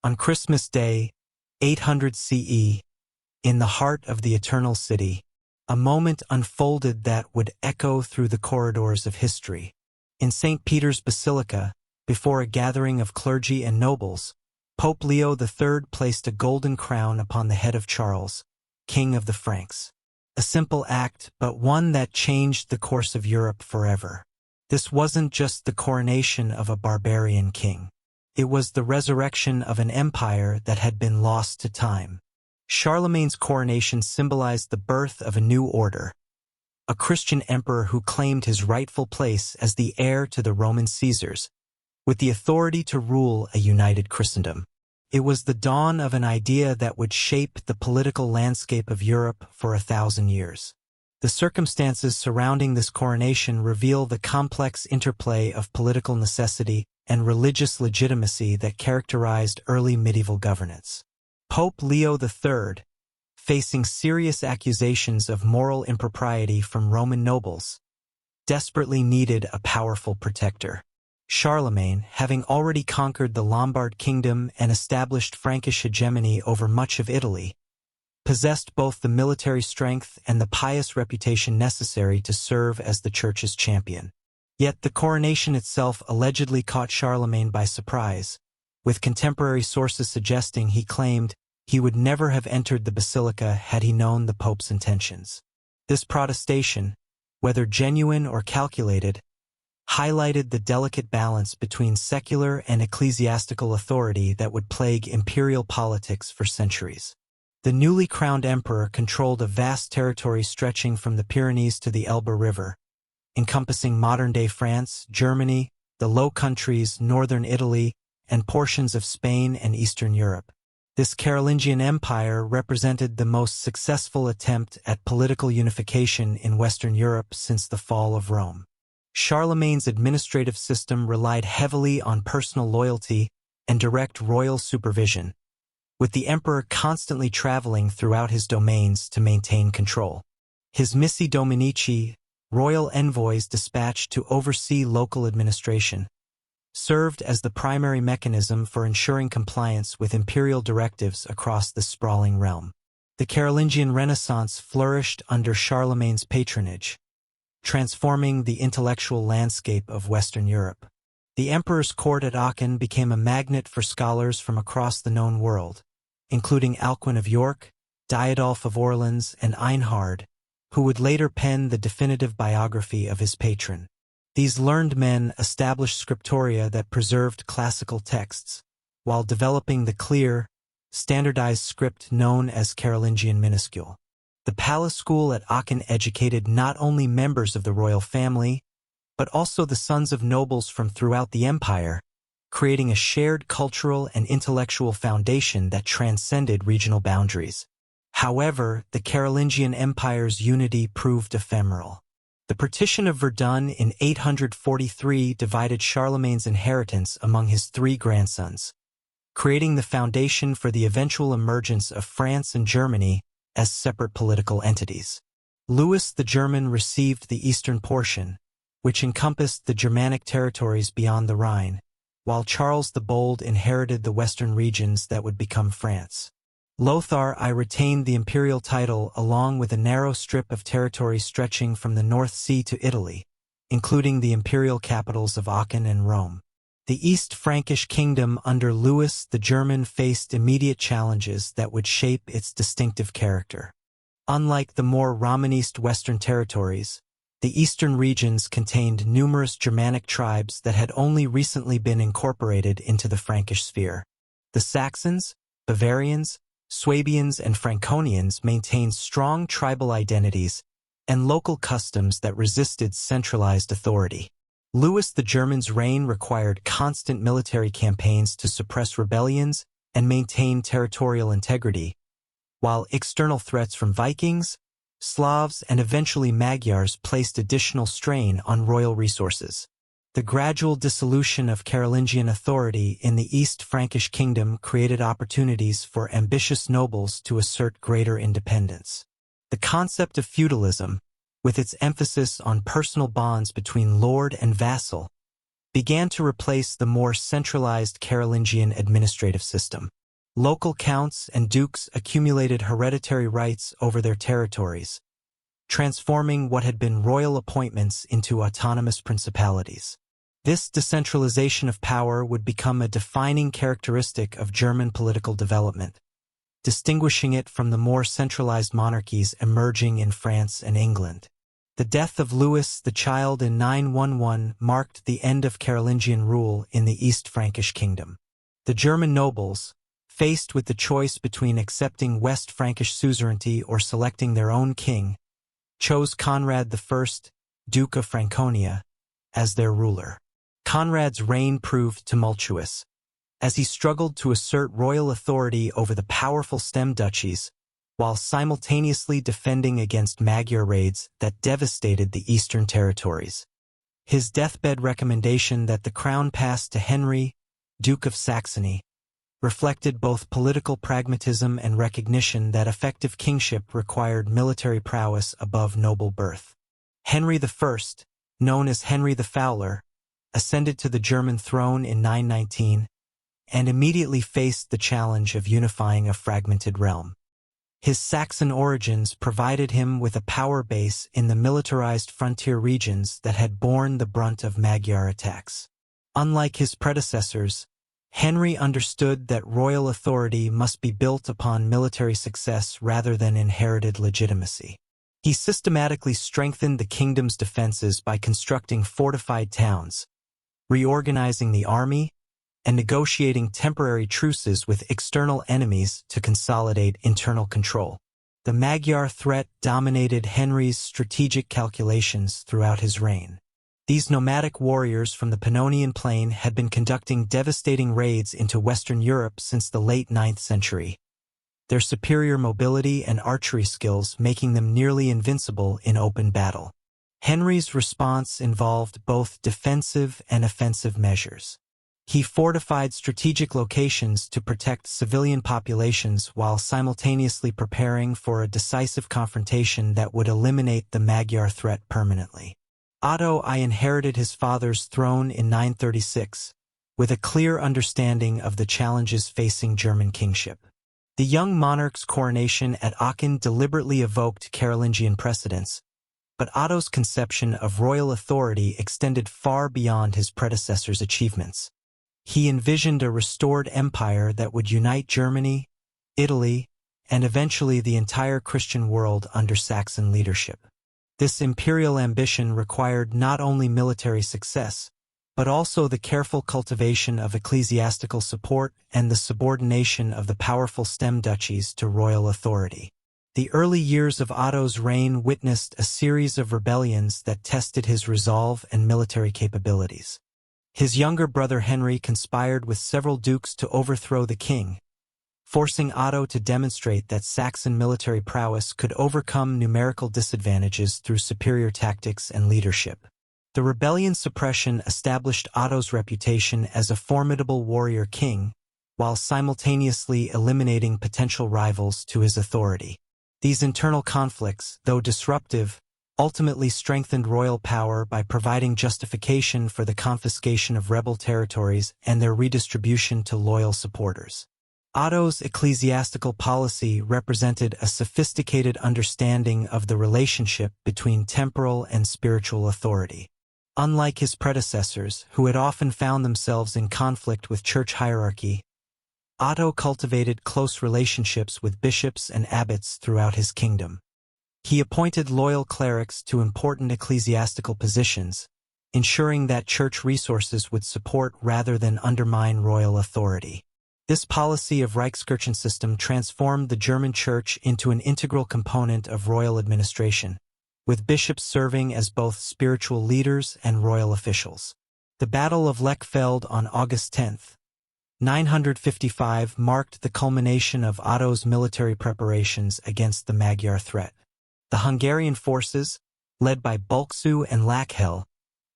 On Christmas Day, 800 CE, in the heart of the Eternal City, a moment unfolded that would echo through the corridors of history. In St. Peter's Basilica, before a gathering of clergy and nobles, Pope Leo III placed a golden crown upon the head of Charles, King of the Franks. A simple act, but one that changed the course of Europe forever. This wasn't just the coronation of a barbarian king. It was the resurrection of an empire that had been lost to time. Charlemagne's coronation symbolized the birth of a new order, a Christian emperor who claimed his rightful place as the heir to the Roman Caesars, with the authority to rule a united Christendom. It was the dawn of an idea that would shape the political landscape of Europe for 1,000 years. The circumstances surrounding this coronation reveal the complex interplay of political necessity and religious legitimacy that characterized early medieval governance. Pope Leo III, facing serious accusations of moral impropriety from Roman nobles, desperately needed a powerful protector. Charlemagne, having already conquered the Lombard kingdom and established Frankish hegemony over much of Italy, possessed both the military strength and the pious reputation necessary to serve as the Church's champion. Yet the coronation itself allegedly caught Charlemagne by surprise, with contemporary sources suggesting he claimed he would never have entered the basilica had he known the Pope's intentions. This protestation, whether genuine or calculated, highlighted the delicate balance between secular and ecclesiastical authority that would plague imperial politics for centuries. The newly crowned emperor controlled a vast territory stretching from the Pyrenees to the Elbe River, encompassing modern-day France, Germany, the Low Countries, northern Italy, and portions of Spain and Eastern Europe. This Carolingian empire represented the most successful attempt at political unification in Western Europe since the fall of Rome. Charlemagne's administrative system relied heavily on personal loyalty and direct royal supervision, with the emperor constantly traveling throughout his domains to maintain control. His missi dominici, royal envoys dispatched to oversee local administration, served as the primary mechanism for ensuring compliance with imperial directives across the sprawling realm. The Carolingian Renaissance flourished under Charlemagne's patronage, transforming the intellectual landscape of Western Europe. The emperor's court at Aachen became a magnet for scholars from across the known world, including Alcuin of York, Diadolf of Orleans, and Einhard, who would later pen the definitive biography of his patron. These learned men established scriptoria that preserved classical texts, while developing the clear, standardized script known as Carolingian minuscule. The palace school at Aachen educated not only members of the royal family, but also the sons of nobles from throughout the empire, creating a shared cultural and intellectual foundation that transcended regional boundaries. However, the Carolingian Empire's unity proved ephemeral. The partition of Verdun in 843 divided Charlemagne's inheritance among his three grandsons, creating the foundation for the eventual emergence of France and Germany as separate political entities. Louis the German received the eastern portion, which encompassed the Germanic territories beyond the Rhine, while Charles the Bold inherited the western regions that would become France. Lothar I retained the imperial title along with a narrow strip of territory stretching from the North Sea to Italy, including the imperial capitals of Aachen and Rome. The East Frankish kingdom under Louis the German faced immediate challenges that would shape its distinctive character. Unlike the more Romanist western territories, the eastern regions contained numerous Germanic tribes that had only recently been incorporated into the Frankish sphere. The Saxons, Bavarians, Swabians, and Franconians maintained strong tribal identities and local customs that resisted centralized authority. Louis the German's reign required constant military campaigns to suppress rebellions and maintain territorial integrity, while external threats from Vikings, Slavs, and eventually Magyars placed additional strain on royal resources. The gradual dissolution of Carolingian authority in the East Frankish kingdom created opportunities for ambitious nobles to assert greater independence. The concept of feudalism, with its emphasis on personal bonds between lord and vassal, began to replace the more centralized Carolingian administrative system. Local counts and dukes accumulated hereditary rights over their territories, transforming what had been royal appointments into autonomous principalities. This decentralization of power would become a defining characteristic of German political development, distinguishing it from the more centralized monarchies emerging in France and England. The death of Louis the Child in 911 marked the end of Carolingian rule in the East Frankish kingdom. The German nobles, faced with the choice between accepting West Frankish suzerainty or selecting their own king, chose Conrad I, Duke of Franconia, as their ruler. Conrad's reign proved tumultuous, as he struggled to assert royal authority over the powerful stem duchies, while simultaneously defending against Magyar raids that devastated the eastern territories. His deathbed recommendation that the crown pass to Henry, Duke of Saxony, reflected both political pragmatism and recognition that effective kingship required military prowess above noble birth. Henry I, known as Henry the Fowler, ascended to the German throne in 919 and immediately faced the challenge of unifying a fragmented realm. His Saxon origins provided him with a power base in the militarized frontier regions that had borne the brunt of Magyar attacks. Unlike his predecessors, Henry understood that royal authority must be built upon military success rather than inherited legitimacy. He systematically strengthened the kingdom's defenses by constructing fortified towns, reorganizing the army, and negotiating temporary truces with external enemies to consolidate internal control. The Magyar threat dominated Henry's strategic calculations throughout his reign. These nomadic warriors from the Pannonian Plain had been conducting devastating raids into Western Europe since the late 9th century, their superior mobility and archery skills making them nearly invincible in open battle. Henry's response involved both defensive and offensive measures. He fortified strategic locations to protect civilian populations while simultaneously preparing for a decisive confrontation that would eliminate the Magyar threat permanently. Otto I inherited his father's throne in 936, with a clear understanding of the challenges facing German kingship. The young monarch's coronation at Aachen deliberately evoked Carolingian precedents, but Otto's conception of royal authority extended far beyond his predecessor's achievements. He envisioned a restored empire that would unite Germany, Italy, and eventually the entire Christian world under Saxon leadership. This imperial ambition required not only military success, but also the careful cultivation of ecclesiastical support and the subordination of the powerful stem duchies to royal authority. The early years of Otto's reign witnessed a series of rebellions that tested his resolve and military capabilities. His younger brother Henry conspired with several dukes to overthrow the king, forcing Otto to demonstrate that Saxon military prowess could overcome numerical disadvantages through superior tactics and leadership. The rebellion's suppression established Otto's reputation as a formidable warrior king, while simultaneously eliminating potential rivals to his authority. These internal conflicts, though disruptive, ultimately strengthened royal power by providing justification for the confiscation of rebel territories and their redistribution to loyal supporters. Otto's ecclesiastical policy represented a sophisticated understanding of the relationship between temporal and spiritual authority. Unlike his predecessors, who had often found themselves in conflict with church hierarchy, Otto cultivated close relationships with bishops and abbots throughout his kingdom. He appointed loyal clerics to important ecclesiastical positions, ensuring that church resources would support rather than undermine royal authority. This policy of Reichskirchen system transformed the German church into an integral component of royal administration, with bishops serving as both spiritual leaders and royal officials. The Battle of Lechfeld on August 10, 955 marked the culmination of Otto's military preparations against the Magyar threat. The Hungarian forces, led by Bulksue and Lachel,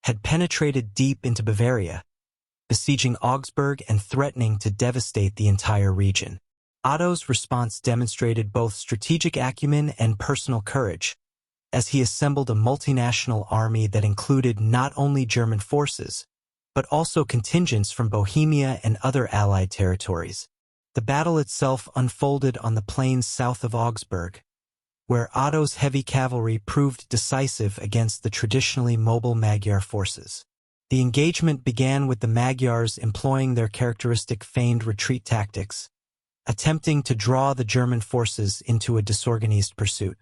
had penetrated deep into Bavaria, besieging Augsburg and threatening to devastate the entire region. Otto's response demonstrated both strategic acumen and personal courage, as he assembled a multinational army that included not only German forces, but also contingents from Bohemia and other allied territories. The battle itself unfolded on the plains south of Augsburg, where Otto's heavy cavalry proved decisive against the traditionally mobile Magyar forces. The engagement began with the Magyars employing their characteristic feigned retreat tactics, attempting to draw the German forces into a disorganized pursuit.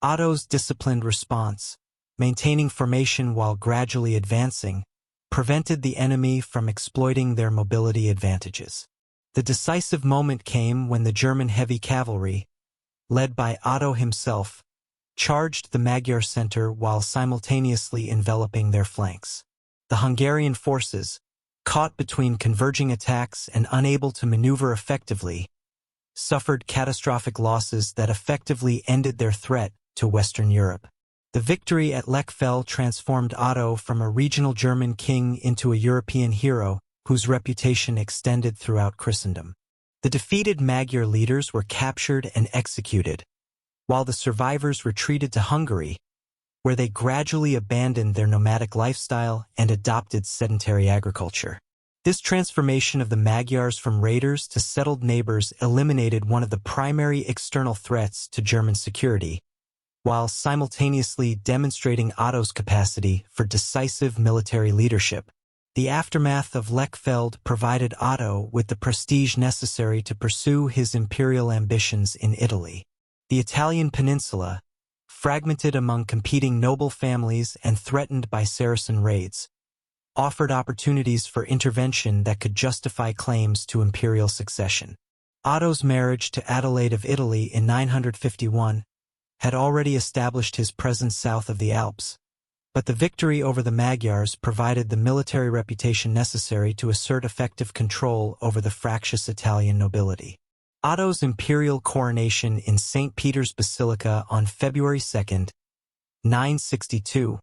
Otto's disciplined response, maintaining formation while gradually advancing, prevented the enemy from exploiting their mobility advantages. The decisive moment came when the German heavy cavalry, led by Otto himself, charged the Magyar center while simultaneously enveloping their flanks. The Hungarian forces, caught between converging attacks and unable to maneuver effectively, suffered catastrophic losses that effectively ended their threat to Western Europe. The victory at Lechfeld transformed Otto from a regional German king into a European hero whose reputation extended throughout Christendom. The defeated Magyar leaders were captured and executed, while the survivors retreated to Hungary, where they gradually abandoned their nomadic lifestyle and adopted sedentary agriculture. This transformation of the Magyars from raiders to settled neighbors eliminated one of the primary external threats to German security, while simultaneously demonstrating Otto's capacity for decisive military leadership. The aftermath of Lechfeld provided Otto with the prestige necessary to pursue his imperial ambitions in Italy. The Italian peninsula, fragmented among competing noble families and threatened by Saracen raids, offered opportunities for intervention that could justify claims to imperial succession. Otto's marriage to Adelaide of Italy in 951 had already established his presence south of the Alps, but the victory over the Magyars provided the military reputation necessary to assert effective control over the fractious Italian nobility. Otto's imperial coronation in St. Peter's Basilica on February 2, 962,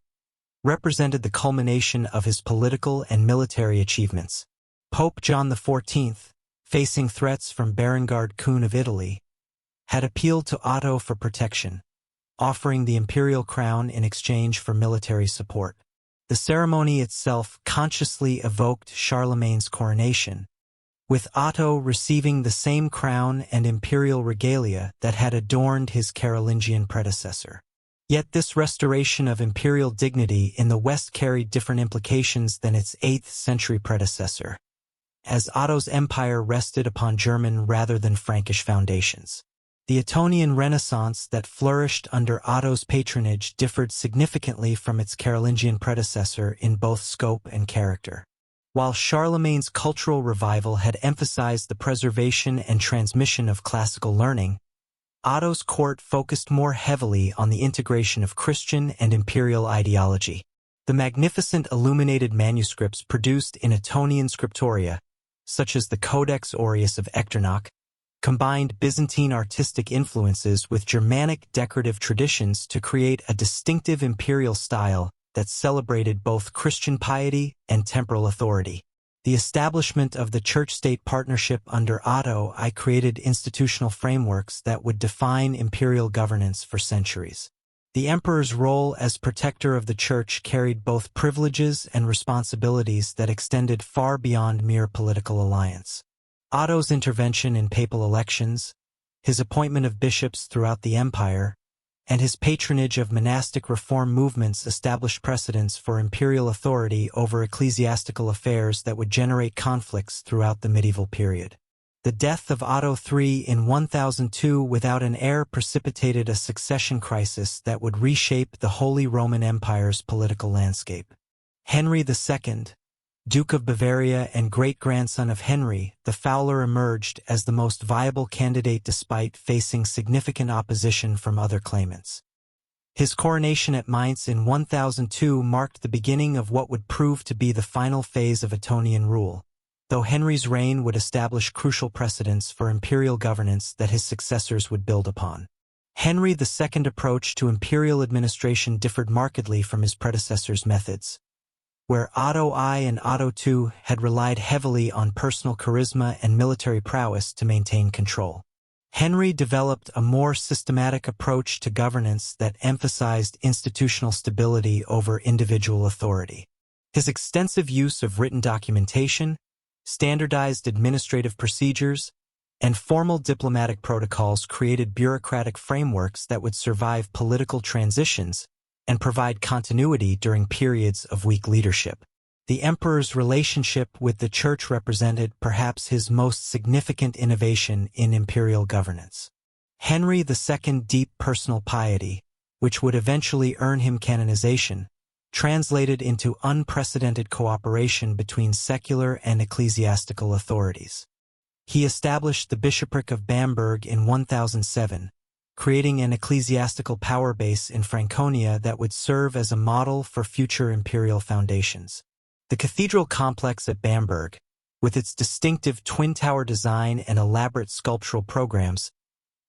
represented the culmination of his political and military achievements. Pope John XIV, facing threats from Berengard Kun of Italy, had appealed to Otto for protection, offering the imperial crown in exchange for military support. The ceremony itself consciously evoked Charlemagne's coronation, with Otto receiving the same crown and imperial regalia that had adorned his Carolingian predecessor. Yet this restoration of imperial dignity in the West carried different implications than its 8th century predecessor, as Otto's empire rested upon German rather than Frankish foundations. The Ottonian Renaissance that flourished under Otto's patronage differed significantly from its Carolingian predecessor in both scope and character. While Charlemagne's cultural revival had emphasized the preservation and transmission of classical learning, Otto's court focused more heavily on the integration of Christian and imperial ideology. The magnificent illuminated manuscripts produced in Ottonian scriptoria, such as the Codex Aureus of Echternach, combined Byzantine artistic influences with Germanic decorative traditions to create a distinctive imperial style that celebrated both Christian piety and temporal authority. The establishment of the church-state partnership under Otto I created institutional frameworks that would define imperial governance for centuries. The emperor's role as protector of the church carried both privileges and responsibilities that extended far beyond mere political alliance. Otto's intervention in papal elections, his appointment of bishops throughout the empire, and his patronage of monastic reform movements established precedents for imperial authority over ecclesiastical affairs that would generate conflicts throughout the medieval period. The death of Otto III in 1002 without an heir precipitated a succession crisis that would reshape the Holy Roman Empire's political landscape. Henry II, Duke of Bavaria and great-grandson of Henry, the Fowler emerged as the most viable candidate despite facing significant opposition from other claimants. His coronation at Mainz in 1002 marked the beginning of what would prove to be the final phase of Ottonian rule, though Henry's reign would establish crucial precedents for imperial governance that his successors would build upon. Henry II's approach to imperial administration differed markedly from his predecessor's methods, where Otto I and Otto II had relied heavily on personal charisma and military prowess to maintain control. Henry developed a more systematic approach to governance that emphasized institutional stability over individual authority. His extensive use of written documentation, standardized administrative procedures, and formal diplomatic protocols created bureaucratic frameworks that would survive political transitions and provide continuity during periods of weak leadership. The emperor's relationship with the church represented perhaps his most significant innovation in imperial governance. Henry II's deep personal piety, which would eventually earn him canonization, translated into unprecedented cooperation between secular and ecclesiastical authorities. He established the bishopric of Bamberg in 1007, creating an ecclesiastical power base in Franconia that would serve as a model for future imperial foundations. The cathedral complex at Bamberg, with its distinctive twin-tower design and elaborate sculptural programs,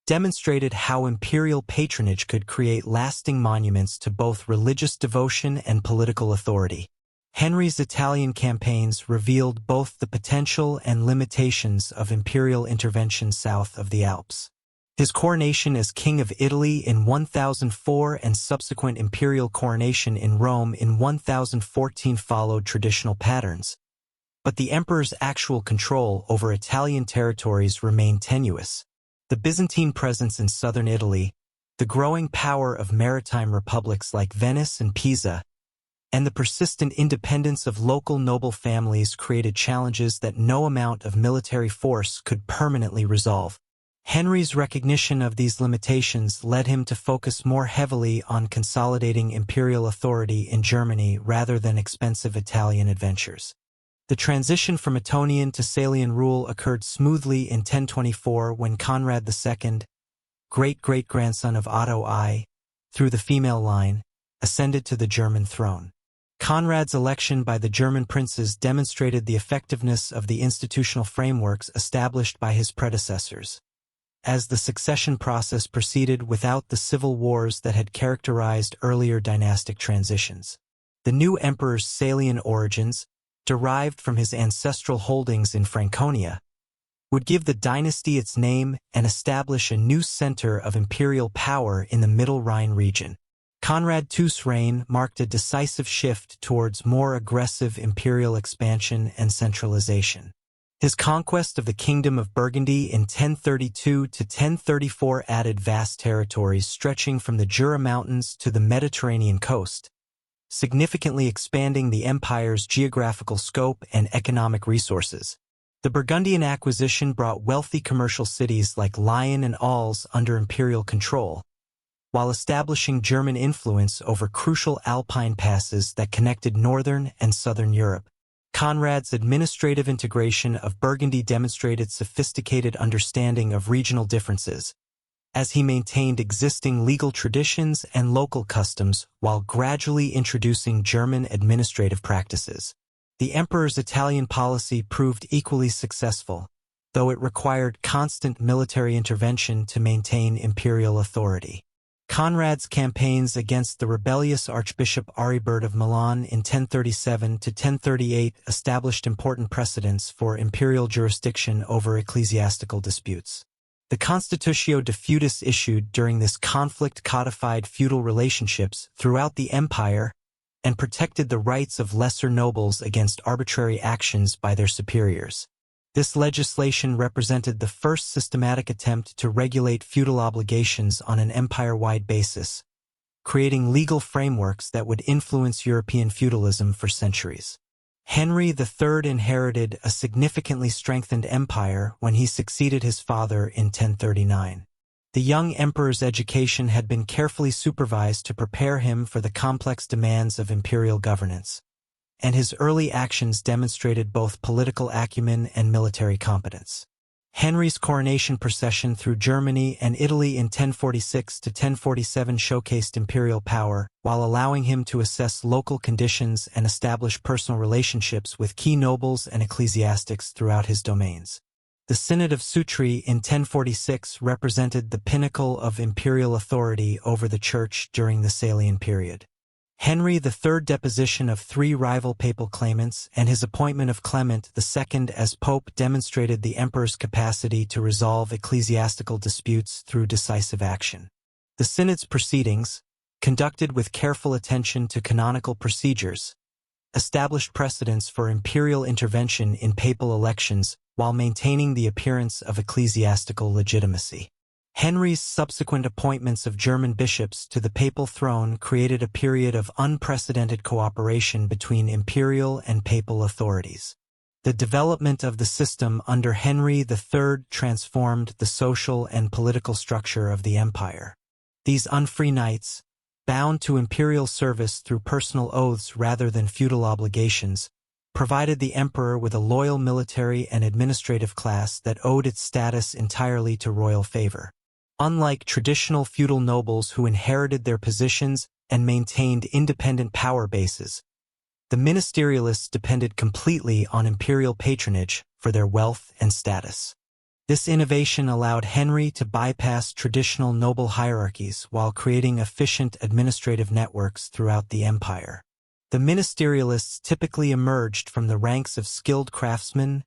demonstrated how imperial patronage could create lasting monuments to both religious devotion and political authority. Henry's Italian campaigns revealed both the potential and limitations of imperial intervention south of the Alps. His coronation as King of Italy in 1004 and subsequent imperial coronation in Rome in 1014 followed traditional patterns, but the emperor's actual control over Italian territories remained tenuous. The Byzantine presence in southern Italy, the growing power of maritime republics like Venice and Pisa, and the persistent independence of local noble families created challenges that no amount of military force could permanently resolve. Henry's recognition of these limitations led him to focus more heavily on consolidating imperial authority in Germany rather than expensive Italian adventures. The transition from Ettonian to Salian rule occurred smoothly in 1024 when Conrad II, great-great-grandson of Otto I, through the female line, ascended to the German throne. Conrad's election by the German princes demonstrated the effectiveness of the institutional frameworks established by his predecessors. As the succession process proceeded without the civil wars that had characterized earlier dynastic transitions, the new emperor's Salian origins, derived from his ancestral holdings in Franconia, would give the dynasty its name and establish a new center of imperial power in the Middle Rhine region. Conrad II's reign marked a decisive shift towards more aggressive imperial expansion and centralization. His conquest of the Kingdom of Burgundy in 1032 to 1034 added vast territories stretching from the Jura Mountains to the Mediterranean coast, significantly expanding the empire's geographical scope and economic resources. The Burgundian acquisition brought wealthy commercial cities like Lyon and Arles under imperial control, while establishing German influence over crucial alpine passes that connected northern and southern Europe. Conrad's administrative integration of Burgundy demonstrated sophisticated understanding of regional differences, as he maintained existing legal traditions and local customs while gradually introducing German administrative practices. The emperor's Italian policy proved equally successful, though it required constant military intervention to maintain imperial authority. Conrad's campaigns against the rebellious Archbishop Aribert of Milan in 1037 to 1038 established important precedents for imperial jurisdiction over ecclesiastical disputes. The Constitutio de Feudis issued during this conflict codified feudal relationships throughout the empire and protected the rights of lesser nobles against arbitrary actions by their superiors. This legislation represented the first systematic attempt to regulate feudal obligations on an empire-wide basis, creating legal frameworks that would influence European feudalism for centuries. Henry III inherited a significantly strengthened empire when he succeeded his father in 1039. The young emperor's education had been carefully supervised to prepare him for the complex demands of imperial governance, and his early actions demonstrated both political acumen and military competence. Henry's coronation procession through Germany and Italy in 1046 to 1047 showcased imperial power, while allowing him to assess local conditions and establish personal relationships with key nobles and ecclesiastics throughout his domains. The Synod of Sutri in 1046 represented the pinnacle of imperial authority over the Church during the Salian period. Henry III's deposition of three rival papal claimants and his appointment of Clement II as pope demonstrated the emperor's capacity to resolve ecclesiastical disputes through decisive action. The synod's proceedings, conducted with careful attention to canonical procedures, established precedents for imperial intervention in papal elections while maintaining the appearance of ecclesiastical legitimacy. Henry's subsequent appointments of German bishops to the papal throne created a period of unprecedented cooperation between imperial and papal authorities. The development of the system under Henry III transformed the social and political structure of the empire. These unfree knights, bound to imperial service through personal oaths rather than feudal obligations, provided the emperor with a loyal military and administrative class that owed its status entirely to royal favor. Unlike traditional feudal nobles who inherited their positions and maintained independent power bases, the ministerialists depended completely on imperial patronage for their wealth and status. This innovation allowed Henry to bypass traditional noble hierarchies while creating efficient administrative networks throughout the empire. The ministerialists typically emerged from the ranks of skilled craftsmen,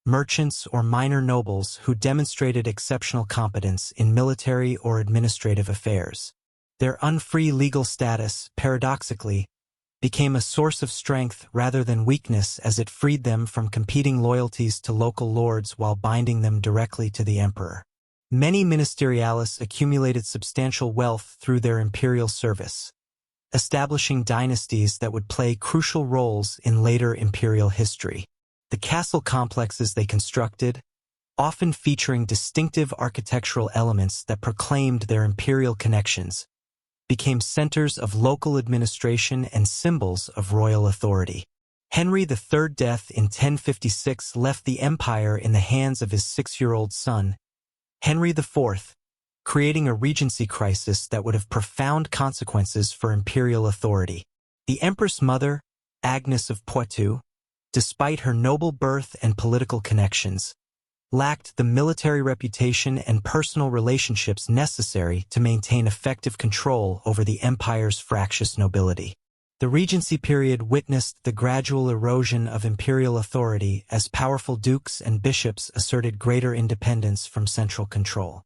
merchants, or minor nobles who demonstrated exceptional competence in military or administrative affairs. Their unfree legal status, paradoxically, became a source of strength rather than weakness as it freed them from competing loyalties to local lords while binding them directly to the emperor. Many ministerialists accumulated substantial wealth through their imperial service, establishing dynasties that would play crucial roles in later imperial history. The castle complexes they constructed, often featuring distinctive architectural elements that proclaimed their imperial connections, became centers of local administration and symbols of royal authority. Henry III's death in 1056 left the empire in the hands of his 6-year-old son, Henry IV, creating a regency crisis that would have profound consequences for imperial authority. The empress mother, Agnes of Poitou, despite her noble birth and political connections, lacked the military reputation and personal relationships necessary to maintain effective control over the empire's fractious nobility. The regency period witnessed the gradual erosion of imperial authority as powerful dukes and bishops asserted greater independence from central control.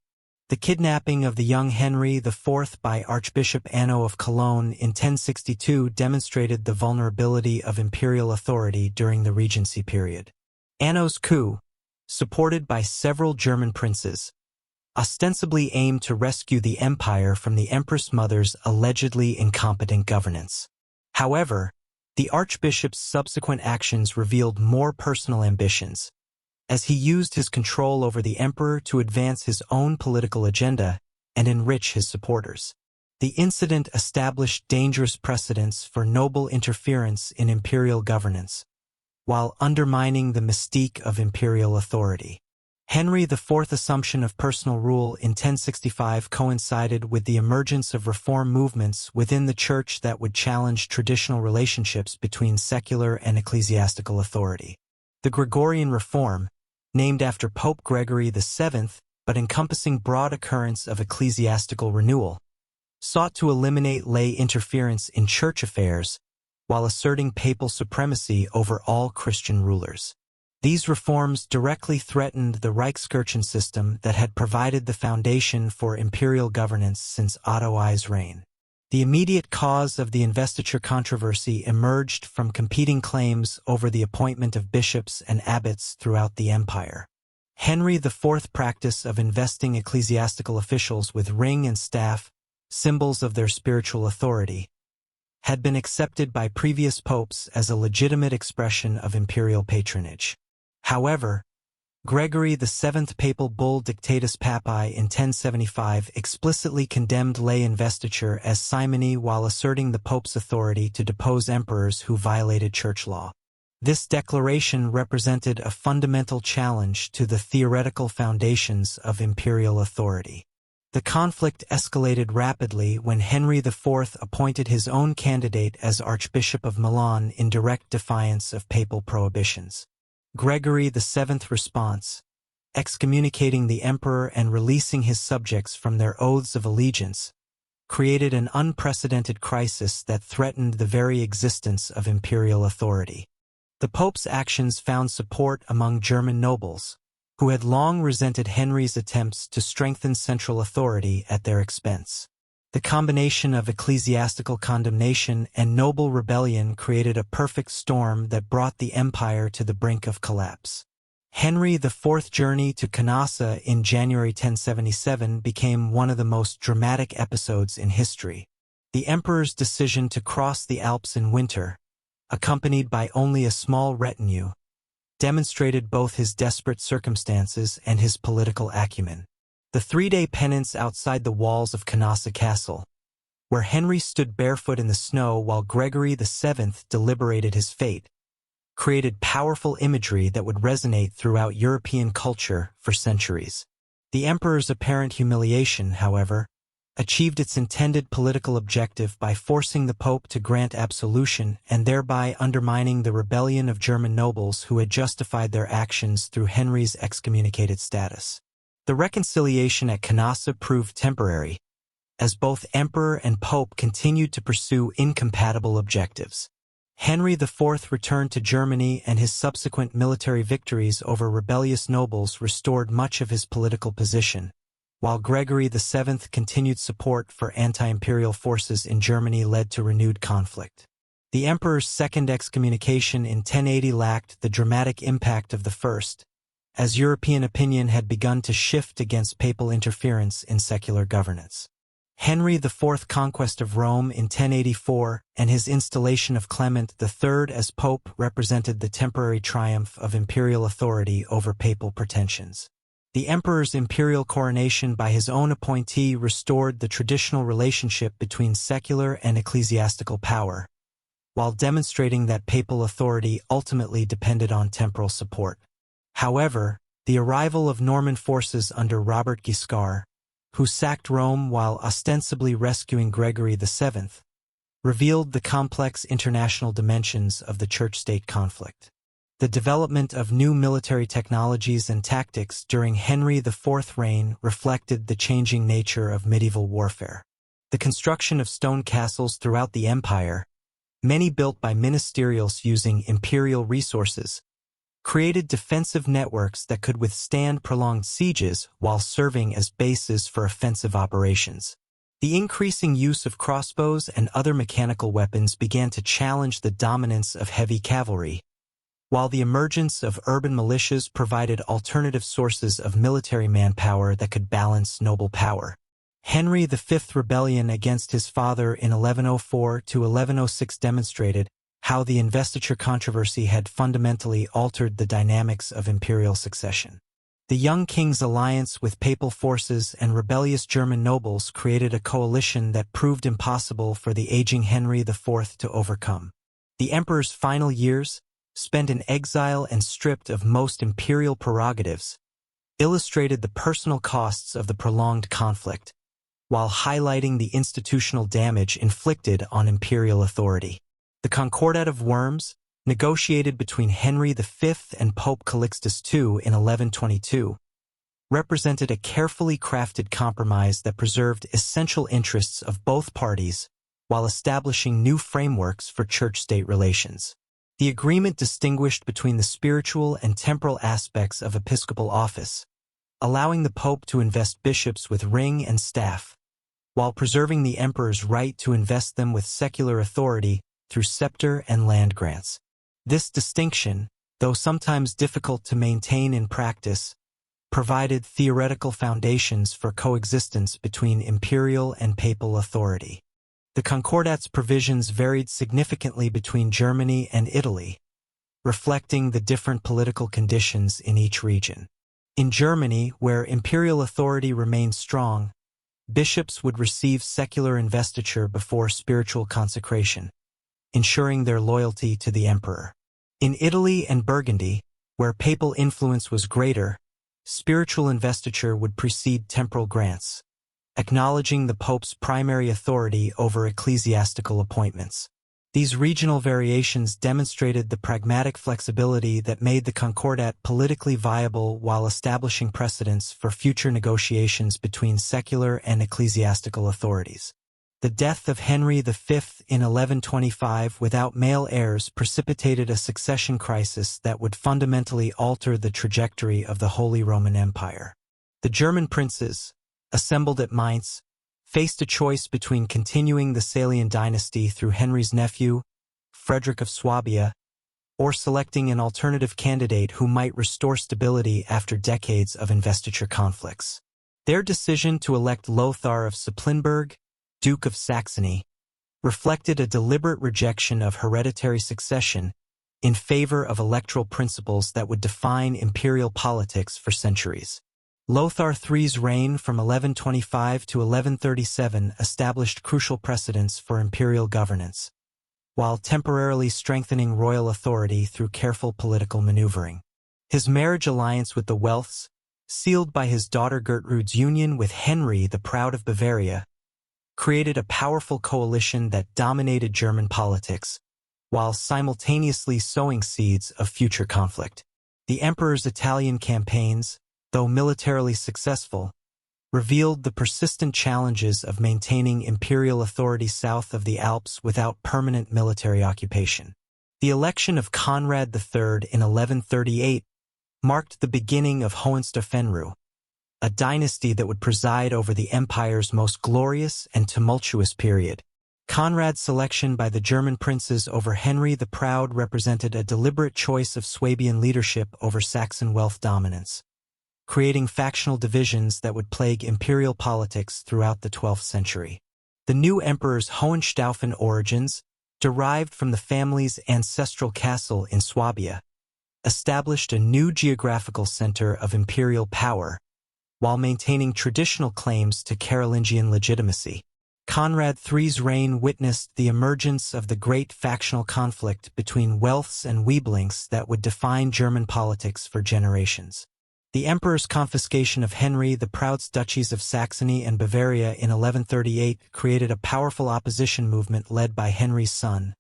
The kidnapping of the young Henry IV by Archbishop Anno of Cologne in 1062 demonstrated the vulnerability of imperial authority during the regency period. Anno's coup, supported by several German princes, ostensibly aimed to rescue the empire from the empress mother's allegedly incompetent governance. However, the archbishop's subsequent actions revealed more personal ambitions, as he used his control over the emperor to advance his own political agenda and enrich his supporters. The incident established dangerous precedents for noble interference in imperial governance, while undermining the mystique of imperial authority. Henry IV's assumption of personal rule in 1065 coincided with the emergence of reform movements within the church that would challenge traditional relationships between secular and ecclesiastical authority. The Gregorian Reform, named after Pope Gregory VII, but encompassing broad occurrence of ecclesiastical renewal, sought to eliminate lay interference in church affairs while asserting papal supremacy over all Christian rulers. These reforms directly threatened the Reichskirchen system that had provided the foundation for imperial governance since Otto I's reign. The immediate cause of the investiture controversy emerged from competing claims over the appointment of bishops and abbots throughout the empire. Henry IV's practice of investing ecclesiastical officials with ring and staff, symbols of their spiritual authority, had been accepted by previous popes as a legitimate expression of imperial patronage. However, Gregory VII's papal bull Dictatus Papae in 1075 explicitly condemned lay investiture as simony while asserting the pope's authority to depose emperors who violated church law. This declaration represented a fundamental challenge to the theoretical foundations of imperial authority. The conflict escalated rapidly when Henry IV appointed his own candidate as Archbishop of Milan in direct defiance of papal prohibitions. Gregory VII's response, excommunicating the emperor and releasing his subjects from their oaths of allegiance, created an unprecedented crisis that threatened the very existence of imperial authority. The pope's actions found support among German nobles, who had long resented Henry's attempts to strengthen central authority at their expense. The combination of ecclesiastical condemnation and noble rebellion created a perfect storm that brought the empire to the brink of collapse. Henry IV's journey to Canossa in January 1077 became one of the most dramatic episodes in history. The emperor's decision to cross the Alps in winter, accompanied by only a small retinue, demonstrated both his desperate circumstances and his political acumen. The three-day penance outside the walls of Canossa Castle, where Henry stood barefoot in the snow while Gregory VII deliberated his fate, created powerful imagery that would resonate throughout European culture for centuries. The emperor's apparent humiliation, however, achieved its intended political objective by forcing the Pope to grant absolution and thereby undermining the rebellion of German nobles who had justified their actions through Henry's excommunicated status. The reconciliation at Canossa proved temporary, as both emperor and pope continued to pursue incompatible objectives. Henry IV returned to Germany, and his subsequent military victories over rebellious nobles restored much of his political position, while Gregory VII continued support for anti-imperial forces in Germany led to renewed conflict. The emperor's second excommunication in 1080 lacked the dramatic impact of the first, as European opinion had begun to shift against papal interference in secular governance. Henry IV's conquest of Rome in 1084 and his installation of Clement III as pope represented the temporary triumph of imperial authority over papal pretensions. The emperor's imperial coronation by his own appointee restored the traditional relationship between secular and ecclesiastical power, while demonstrating that papal authority ultimately depended on temporal support. However, the arrival of Norman forces under Robert Guiscard, who sacked Rome while ostensibly rescuing Gregory VII, revealed the complex international dimensions of the church-state conflict. The development of new military technologies and tactics during Henry IV's reign reflected the changing nature of medieval warfare. The construction of stone castles throughout the empire, many built by ministerials using imperial resources, created defensive networks that could withstand prolonged sieges while serving as bases for offensive operations. The increasing use of crossbows and other mechanical weapons began to challenge the dominance of heavy cavalry, while the emergence of urban militias provided alternative sources of military manpower that could balance noble power. Henry V's rebellion against his father in 1104 to 1106 demonstrated how the investiture controversy had fundamentally altered the dynamics of imperial succession. The young king's alliance with papal forces and rebellious German nobles created a coalition that proved impossible for the aging Henry IV to overcome. The emperor's final years, spent in exile and stripped of most imperial prerogatives, illustrated the personal costs of the prolonged conflict, while highlighting the institutional damage inflicted on imperial authority. The Concordat of Worms, negotiated between Henry V and Pope Calixtus II in 1122, represented a carefully crafted compromise that preserved essential interests of both parties while establishing new frameworks for church-state relations. The agreement distinguished between the spiritual and temporal aspects of episcopal office, allowing the Pope to invest bishops with ring and staff, while preserving the emperor's right to invest them with secular authority through scepter and land grants. This distinction, though sometimes difficult to maintain in practice, provided theoretical foundations for coexistence between imperial and papal authority. The Concordat's provisions varied significantly between Germany and Italy, reflecting the different political conditions in each region. In Germany, where imperial authority remained strong, bishops would receive secular investiture before spiritual consecration, ensuring their loyalty to the emperor. In Italy and Burgundy, where papal influence was greater, spiritual investiture would precede temporal grants, acknowledging the Pope's primary authority over ecclesiastical appointments. These regional variations demonstrated the pragmatic flexibility that made the Concordat politically viable while establishing precedents for future negotiations between secular and ecclesiastical authorities. The death of Henry V in 1125 without male heirs precipitated a succession crisis that would fundamentally alter the trajectory of the Holy Roman Empire. The German princes, assembled at Mainz, faced a choice between continuing the Salian dynasty through Henry's nephew, Frederick of Swabia, or selecting an alternative candidate who might restore stability after decades of investiture conflicts. Their decision to elect Lothar of Supplinburg, Duke of Saxony, reflected a deliberate rejection of hereditary succession in favor of electoral principles that would define imperial politics for centuries. Lothar III's reign from 1125 to 1137 established crucial precedents for imperial governance, while temporarily strengthening royal authority through careful political maneuvering. His marriage alliance with the Welfs, sealed by his daughter Gertrude's union with Henry the Proud of Bavaria, created a powerful coalition that dominated German politics, while simultaneously sowing seeds of future conflict. The emperor's Italian campaigns, though militarily successful, revealed the persistent challenges of maintaining imperial authority south of the Alps without permanent military occupation. The election of Conrad III in 1138 marked the beginning of Hohenstaufen, a dynasty that would preside over the empire's most glorious and tumultuous period. Conrad's selection by the German princes over Henry the Proud represented a deliberate choice of Swabian leadership over Saxon wealth dominance, creating factional divisions that would plague imperial politics throughout the 12th century. The new emperor's Hohenstaufen origins, derived from the family's ancestral castle in Swabia, established a new geographical center of imperial power, while maintaining traditional claims to Carolingian legitimacy. Conrad III's reign witnessed the emergence of the great factional conflict between Welfs and Weiblinks that would define German politics for generations. The emperor's confiscation of Henry the Proud's duchies of Saxony and Bavaria in 1138 created a powerful opposition movement led by Henry's son,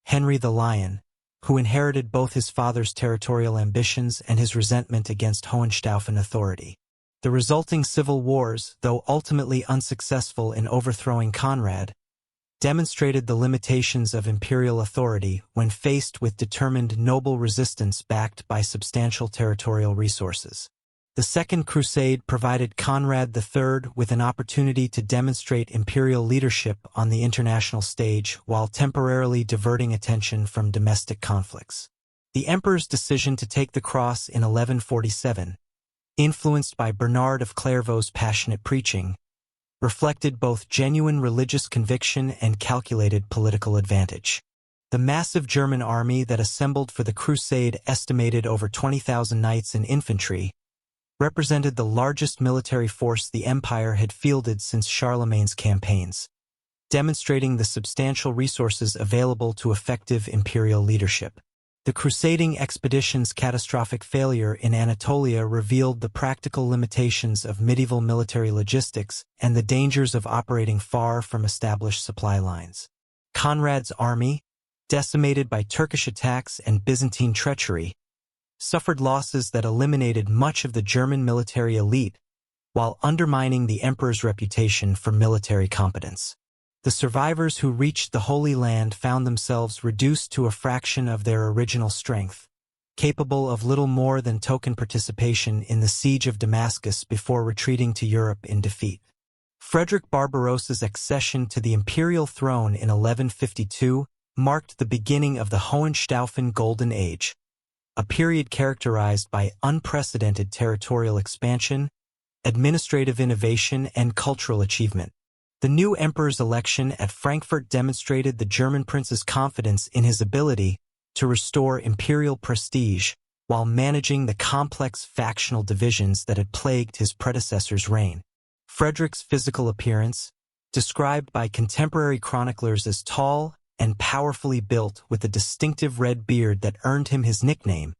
Henry the Lion, who inherited both his father's territorial ambitions and his resentment against Hohenstaufen authority. The resulting civil wars, though ultimately unsuccessful in overthrowing Conrad, demonstrated the limitations of imperial authority when faced with determined noble resistance backed by substantial territorial resources. The Second Crusade provided Conrad III with an opportunity to demonstrate imperial leadership on the international stage while temporarily diverting attention from domestic conflicts. The emperor's decision to take the cross in 1147, influenced by Bernard of Clairvaux's passionate preaching, reflected both genuine religious conviction and calculated political advantage. The massive German army that assembled for the crusade, estimated over 20,000 knights and infantry, represented the largest military force the empire had fielded since Charlemagne's campaigns, demonstrating the substantial resources available to effective imperial leadership. The crusading expedition's catastrophic failure in Anatolia revealed the practical limitations of medieval military logistics and the dangers of operating far from established supply lines. Conrad's army, decimated by Turkish attacks and Byzantine treachery, suffered losses that eliminated much of the German military elite while undermining the emperor's reputation for military competence. The survivors who reached the Holy Land found themselves reduced to a fraction of their original strength, capable of little more than token participation in the siege of Damascus before retreating to Europe in defeat. Frederick Barbarossa's accession to the imperial throne in 1152 marked the beginning of the Hohenstaufen Golden Age, a period characterized by unprecedented territorial expansion, administrative innovation, and cultural achievement. The new emperor's election at Frankfurt demonstrated the German prince's confidence in his ability to restore imperial prestige while managing the complex factional divisions that had plagued his predecessor's reign. Frederick's physical appearance, described by contemporary chroniclers as tall and powerfully built with a distinctive red beard that earned him his nickname,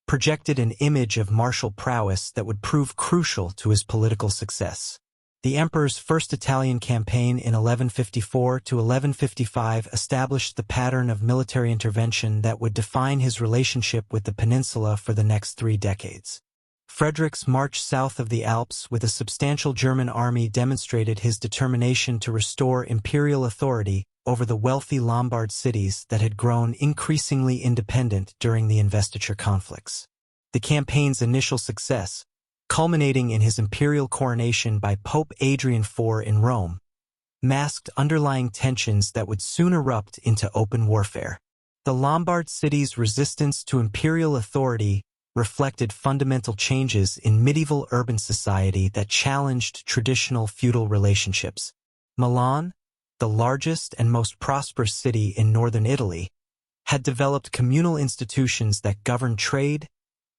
projected an image of martial prowess that would prove crucial to his political success. The emperor's first Italian campaign in 1154 to 1155 established the pattern of military intervention that would define his relationship with the peninsula for the next 3 decades. Frederick's march south of the Alps with a substantial German army demonstrated his determination to restore imperial authority over the wealthy Lombard cities that had grown increasingly independent during the investiture conflicts. The campaign's initial success, culminating in his imperial coronation by Pope Adrian IV in Rome, masked underlying tensions that would soon erupt into open warfare. The Lombard cities' resistance to imperial authority reflected fundamental changes in medieval urban society that challenged traditional feudal relationships. Milan, the largest and most prosperous city in northern Italy, had developed communal institutions that governed trade,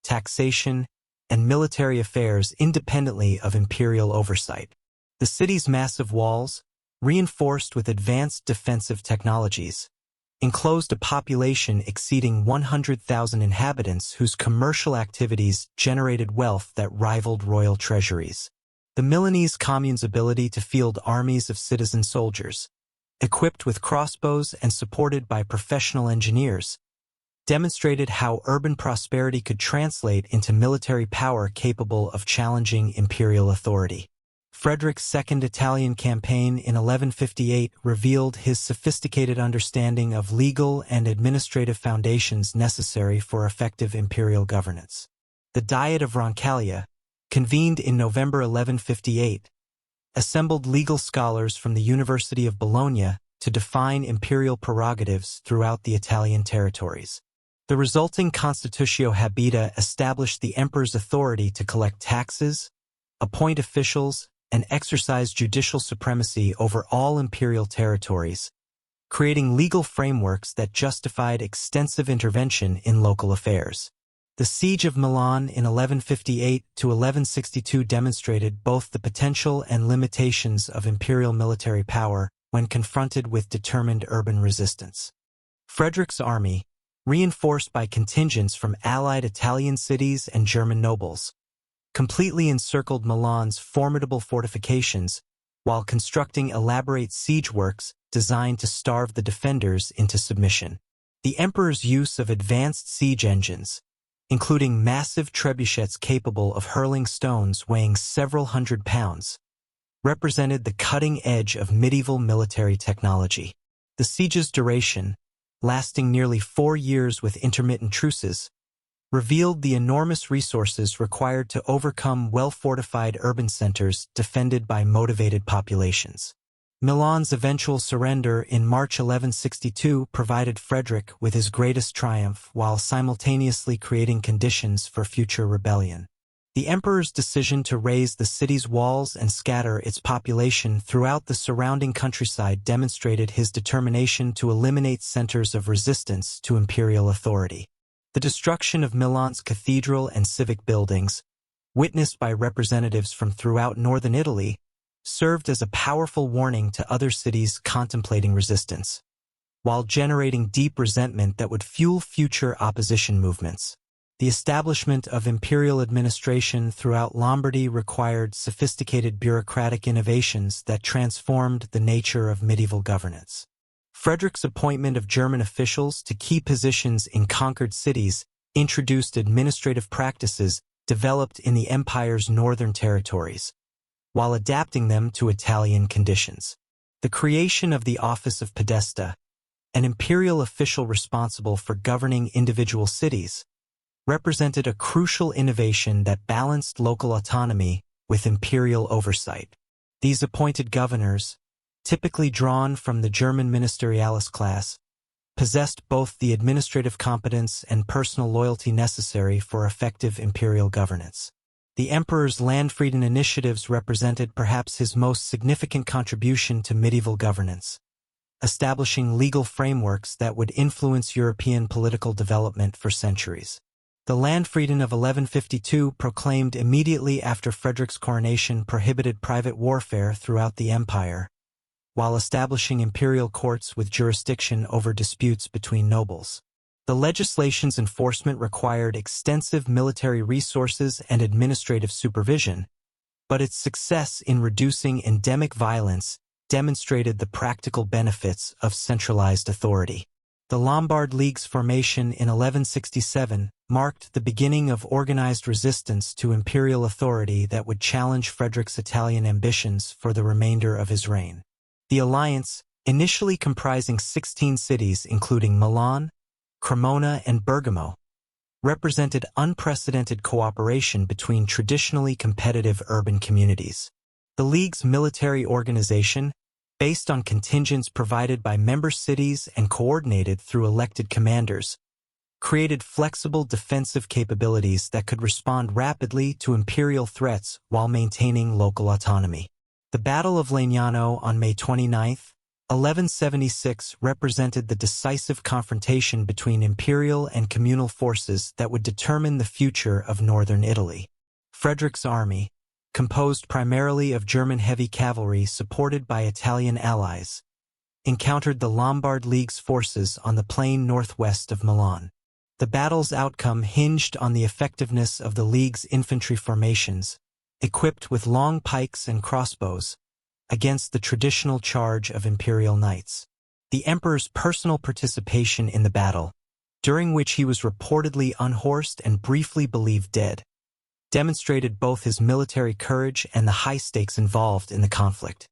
taxation, and military affairs independently of imperial oversight. The city's massive walls, reinforced with advanced defensive technologies, enclosed a population exceeding 100,000 inhabitants whose commercial activities generated wealth that rivaled royal treasuries. The Milanese commune's ability to field armies of citizen soldiers, equipped with crossbows and supported by professional engineers, demonstrated how urban prosperity could translate into military power capable of challenging imperial authority. Frederick's Second Italian campaign in 1158 revealed his sophisticated understanding of legal and administrative foundations necessary for effective imperial governance. The Diet of Roncaglia, convened in November 1158, assembled legal scholars from the University of Bologna to define imperial prerogatives throughout the Italian territories. The resulting Constitutio Habita established the emperor's authority to collect taxes, appoint officials, and exercise judicial supremacy over all imperial territories, creating legal frameworks that justified extensive intervention in local affairs. The Siege of Milan in 1158 to 1162 demonstrated both the potential and limitations of imperial military power when confronted with determined urban resistance. Frederick's army, reinforced by contingents from allied Italian cities and German nobles, completely encircled Milan's formidable fortifications while constructing elaborate siege works designed to starve the defenders into submission. The emperor's use of advanced siege engines, including massive trebuchets capable of hurling stones weighing several hundred pounds, represented the cutting edge of medieval military technology. The siege's duration, lasting nearly 4 years with intermittent truces, revealed the enormous resources required to overcome well-fortified urban centers defended by motivated populations. Milan's eventual surrender in March 1162 provided Frederick with his greatest triumph while simultaneously creating conditions for future rebellion. The emperor's decision to raise the city's walls and scatter its population throughout the surrounding countryside demonstrated his determination to eliminate centers of resistance to imperial authority. The destruction of Milan's cathedral and civic buildings, witnessed by representatives from throughout northern Italy, served as a powerful warning to other cities contemplating resistance, while generating deep resentment that would fuel future opposition movements. The establishment of imperial administration throughout Lombardy required sophisticated bureaucratic innovations that transformed the nature of medieval governance. Frederick's appointment of German officials to key positions in conquered cities introduced administrative practices developed in the empire's northern territories, while adapting them to Italian conditions. The creation of the office of podesta, an imperial official responsible for governing individual cities, represented a crucial innovation that balanced local autonomy with imperial oversight. These appointed governors, typically drawn from the German ministerialis class, possessed both the administrative competence and personal loyalty necessary for effective imperial governance. The emperor's Landfrieden initiatives represented perhaps his most significant contribution to medieval governance, establishing legal frameworks that would influence European political development for centuries. The Landfrieden of 1152, proclaimed immediately after Frederick's coronation, prohibited private warfare throughout the empire, while establishing imperial courts with jurisdiction over disputes between nobles. The legislation's enforcement required extensive military resources and administrative supervision, but its success in reducing endemic violence demonstrated the practical benefits of centralized authority. The Lombard League's formation in 1167 marked the beginning of organized resistance to imperial authority that would challenge Frederick's Italian ambitions for the remainder of his reign. The alliance, initially comprising 16 cities including Milan, Cremona, and Bergamo, represented unprecedented cooperation between traditionally competitive urban communities. The League's military organization, based on contingents provided by member cities and coordinated through elected commanders, created flexible defensive capabilities that could respond rapidly to imperial threats while maintaining local autonomy. The Battle of Legnano on May 29, 1176 represented the decisive confrontation between imperial and communal forces that would determine the future of northern Italy. Frederick's army, composed primarily of German heavy cavalry supported by Italian allies, encountered the Lombard League's forces on the plain northwest of Milan. The battle's outcome hinged on the effectiveness of the League's infantry formations, equipped with long pikes and crossbows, against the traditional charge of imperial knights. The emperor's personal participation in the battle, during which he was reportedly unhorsed and briefly believed dead, demonstrated both his military courage and the high stakes involved in the conflict.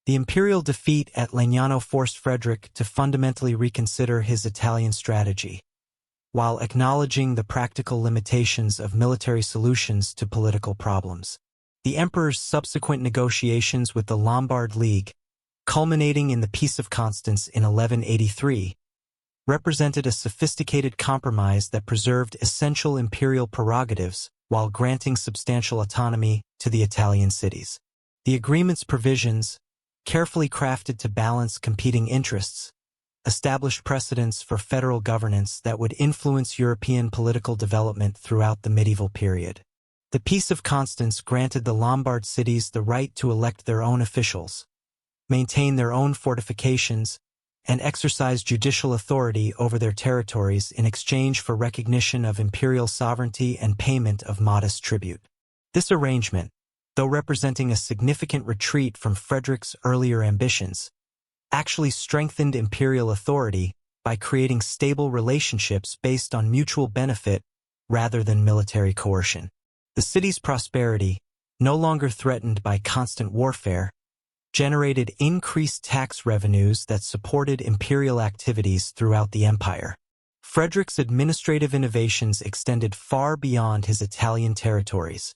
The imperial defeat at Legnano forced Frederick to fundamentally reconsider his Italian strategy, while acknowledging the practical limitations of military solutions to political problems. The emperor's subsequent negotiations with the Lombard League, culminating in the Peace of Constance in 1183, represented a sophisticated compromise that preserved essential imperial prerogatives while granting substantial autonomy to the Italian cities. The agreement's provisions, carefully crafted to balance competing interests, established precedents for federal governance that would influence European political development throughout the medieval period. The Peace of Constance granted the Lombard cities the right to elect their own officials, maintain their own fortifications, and exercise judicial authority over their territories in exchange for recognition of imperial sovereignty and payment of modest tribute. This arrangement, though representing a significant retreat from Frederick's earlier ambitions, actually strengthened imperial authority by creating stable relationships based on mutual benefit rather than military coercion. The city's prosperity, no longer threatened by constant warfare, generated increased tax revenues that supported imperial activities throughout the empire. Frederick's administrative innovations extended far beyond his Italian territories,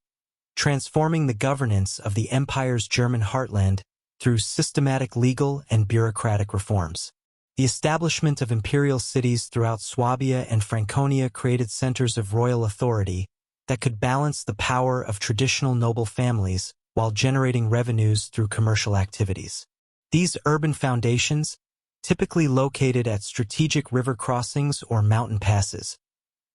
transforming the governance of the empire's German heartland through systematic legal and bureaucratic reforms. The establishment of imperial cities throughout Swabia and Franconia created centers of royal authority that could balance the power of traditional noble families while generating revenues through commercial activities. These urban foundations, typically located at strategic river crossings or mountain passes,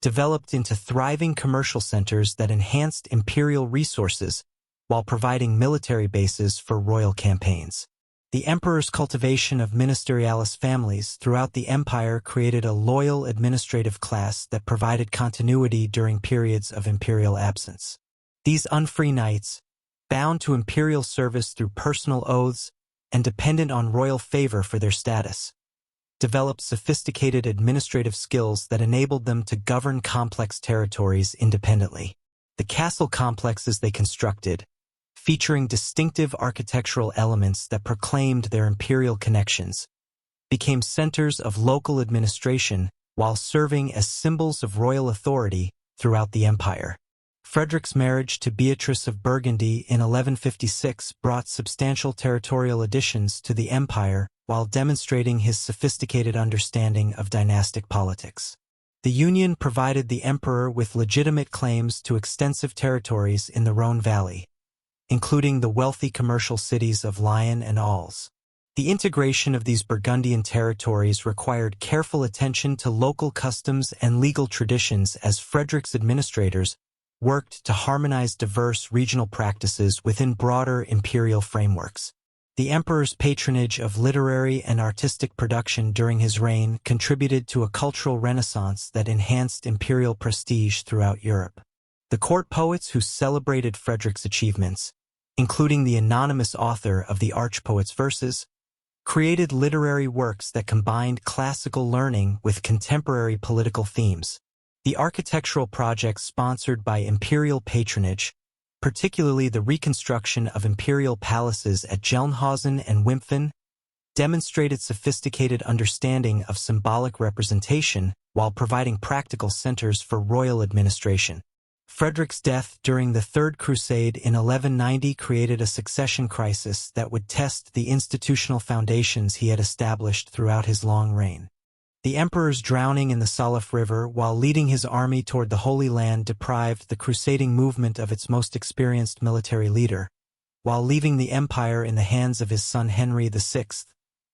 developed into thriving commercial centers that enhanced imperial resources while providing military bases for royal campaigns. The emperor's cultivation of ministerialis families throughout the empire created a loyal administrative class that provided continuity during periods of imperial absence. These unfree knights, bound to imperial service through personal oaths and dependent on royal favor for their status, developed sophisticated administrative skills that enabled them to govern complex territories independently. The castle complexes they constructed, featuring distinctive architectural elements that proclaimed their imperial connections, became centers of local administration while serving as symbols of royal authority throughout the empire. Frederick's marriage to Beatrice of Burgundy in 1156 brought substantial territorial additions to the empire while demonstrating his sophisticated understanding of dynastic politics. The union provided the emperor with legitimate claims to extensive territories in the Rhone Valley, including the wealthy commercial cities of Lyon and Arles. The integration of these Burgundian territories required careful attention to local customs and legal traditions as Frederick's administrators worked to harmonize diverse regional practices within broader imperial frameworks. The emperor's patronage of literary and artistic production during his reign contributed to a cultural renaissance that enhanced imperial prestige throughout Europe. The court poets who celebrated Frederick's achievements, including the anonymous author of the Archpoet's verses, created literary works that combined classical learning with contemporary political themes. The architectural projects sponsored by imperial patronage, particularly the reconstruction of imperial palaces at Gelnhausen and Wimpfen, demonstrated sophisticated understanding of symbolic representation while providing practical centers for royal administration. Frederick's death during the Third Crusade in 1190 created a succession crisis that would test the institutional foundations he had established throughout his long reign. The emperor's drowning in the Salif River while leading his army toward the Holy Land deprived the crusading movement of its most experienced military leader, while leaving the empire in the hands of his son Henry VI,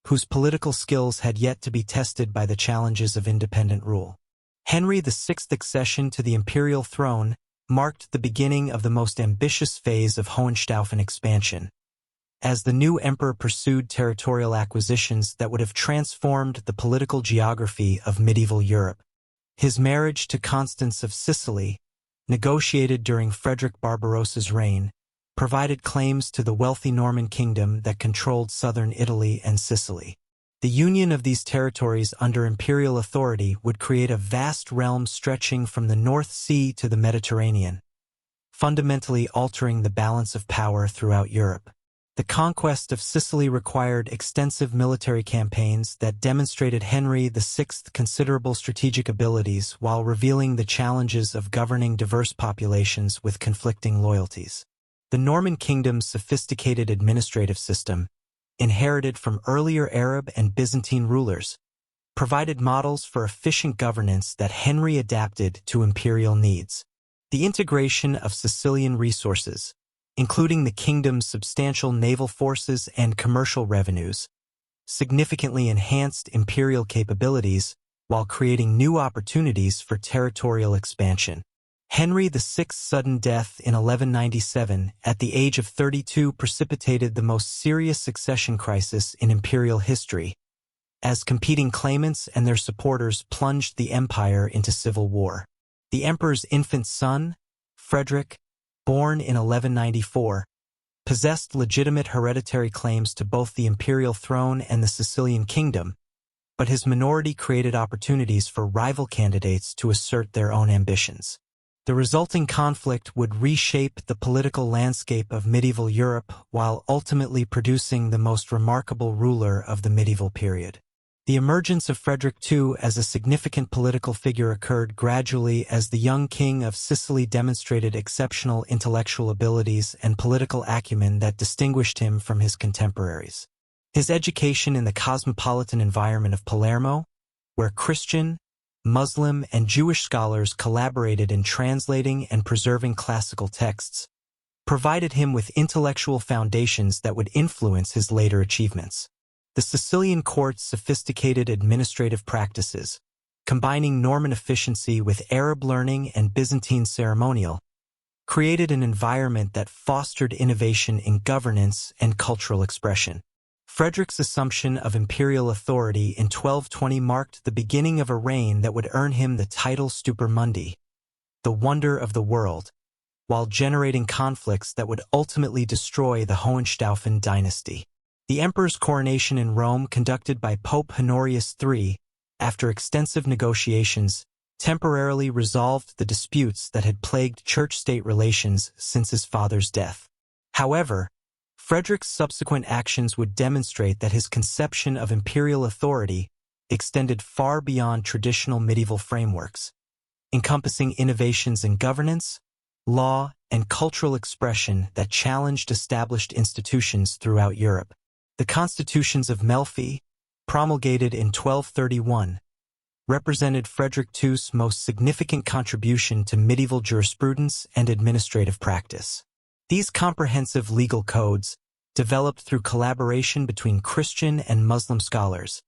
whose political skills had yet to be tested by the challenges of independent rule. Henry VI's accession to the imperial throne marked the beginning of the most ambitious phase of Hohenstaufen expansion, as the new emperor pursued territorial acquisitions that would have transformed the political geography of medieval Europe. His marriage to Constance of Sicily, negotiated during Frederick Barbarossa's reign, provided claims to the wealthy Norman kingdom that controlled southern Italy and Sicily. The union of these territories under imperial authority would create a vast realm stretching from the North Sea to the Mediterranean, fundamentally altering the balance of power throughout Europe. The conquest of Sicily required extensive military campaigns that demonstrated Henry VI's considerable strategic abilities while revealing the challenges of governing diverse populations with conflicting loyalties. The Norman kingdom's sophisticated administrative system, inherited from earlier Arab and Byzantine rulers, provided models for efficient governance that Henry adapted to imperial needs. The integration of Sicilian resources, including the kingdom's substantial naval forces and commercial revenues, significantly enhanced imperial capabilities while creating new opportunities for territorial expansion. Henry VI's sudden death in 1197 at the age of 32 precipitated the most serious succession crisis in imperial history, as competing claimants and their supporters plunged the empire into civil war. The emperor's infant son, Frederick, born in 1194, possessed legitimate hereditary claims to both the imperial throne and the Sicilian kingdom, but his minority created opportunities for rival candidates to assert their own ambitions. The resulting conflict would reshape the political landscape of medieval Europe while ultimately producing the most remarkable ruler of the medieval period. The emergence of Frederick II as a significant political figure occurred gradually as the young king of Sicily demonstrated exceptional intellectual abilities and political acumen that distinguished him from his contemporaries. His education in the cosmopolitan environment of Palermo, where Christian, Muslim, and Jewish scholars collaborated in translating and preserving classical texts, provided him with intellectual foundations that would influence his later achievements. The Sicilian court's sophisticated administrative practices, combining Norman efficiency with Arab learning and Byzantine ceremonial, created an environment that fostered innovation in governance and cultural expression. Frederick's assumption of imperial authority in 1220 marked the beginning of a reign that would earn him the title Stupor Mundi, the wonder of the world, while generating conflicts that would ultimately destroy the Hohenstaufen dynasty. The emperor's coronation in Rome, conducted by Pope Honorius III, after extensive negotiations, temporarily resolved the disputes that had plagued church-state relations since his father's death. However, Frederick's subsequent actions would demonstrate that his conception of imperial authority extended far beyond traditional medieval frameworks, encompassing innovations in governance, law, and cultural expression that challenged established institutions throughout Europe. The constitutions of Melfi, promulgated in 1231, represented Frederick II's most significant contribution to medieval jurisprudence and administrative practice. These comprehensive legal codes, developed through collaboration between Christian and Muslim scholars,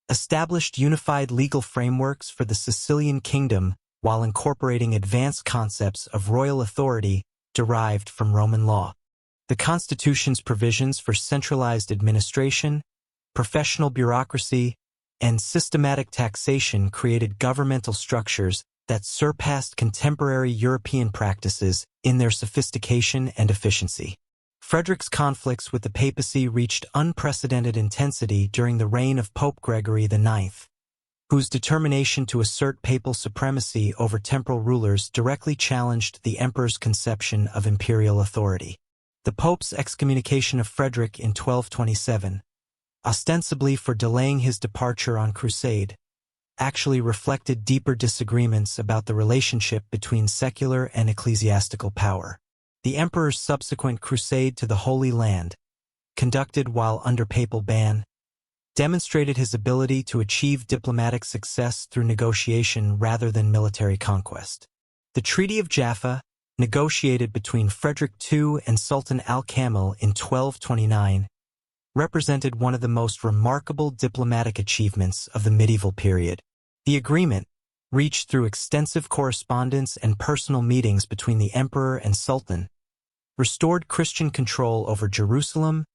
established unified legal frameworks for the Sicilian kingdom while incorporating advanced concepts of royal authority derived from Roman law. The Constitution's provisions for centralized administration, professional bureaucracy, and systematic taxation created governmental structures that surpassed contemporary European practices in their sophistication and efficiency. Frederick's conflicts with the papacy reached unprecedented intensity during the reign of Pope Gregory IX, whose determination to assert papal supremacy over temporal rulers directly challenged the emperor's conception of imperial authority. The Pope's excommunication of Frederick in 1227, ostensibly for delaying his departure on crusade, actually reflected deeper disagreements about the relationship between secular and ecclesiastical power. The emperor's subsequent crusade to the Holy Land, conducted while under papal ban, demonstrated his ability to achieve diplomatic success through negotiation rather than military conquest. The Treaty of Jaffa, negotiated between Frederick II and Sultan al-Kamil in 1229, represented one of the most remarkable diplomatic achievements of the medieval period. The agreement, reached through extensive correspondence and personal meetings between the emperor and sultan, restored Christian control over Jerusalem,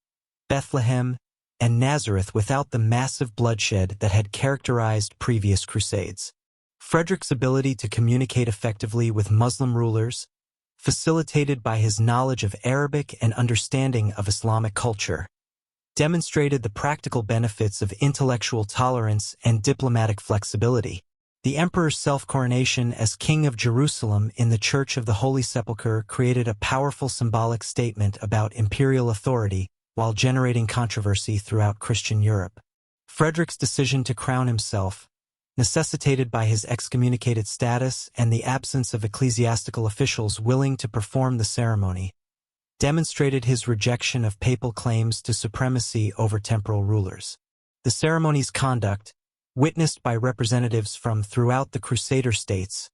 Bethlehem, and Nazareth without the massive bloodshed that had characterized previous crusades. Frederick's ability to communicate effectively with Muslim rulers, facilitated by his knowledge of Arabic and understanding of Islamic culture, demonstrated the practical benefits of intellectual tolerance and diplomatic flexibility. The emperor's self-coronation as King of Jerusalem in the Church of the Holy Sepulchre created a powerful symbolic statement about imperial authority while generating controversy throughout Christian Europe. Frederick's decision to crown himself, necessitated by his excommunicated status and the absence of ecclesiastical officials willing to perform the ceremony, demonstrated his rejection of papal claims to supremacy over temporal rulers. The ceremony's conduct, witnessed by representatives from throughout the Crusader states,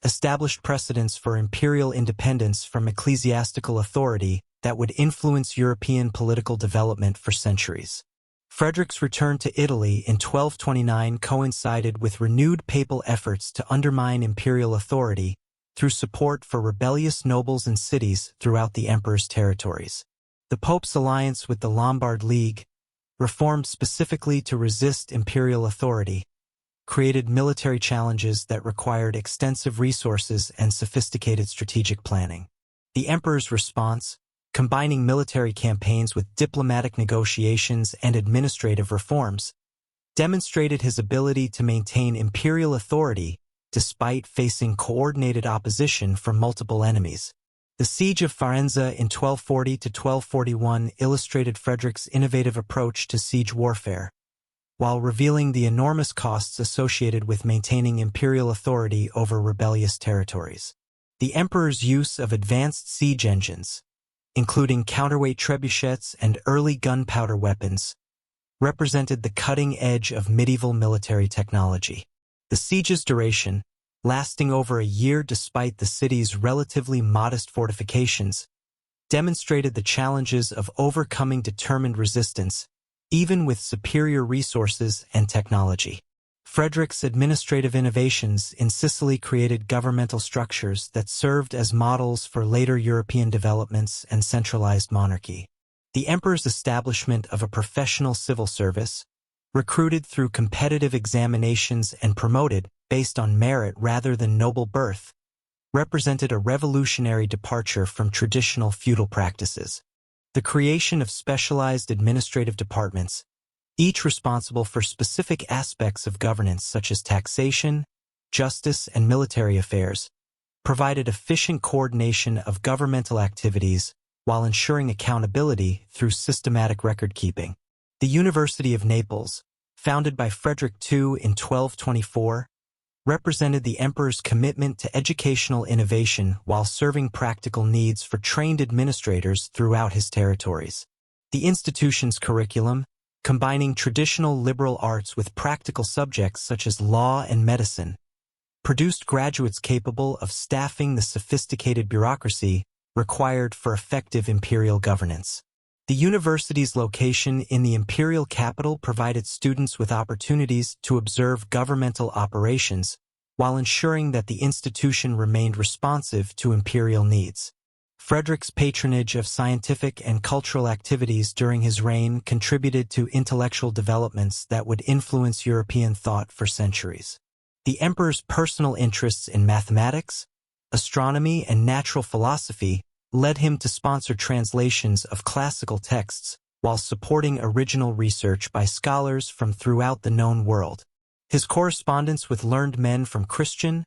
established precedents for imperial independence from ecclesiastical authority that would influence European political development for centuries. Frederick's return to Italy in 1229 coincided with renewed papal efforts to undermine imperial authority through support for rebellious nobles and cities throughout the emperor's territories. The Pope's alliance with the Lombard League, reformed specifically to resist imperial authority, created military challenges that required extensive resources and sophisticated strategic planning. The emperor's response, combining military campaigns with diplomatic negotiations and administrative reforms, demonstrated his ability to maintain imperial authority despite facing coordinated opposition from multiple enemies. The Siege of Firenze in 1240 to 1241 illustrated Frederick's innovative approach to siege warfare, while revealing the enormous costs associated with maintaining imperial authority over rebellious territories. The emperor's use of advanced siege engines, including counterweight trebuchets and early gunpowder weapons, represented the cutting edge of medieval military technology. The siege's duration, lasting over a year despite the city's relatively modest fortifications, demonstrated the challenges of overcoming determined resistance, even with superior resources and technology. Frederick's administrative innovations in Sicily created governmental structures that served as models for later European developments and centralized monarchy. The emperor's establishment of a professional civil service, recruited through competitive examinations and promoted based on merit rather than noble birth, represented a revolutionary departure from traditional feudal practices. The creation of specialized administrative departments, each responsible for specific aspects of governance such as taxation, justice, and military affairs, provided efficient coordination of governmental activities while ensuring accountability through systematic record-keeping. The University of Naples, founded by Frederick II in 1224, represented the emperor's commitment to educational innovation while serving practical needs for trained administrators throughout his territories. The institution's curriculum, combining traditional liberal arts with practical subjects such as law and medicine, produced graduates capable of staffing the sophisticated bureaucracy required for effective imperial governance. The university's location in the imperial capital provided students with opportunities to observe governmental operations while ensuring that the institution remained responsive to imperial needs. Frederick's patronage of scientific and cultural activities during his reign contributed to intellectual developments that would influence European thought for centuries. The emperor's personal interests in mathematics, astronomy, and natural philosophy led him to sponsor translations of classical texts while supporting original research by scholars from throughout the known world. His correspondence with learned men from Christian,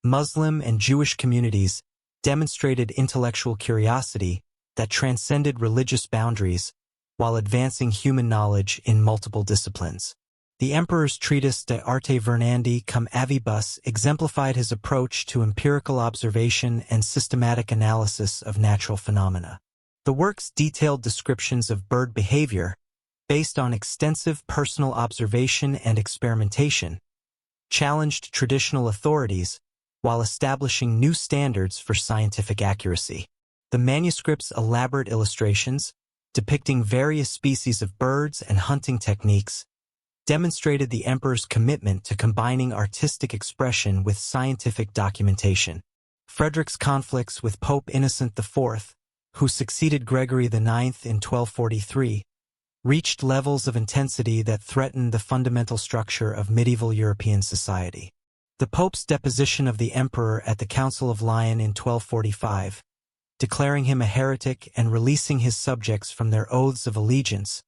Muslim, and Jewish communities demonstrated intellectual curiosity that transcended religious boundaries while advancing human knowledge in multiple disciplines. The emperor's treatise De Arte Vernandi cum Avibus exemplified his approach to empirical observation and systematic analysis of natural phenomena. The work's detailed descriptions of bird behavior, based on extensive personal observation and experimentation, challenged traditional authorities while establishing new standards for scientific accuracy. The manuscript's elaborate illustrations, depicting various species of birds and hunting techniques, demonstrated the emperor's commitment to combining artistic expression with scientific documentation. Frederick's conflicts with Pope Innocent IV, who succeeded Gregory IX in 1243, reached levels of intensity that threatened the fundamental structure of medieval European society. The Pope's deposition of the emperor at the Council of Lyon in 1245, declaring him a heretic and releasing his subjects from their oaths of allegiance,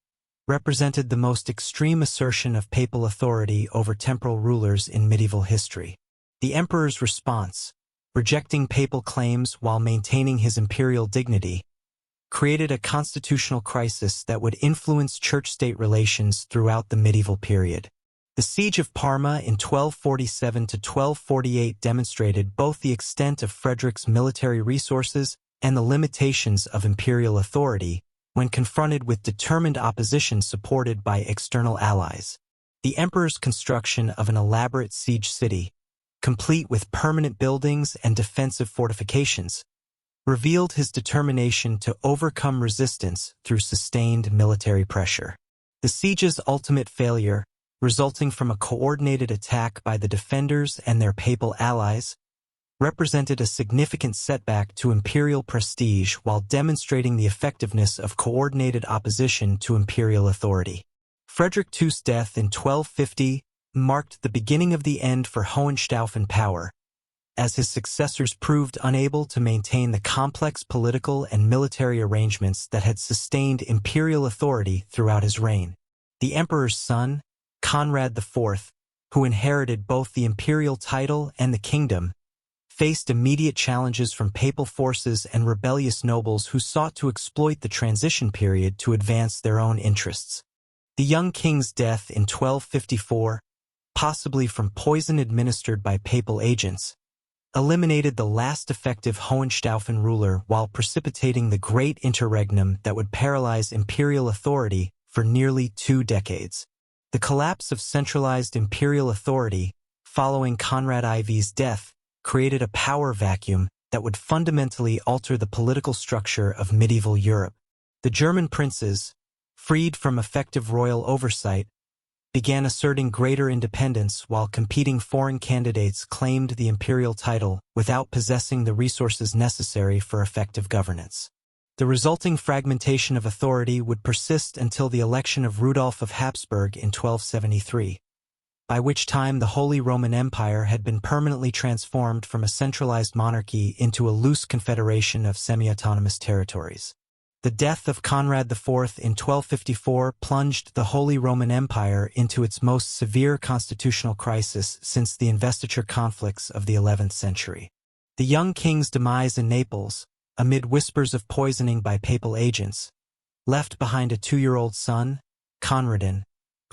represented the most extreme assertion of papal authority over temporal rulers in medieval history. The emperor's response, rejecting papal claims while maintaining his imperial dignity, created a constitutional crisis that would influence church-state relations throughout the medieval period. The Siege of Parma in 1247 to 1248 demonstrated both the extent of Frederick's military resources and the limitations of imperial authority when confronted with determined opposition supported by external allies. The emperor's construction of an elaborate siege city, complete with permanent buildings and defensive fortifications, revealed his determination to overcome resistance through sustained military pressure. The siege's ultimate failure, resulting from a coordinated attack by the defenders and their papal allies, represented a significant setback to imperial prestige while demonstrating the effectiveness of coordinated opposition to imperial authority. Frederick II's death in 1250 marked the beginning of the end for Hohenstaufen power, as his successors proved unable to maintain the complex political and military arrangements that had sustained imperial authority throughout his reign. The emperor's son, Conrad IV, who inherited both the imperial title and the kingdom, faced immediate challenges from papal forces and rebellious nobles who sought to exploit the transition period to advance their own interests. The young king's death in 1254, possibly from poison administered by papal agents, eliminated the last effective Hohenstaufen ruler while precipitating the Great Interregnum that would paralyze imperial authority for nearly 2 decades. The collapse of centralized imperial authority following Conrad IV's death created a power vacuum that would fundamentally alter the political structure of medieval Europe. The German princes, freed from effective royal oversight, began asserting greater independence while competing foreign candidates claimed the imperial title without possessing the resources necessary for effective governance. The resulting fragmentation of authority would persist until the election of Rudolf of Habsburg in 1273, by which time the Holy Roman Empire had been permanently transformed from a centralized monarchy into a loose confederation of semi-autonomous territories. The death of Conrad IV in 1254 plunged the Holy Roman Empire into its most severe constitutional crisis since the investiture conflicts of the 11th century. The young king's demise in Naples, amid whispers of poisoning by papal agents, left behind a 2-year-old son, Conradin,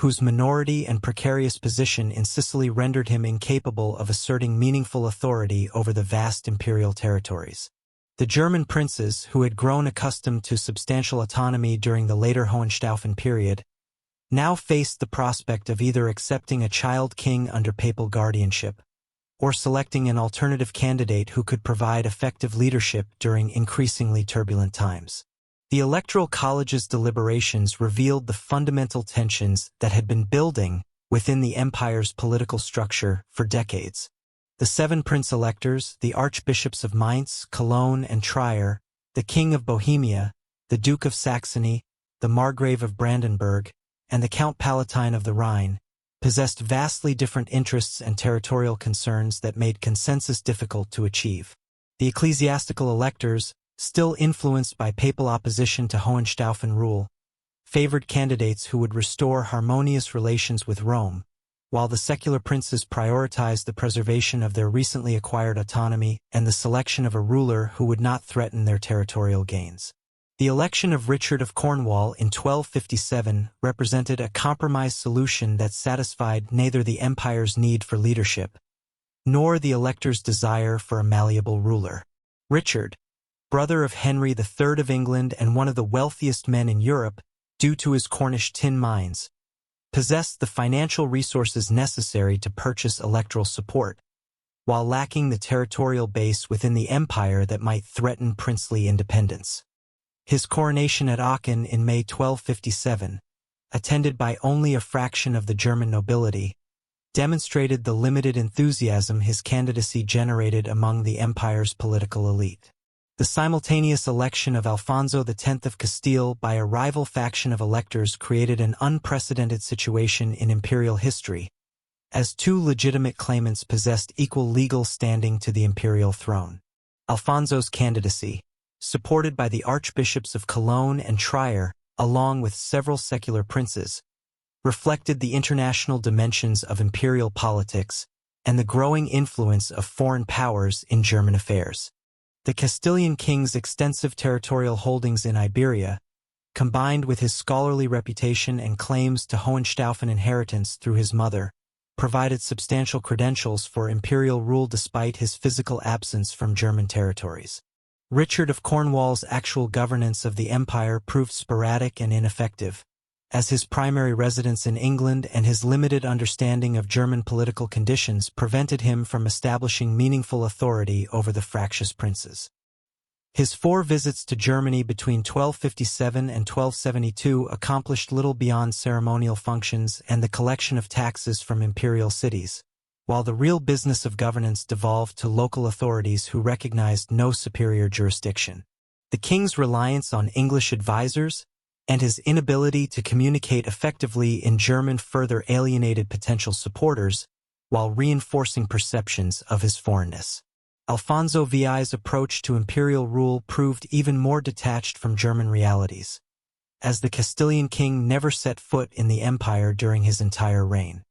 whose minority and precarious position in Sicily rendered him incapable of asserting meaningful authority over the vast imperial territories. The German princes, who had grown accustomed to substantial autonomy during the later Hohenstaufen period, now faced the prospect of either accepting a child king under papal guardianship, or selecting an alternative candidate who could provide effective leadership during increasingly turbulent times. The Electoral College's deliberations revealed the fundamental tensions that had been building within the empire's political structure for decades. The 7 prince-electors, the archbishops of Mainz, Cologne, and Trier, the King of Bohemia, the Duke of Saxony, the Margrave of Brandenburg, and the Count Palatine of the Rhine, possessed vastly different interests and territorial concerns that made consensus difficult to achieve. The ecclesiastical electors, still influenced by papal opposition to Hohenstaufen rule, favored candidates who would restore harmonious relations with Rome, while the secular princes prioritized the preservation of their recently acquired autonomy and the selection of a ruler who would not threaten their territorial gains. The election of Richard of Cornwall in 1257 represented a compromise solution that satisfied neither the empire's need for leadership, nor the elector's desire for a malleable ruler. Richard, brother of Henry III of England and one of the wealthiest men in Europe, due to his Cornish tin mines, possessed the financial resources necessary to purchase electoral support, while lacking the territorial base within the empire that might threaten princely independence. His coronation at Aachen in May 1257, attended by only a fraction of the German nobility, demonstrated the limited enthusiasm his candidacy generated among the empire's political elite. The simultaneous election of Alfonso X of Castile by a rival faction of electors created an unprecedented situation in imperial history, as two legitimate claimants possessed equal legal standing to the imperial throne. Alfonso's candidacy, supported by the archbishops of Cologne and Trier, along with several secular princes, reflected the international dimensions of imperial politics and the growing influence of foreign powers in German affairs. The Castilian king's extensive territorial holdings in Iberia, combined with his scholarly reputation and claims to Hohenstaufen inheritance through his mother, provided substantial credentials for imperial rule despite his physical absence from German territories. Richard of Cornwall's actual governance of the empire proved sporadic and ineffective, as his primary residence in England and his limited understanding of German political conditions prevented him from establishing meaningful authority over the fractious princes. His 4 visits to Germany between 1257 and 1272 accomplished little beyond ceremonial functions and the collection of taxes from imperial cities, while the real business of governance devolved to local authorities who recognized no superior jurisdiction. The king's reliance on English advisors and his inability to communicate effectively in German further alienated potential supporters, while reinforcing perceptions of his foreignness. Alfonso VI's approach to imperial rule proved even more detached from German realities, as the Castilian king never set foot in the empire during his entire reign.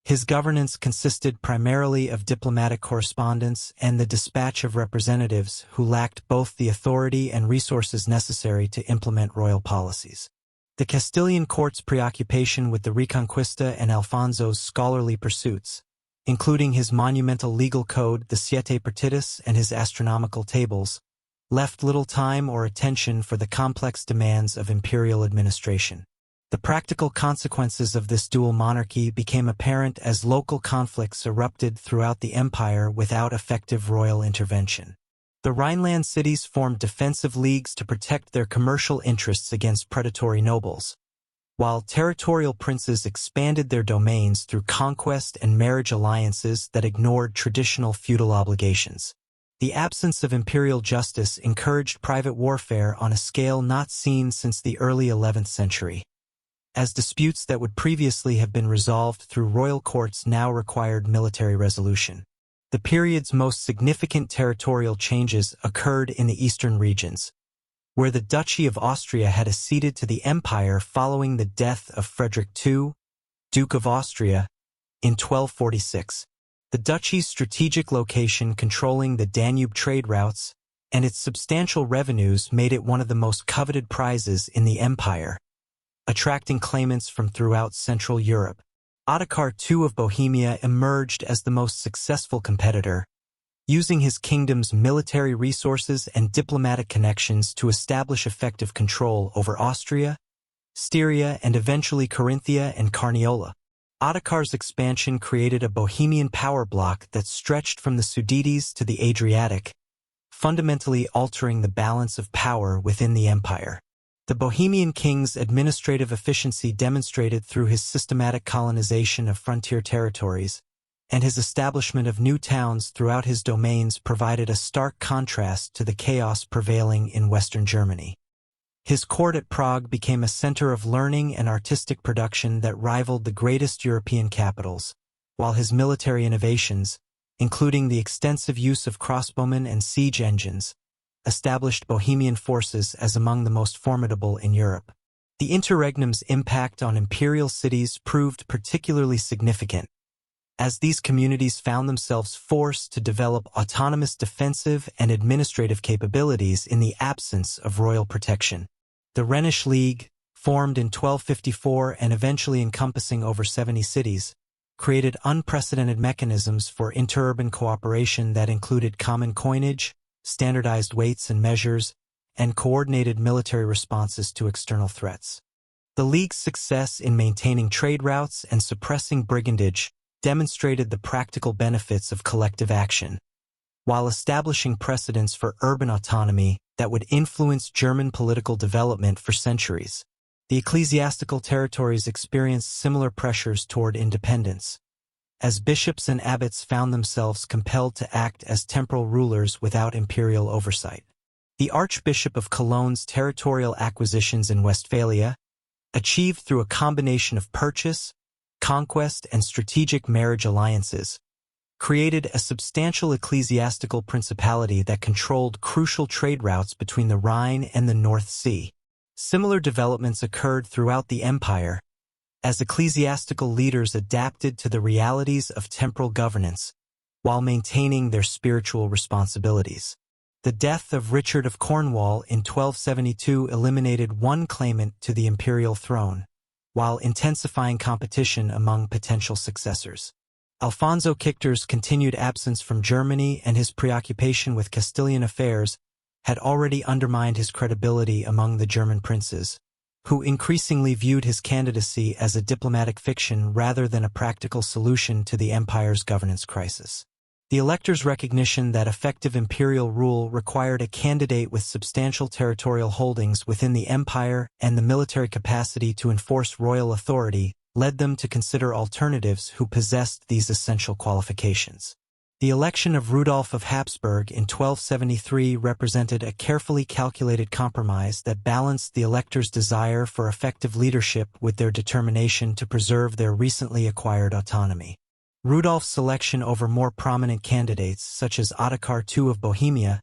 His governance consisted primarily of diplomatic correspondence and the dispatch of representatives who lacked both the authority and resources necessary to implement royal policies. The Castilian court's preoccupation with the Reconquista and Alfonso's scholarly pursuits, including his monumental legal code, the Siete Partidas, and his astronomical tables, left little time or attention for the complex demands of imperial administration. The practical consequences of this dual monarchy became apparent as local conflicts erupted throughout the empire without effective royal intervention. The Rhineland cities formed defensive leagues to protect their commercial interests against predatory nobles, while territorial princes expanded their domains through conquest and marriage alliances that ignored traditional feudal obligations. The absence of imperial justice encouraged private warfare on a scale not seen since the early 11th century, as disputes that would previously have been resolved through royal courts now required military resolution. The period's most significant territorial changes occurred in the eastern regions, where the Duchy of Austria had acceded to the empire following the death of Frederick II, Duke of Austria, in 1246. The duchy's strategic location controlling the Danube trade routes and its substantial revenues made it one of the most coveted prizes in the empire, attracting claimants from throughout Central Europe. Ottokar II of Bohemia emerged as the most successful competitor, using his kingdom's military resources and diplomatic connections to establish effective control over Austria, Styria, and eventually Carinthia and Carniola. Ottokar's expansion created a Bohemian power bloc that stretched from the Sudetes to the Adriatic, fundamentally altering the balance of power within the empire. The Bohemian king's administrative efficiency demonstrated through his systematic colonization of frontier territories, and his establishment of new towns throughout his domains provided a stark contrast to the chaos prevailing in Western Germany. His court at Prague became a center of learning and artistic production that rivaled the greatest European capitals, while his military innovations, including the extensive use of crossbowmen and siege engines, established Bohemian forces as among the most formidable in Europe. The interregnum's impact on imperial cities proved particularly significant, as these communities found themselves forced to develop autonomous defensive and administrative capabilities in the absence of royal protection. The Rhenish League, formed in 1254 and eventually encompassing over 70 cities, created unprecedented mechanisms for interurban cooperation that included common coinage, standardized weights and measures, and coordinated military responses to external threats. The League's success in maintaining trade routes and suppressing brigandage demonstrated the practical benefits of collective action, while establishing precedents for urban autonomy that would influence German political development for centuries. The ecclesiastical territories experienced similar pressures toward independence, as bishops and abbots found themselves compelled to act as temporal rulers without imperial oversight. The Archbishop of Cologne's territorial acquisitions in Westphalia, achieved through a combination of purchase, conquest, and strategic marriage alliances, created a substantial ecclesiastical principality that controlled crucial trade routes between the Rhine and the North Sea. Similar developments occurred throughout the empire, as ecclesiastical leaders adapted to the realities of temporal governance while maintaining their spiritual responsibilities. The death of Richard of Cornwall in 1272 eliminated one claimant to the imperial throne, while intensifying competition among potential successors. Alfonso Kictor's continued absence from Germany and his preoccupation with Castilian affairs had already undermined his credibility among the German princes, who increasingly viewed his candidacy as a diplomatic fiction rather than a practical solution to the empire's governance crisis. The electors' recognition that effective imperial rule required a candidate with substantial territorial holdings within the empire and the military capacity to enforce royal authority led them to consider alternatives who possessed these essential qualifications. The election of Rudolf of Habsburg in 1273 represented a carefully calculated compromise that balanced the electors' desire for effective leadership with their determination to preserve their recently acquired autonomy. Rudolf's selection over more prominent candidates, such as Ottokar II of Bohemia,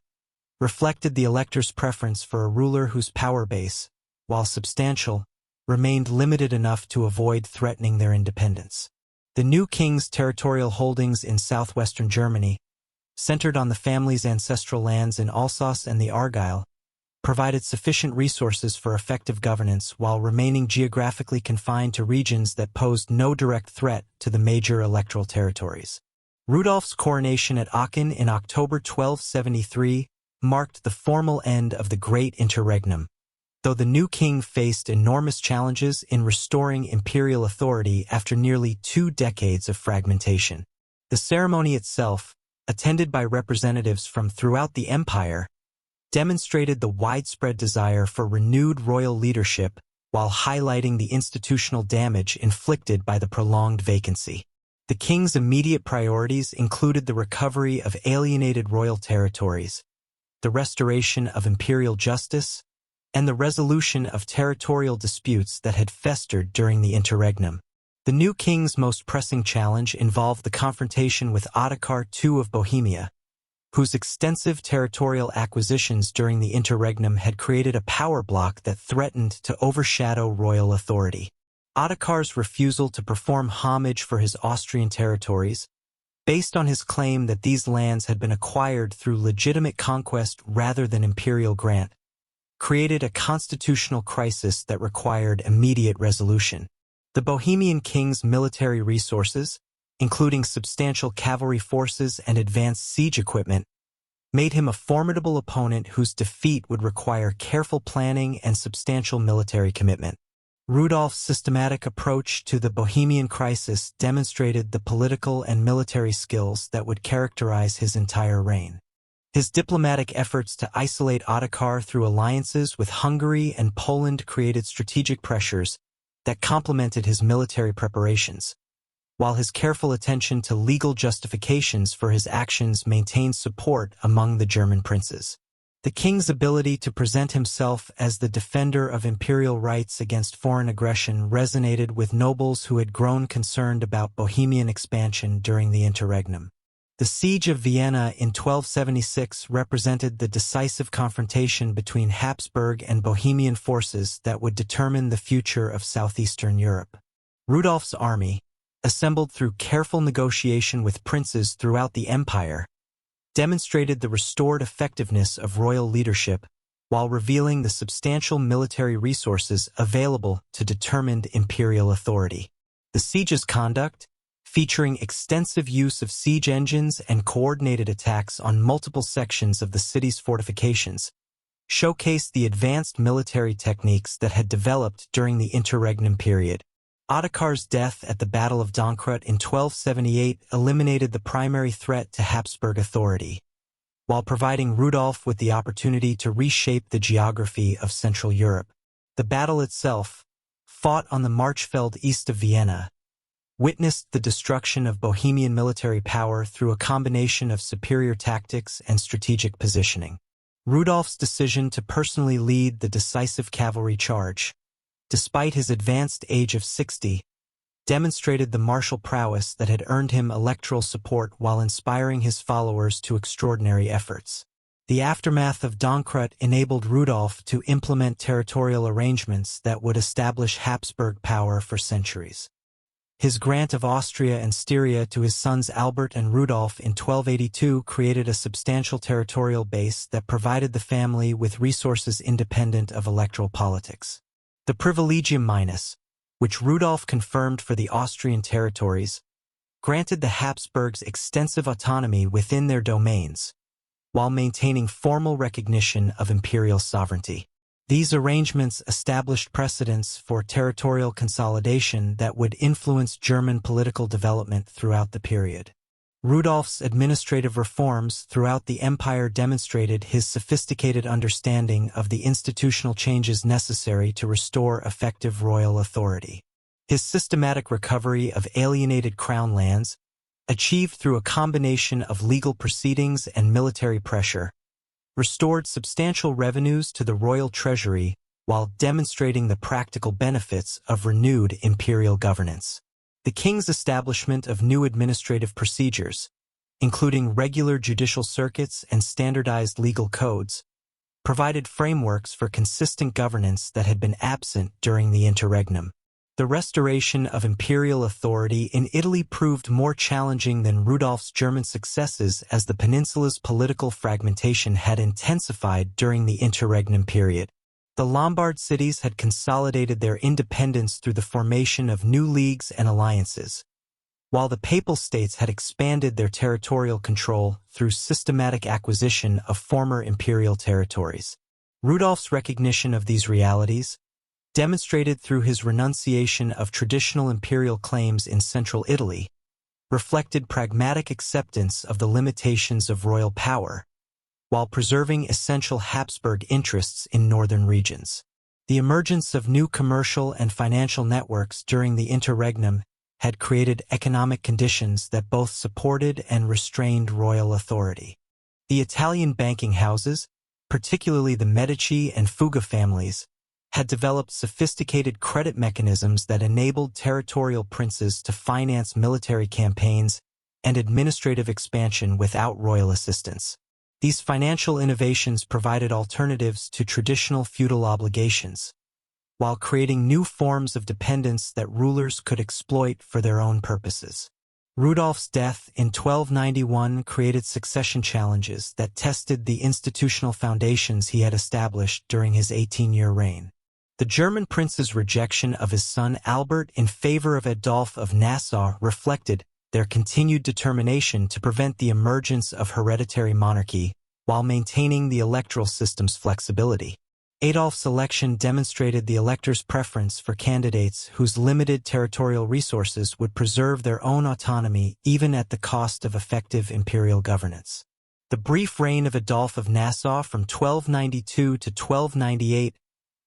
reflected the electors' preference for a ruler whose power base, while substantial, remained limited enough to avoid threatening their independence. The new king's territorial holdings in southwestern Germany, centered on the family's ancestral lands in Alsace and the Argyll, provided sufficient resources for effective governance while remaining geographically confined to regions that posed no direct threat to the major electoral territories. Rudolf's coronation at Aachen in October 1273 marked the formal end of the Great Interregnum, though the new king faced enormous challenges in restoring imperial authority after nearly 2 decades of fragmentation. The ceremony itself, attended by representatives from throughout the empire, demonstrated the widespread desire for renewed royal leadership while highlighting the institutional damage inflicted by the prolonged vacancy. The king's immediate priorities included the recovery of alienated royal territories, the restoration of imperial justice, and the resolution of territorial disputes that had festered during the interregnum. The new king's most pressing challenge involved the confrontation with Ottokar II of Bohemia, whose extensive territorial acquisitions during the interregnum had created a power block that threatened to overshadow royal authority. Ottokar's refusal to perform homage for his Austrian territories, based on his claim that these lands had been acquired through legitimate conquest rather than imperial grant, created a constitutional crisis that required immediate resolution. The Bohemian king's military resources, including substantial cavalry forces and advanced siege equipment, made him a formidable opponent whose defeat would require careful planning and substantial military commitment. Rudolf's systematic approach to the Bohemian crisis demonstrated the political and military skills that would characterize his entire reign. His diplomatic efforts to isolate Ottokar through alliances with Hungary and Poland created strategic pressures that complemented his military preparations, while his careful attention to legal justifications for his actions maintained support among the German princes. The king's ability to present himself as the defender of imperial rights against foreign aggression resonated with nobles who had grown concerned about Bohemian expansion during the interregnum. The Siege of Vienna in 1276 represented the decisive confrontation between Habsburg and Bohemian forces that would determine the future of southeastern Europe. Rudolf's army, assembled through careful negotiation with princes throughout the empire, demonstrated the restored effectiveness of royal leadership while revealing the substantial military resources available to determined imperial authority. The siege's conduct, featuring extensive use of siege engines and coordinated attacks on multiple sections of the city's fortifications, showcased the advanced military techniques that had developed during the interregnum period. Ottokar's death at the Battle of Donkrut in 1278 eliminated the primary threat to Habsburg authority, while providing Rudolf with the opportunity to reshape the geography of Central Europe. The battle itself, fought on the Marchfeld east of Vienna, witnessed the destruction of Bohemian military power through a combination of superior tactics and strategic positioning. Rudolf's decision to personally lead the decisive cavalry charge, despite his advanced age of 60, demonstrated the martial prowess that had earned him electoral support while inspiring his followers to extraordinary efforts. The aftermath of Donkrut enabled Rudolf to implement territorial arrangements that would establish Habsburg power for centuries. His grant of Austria and Styria to his sons Albert and Rudolf in 1282 created a substantial territorial base that provided the family with resources independent of electoral politics. The Privilegium Minus, which Rudolf confirmed for the Austrian territories, granted the Habsburgs extensive autonomy within their domains, while maintaining formal recognition of imperial sovereignty. These arrangements established precedents for territorial consolidation that would influence German political development throughout the period. Rudolf's administrative reforms throughout the empire demonstrated his sophisticated understanding of the institutional changes necessary to restore effective royal authority. His systematic recovery of alienated crown lands, achieved through a combination of legal proceedings and military pressure, restored substantial revenues to the royal treasury while demonstrating the practical benefits of renewed imperial governance. The king's establishment of new administrative procedures, including regular judicial circuits and standardized legal codes, provided frameworks for consistent governance that had been absent during the interregnum. The restoration of imperial authority in Italy proved more challenging than Rudolf's German successes as the peninsula's political fragmentation had intensified during the interregnum period. The Lombard cities had consolidated their independence through the formation of new leagues and alliances, while the Papal States had expanded their territorial control through systematic acquisition of former imperial territories. Rudolf's recognition of these realities, demonstrated through his renunciation of traditional imperial claims in central Italy, reflected pragmatic acceptance of the limitations of royal power, while preserving essential Habsburg interests in northern regions. The emergence of new commercial and financial networks during the interregnum had created economic conditions that both supported and restrained royal authority. The Italian banking houses, particularly the Medici and Fuga families, had developed sophisticated credit mechanisms that enabled territorial princes to finance military campaigns and administrative expansion without royal assistance. These financial innovations provided alternatives to traditional feudal obligations, while creating new forms of dependence that rulers could exploit for their own purposes. Rudolf's death in 1291 created succession challenges that tested the institutional foundations he had established during his 18-year reign. The German prince's rejection of his son Albert in favor of Adolf of Nassau reflected their continued determination to prevent the emergence of hereditary monarchy while maintaining the electoral system's flexibility. Adolf's election demonstrated the elector's preference for candidates whose limited territorial resources would preserve their own autonomy even at the cost of effective imperial governance. The brief reign of Adolf of Nassau from 1292 to 1298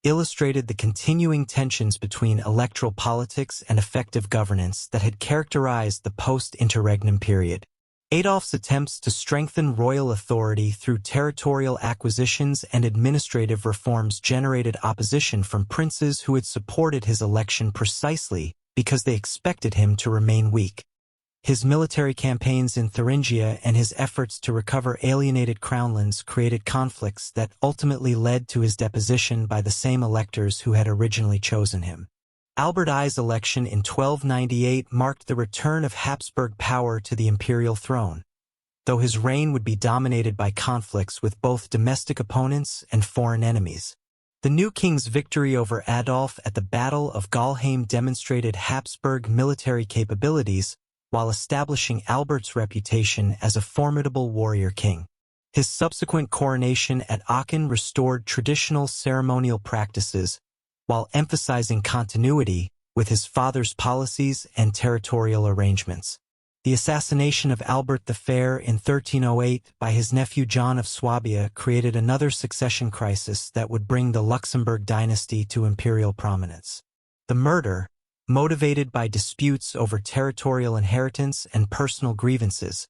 illustrated the continuing tensions between electoral politics and effective governance that had characterized the post-interregnum period. Adolf's attempts to strengthen royal authority through territorial acquisitions and administrative reforms generated opposition from princes who had supported his election precisely because they expected him to remain weak. His military campaigns in Thuringia and his efforts to recover alienated crownlands created conflicts that ultimately led to his deposition by the same electors who had originally chosen him. Albert I's election in 1298 marked the return of Habsburg power to the imperial throne, though his reign would be dominated by conflicts with both domestic opponents and foreign enemies. The new king's victory over Adolf at the Battle of Galheim demonstrated Habsburg military capabilities while establishing Albert's reputation as a formidable warrior king. His subsequent coronation at Aachen restored traditional ceremonial practices while emphasizing continuity with his father's policies and territorial arrangements. The assassination of Albert the Fair in 1308 by his nephew John of Swabia created another succession crisis that would bring the Luxembourg dynasty to imperial prominence. The murder, motivated by disputes over territorial inheritance and personal grievances,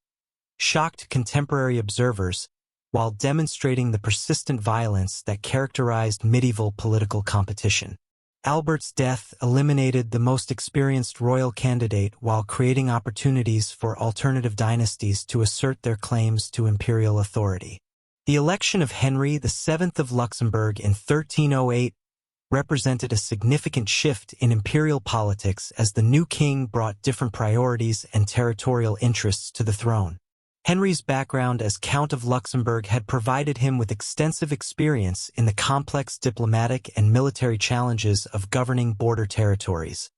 shocked contemporary observers while demonstrating the persistent violence that characterized medieval political competition. Albert's death eliminated the most experienced royal candidate while creating opportunities for alternative dynasties to assert their claims to imperial authority. The election of Henry VII of Luxembourg in 1308 represented a significant shift in imperial politics as the new king brought different priorities and territorial interests to the throne. Henry's background as Count of Luxembourg had provided him with extensive experience in the complex diplomatic and military challenges of governing border territories,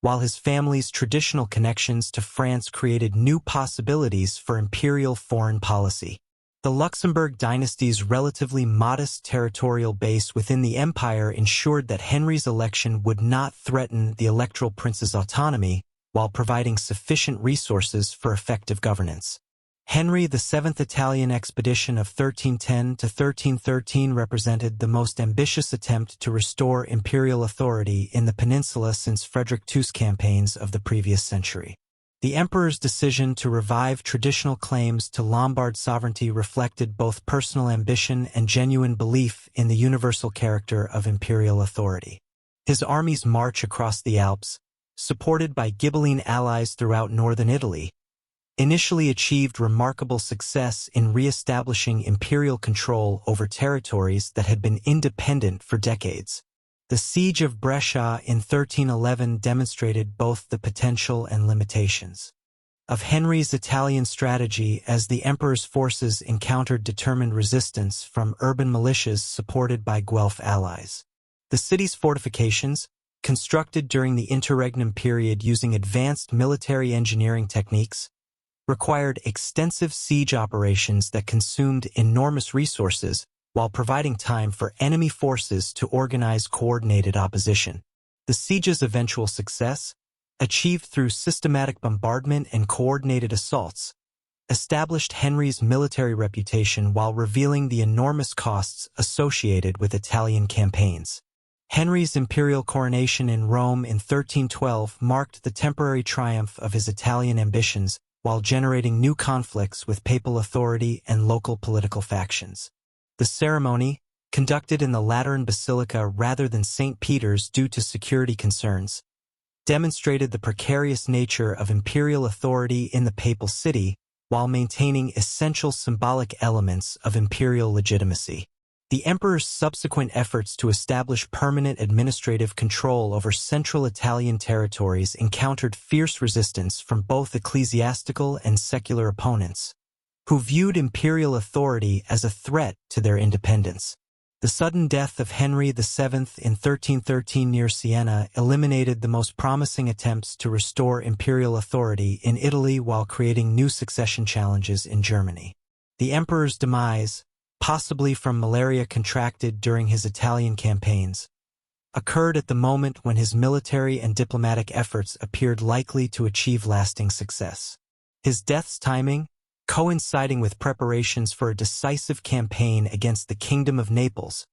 while his family's traditional connections to France created new possibilities for imperial foreign policy. The Luxembourg dynasty's relatively modest territorial base within the empire ensured that Henry's election would not threaten the electoral prince's autonomy while providing sufficient resources for effective governance. Henry VII's Italian expedition of 1310 to 1313 represented the most ambitious attempt to restore imperial authority in the peninsula since Frederick II's campaigns of the previous century. The emperor's decision to revive traditional claims to Lombard sovereignty reflected both personal ambition and genuine belief in the universal character of imperial authority. His army's march across the Alps, supported by Ghibelline allies throughout northern Italy, initially achieved remarkable success in re-establishing imperial control over territories that had been independent for decades. The Siege of Brescia in 1311 demonstrated both the potential and limitations of Henry's Italian strategy as the emperor's forces encountered determined resistance from urban militias supported by Guelph allies. The city's fortifications, constructed during the interregnum period using advanced military engineering techniques, required extensive siege operations that consumed enormous resources while providing time for enemy forces to organize coordinated opposition. The siege's eventual success, achieved through systematic bombardment and coordinated assaults, established Henry's military reputation while revealing the enormous costs associated with Italian campaigns. Henry's imperial coronation in Rome in 1312 marked the temporary triumph of his Italian ambitions while generating new conflicts with papal authority and local political factions. The ceremony, conducted in the Lateran Basilica rather than St. Peter's due to security concerns, demonstrated the precarious nature of imperial authority in the papal city while maintaining essential symbolic elements of imperial legitimacy. The emperor's subsequent efforts to establish permanent administrative control over central Italian territories encountered fierce resistance from both ecclesiastical and secular opponents, who viewed imperial authority as a threat to their independence. The sudden death of Henry VII in 1313 near Siena eliminated the most promising attempts to restore imperial authority in Italy while creating new succession challenges in Germany. The emperor's demise, possibly from malaria contracted during his Italian campaigns, occurred at the moment when his military and diplomatic efforts appeared likely to achieve lasting success. His death's timing, coinciding with preparations for a decisive campaign against the Kingdom of Naples,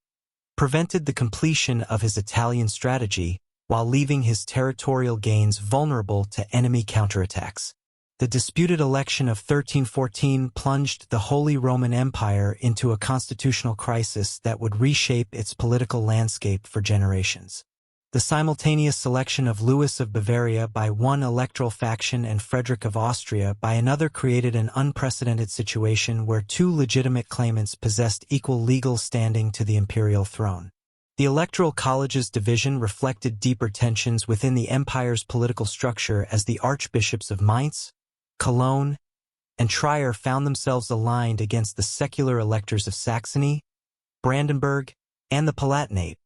prevented the completion of his Italian strategy while leaving his territorial gains vulnerable to enemy counterattacks. The disputed election of 1314 plunged the Holy Roman Empire into a constitutional crisis that would reshape its political landscape for generations. The simultaneous selection of Louis of Bavaria by one electoral faction and Frederick of Austria by another created an unprecedented situation where two legitimate claimants possessed equal legal standing to the imperial throne. The Electoral College's division reflected deeper tensions within the empire's political structure as the archbishops of Mainz, Cologne, and Trier found themselves aligned against the secular electors of Saxony, Brandenburg, and the Palatinate,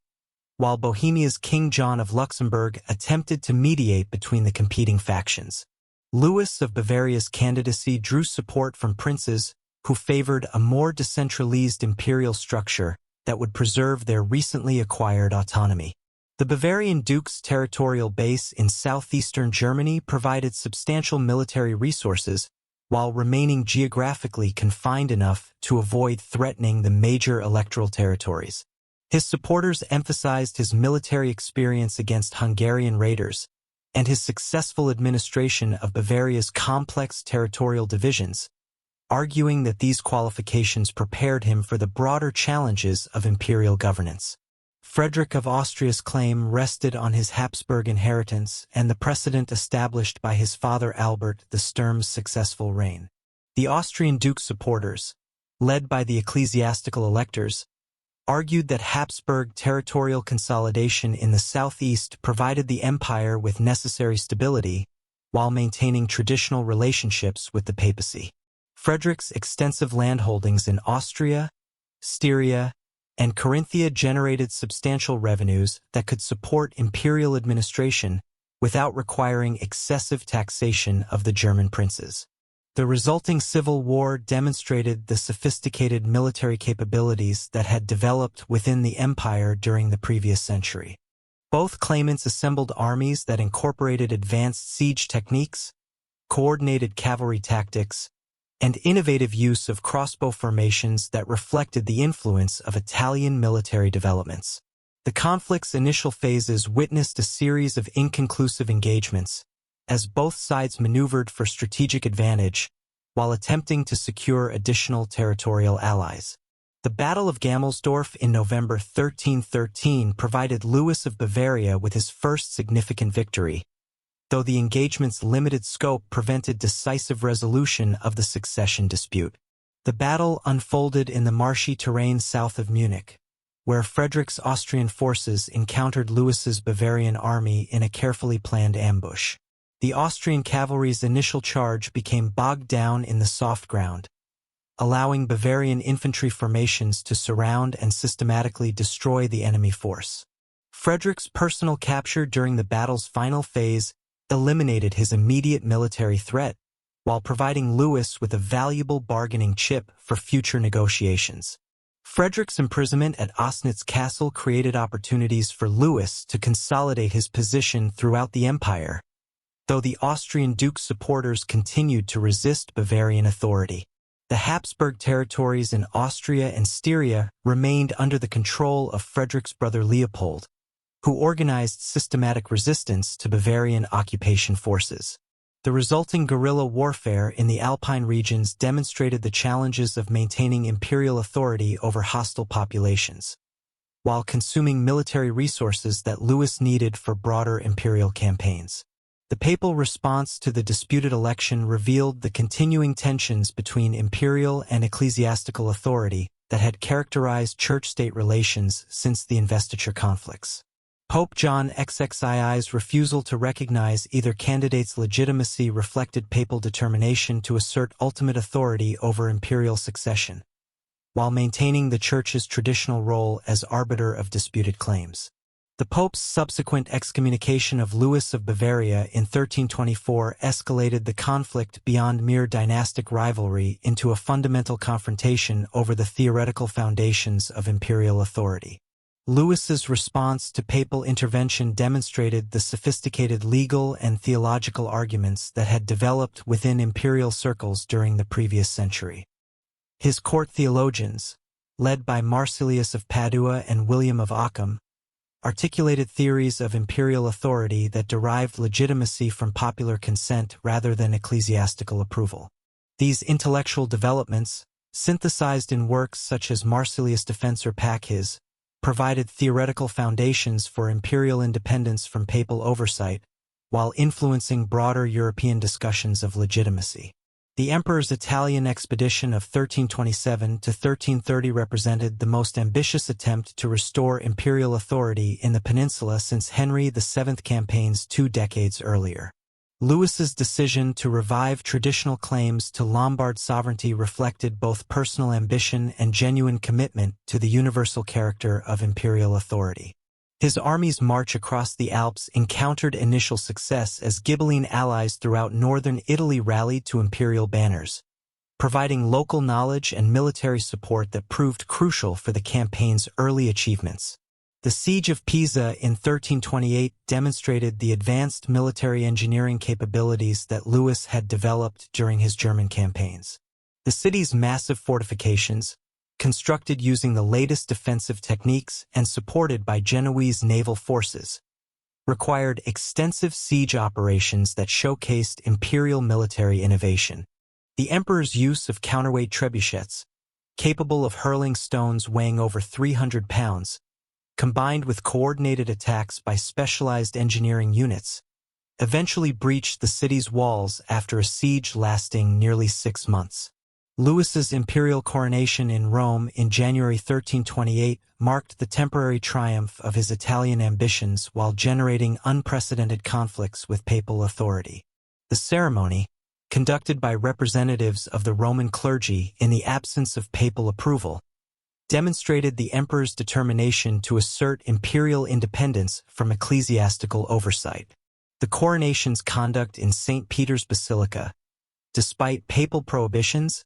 while Bohemia's King John of Luxembourg attempted to mediate between the competing factions. Louis of Bavaria's candidacy drew support from princes who favored a more decentralized imperial structure that would preserve their recently acquired autonomy. The Bavarian duke's territorial base in southeastern Germany provided substantial military resources while remaining geographically confined enough to avoid threatening the major electoral territories. His supporters emphasized his military experience against Hungarian raiders and his successful administration of Bavaria's complex territorial divisions, arguing that these qualifications prepared him for the broader challenges of imperial governance. Frederick of Austria's claim rested on his Habsburg inheritance and the precedent established by his father Albert the Sturm's successful reign. The Austrian duke's supporters, led by the ecclesiastical electors, argued that Habsburg territorial consolidation in the southeast provided the empire with necessary stability while maintaining traditional relationships with the papacy. Frederick's extensive landholdings in Austria, Styria, and Carinthia generated substantial revenues that could support imperial administration without requiring excessive taxation of the German princes. The resulting civil war demonstrated the sophisticated military capabilities that had developed within the empire during the previous century. Both claimants assembled armies that incorporated advanced siege techniques, coordinated cavalry tactics, and innovative use of crossbow formations that reflected the influence of Italian military developments. The conflict's initial phases witnessed a series of inconclusive engagements, as both sides maneuvered for strategic advantage while attempting to secure additional territorial allies. The Battle of Gamelsdorf in November 1313 provided Louis of Bavaria with his first significant victory, though the engagement's limited scope prevented decisive resolution of the succession dispute. The battle unfolded in the marshy terrain south of Munich, where Frederick's Austrian forces encountered Louis's Bavarian army in a carefully planned ambush. The Austrian cavalry's initial charge became bogged down in the soft ground, allowing Bavarian infantry formations to surround and systematically destroy the enemy force. Frederick's personal capture during the battle's final phase eliminated his immediate military threat, while providing Louis with a valuable bargaining chip for future negotiations. Frederick's imprisonment at Osnitz Castle created opportunities for Louis to consolidate his position throughout the empire, though the Austrian duke's supporters continued to resist Bavarian authority. The Habsburg territories in Austria and Styria remained under the control of Frederick's brother Leopold, who organized systematic resistance to Bavarian occupation forces. The resulting guerrilla warfare in the Alpine regions demonstrated the challenges of maintaining imperial authority over hostile populations, while consuming military resources that Louis needed for broader imperial campaigns. The papal response to the disputed election revealed the continuing tensions between imperial and ecclesiastical authority that had characterized church-state relations since the investiture conflicts. Pope John XXII's refusal to recognize either candidate's legitimacy reflected papal determination to assert ultimate authority over imperial succession, while maintaining the Church's traditional role as arbiter of disputed claims. The Pope's subsequent excommunication of Louis of Bavaria in 1324 escalated the conflict beyond mere dynastic rivalry into a fundamental confrontation over the theoretical foundations of imperial authority. Louis's response to papal intervention demonstrated the sophisticated legal and theological arguments that had developed within imperial circles during the previous century. His court theologians, led by Marsilius of Padua and William of Ockham, articulated theories of imperial authority that derived legitimacy from popular consent rather than ecclesiastical approval. These intellectual developments, synthesized in works such as Marsilius Defensor Pacis, provided theoretical foundations for imperial independence from papal oversight, while influencing broader European discussions of legitimacy. The emperor's Italian expedition of 1327 to 1330 represented the most ambitious attempt to restore imperial authority in the peninsula since Henry VII campaigns 2 decades earlier. Louis's decision to revive traditional claims to Lombard sovereignty reflected both personal ambition and genuine commitment to the universal character of imperial authority. His army's march across the Alps encountered initial success as Ghibelline allies throughout northern Italy rallied to imperial banners, providing local knowledge and military support that proved crucial for the campaign's early achievements. The Siege of Pisa in 1328 demonstrated the advanced military engineering capabilities that Louis had developed during his German campaigns. The city's massive fortifications, constructed using the latest defensive techniques and supported by Genoese naval forces, required extensive siege operations that showcased imperial military innovation. The emperor's use of counterweight trebuchets, capable of hurling stones weighing over 300 pounds, combined with coordinated attacks by specialized engineering units, eventually breached the city's walls after a siege lasting nearly 6 months. Louis's imperial coronation in Rome in January 1328 marked the temporary triumph of his Italian ambitions while generating unprecedented conflicts with papal authority. The ceremony, conducted by representatives of the Roman clergy in the absence of papal approval, demonstrated the emperor's determination to assert imperial independence from ecclesiastical oversight. The coronation's conduct in St. Peter's Basilica, despite papal prohibitions,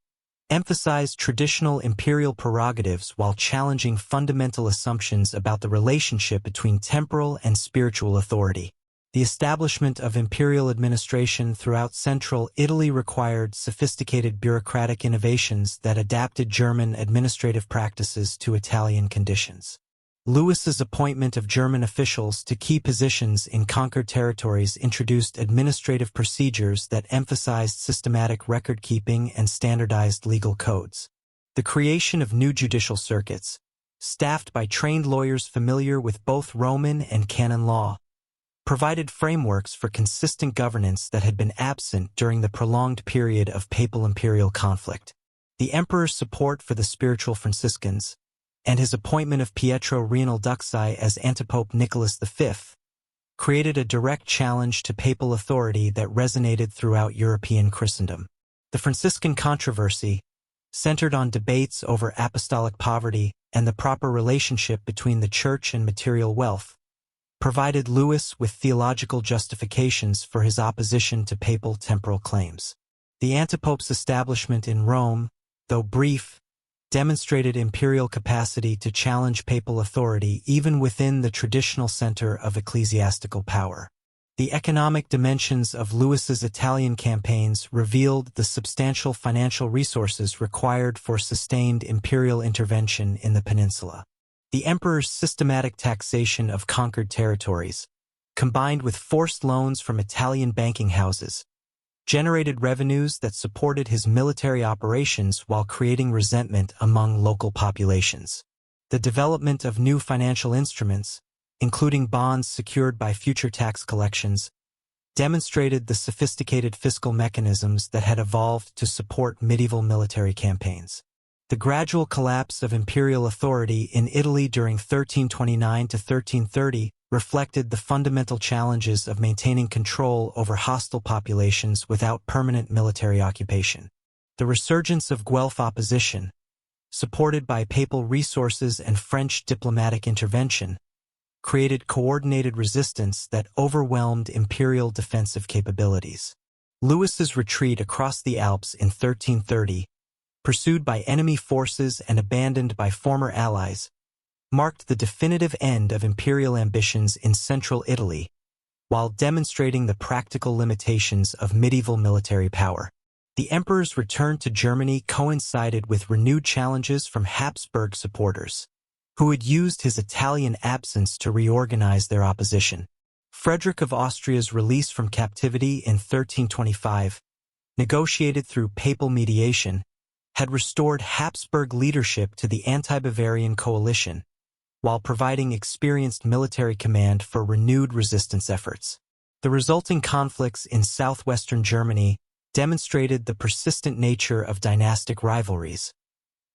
emphasized traditional imperial prerogatives while challenging fundamental assumptions about the relationship between temporal and spiritual authority. The establishment of imperial administration throughout central Italy required sophisticated bureaucratic innovations that adapted German administrative practices to Italian conditions. Louis's appointment of German officials to key positions in conquered territories introduced administrative procedures that emphasized systematic record-keeping and standardized legal codes. The creation of new judicial circuits, staffed by trained lawyers familiar with both Roman and canon law, provided frameworks for consistent governance that had been absent during the prolonged period of papal-imperial conflict. The emperor's support for the spiritual Franciscans, and his appointment of Pietro Reinoldukci as antipope Nicholas V, created a direct challenge to papal authority that resonated throughout European Christendom. The Franciscan controversy, centered on debates over apostolic poverty and the proper relationship between the church and material wealth, provided Louis with theological justifications for his opposition to papal temporal claims. The antipope's establishment in Rome, though brief, demonstrated imperial capacity to challenge papal authority even within the traditional center of ecclesiastical power. The economic dimensions of Louis's Italian campaigns revealed the substantial financial resources required for sustained imperial intervention in the peninsula. The emperor's systematic taxation of conquered territories, combined with forced loans from Italian banking houses, generated revenues that supported his military operations while creating resentment among local populations. The development of new financial instruments, including bonds secured by future tax collections, demonstrated the sophisticated fiscal mechanisms that had evolved to support medieval military campaigns. The gradual collapse of imperial authority in Italy during 1329 to 1330 reflected the fundamental challenges of maintaining control over hostile populations without permanent military occupation. The resurgence of Guelph opposition, supported by papal resources and French diplomatic intervention, created coordinated resistance that overwhelmed imperial defensive capabilities. Louis's retreat across the Alps in 1330, pursued by enemy forces and abandoned by former allies, marked the definitive end of imperial ambitions in central Italy, while demonstrating the practical limitations of medieval military power. The emperor's return to Germany coincided with renewed challenges from Habsburg supporters, who had used his Italian absence to reorganize their opposition. Frederick of Austria's release from captivity in 1325, negotiated through papal mediation, had restored Habsburg leadership to the anti-Bavarian coalition, while providing experienced military command for renewed resistance efforts. The resulting conflicts in southwestern Germany demonstrated the persistent nature of dynastic rivalries,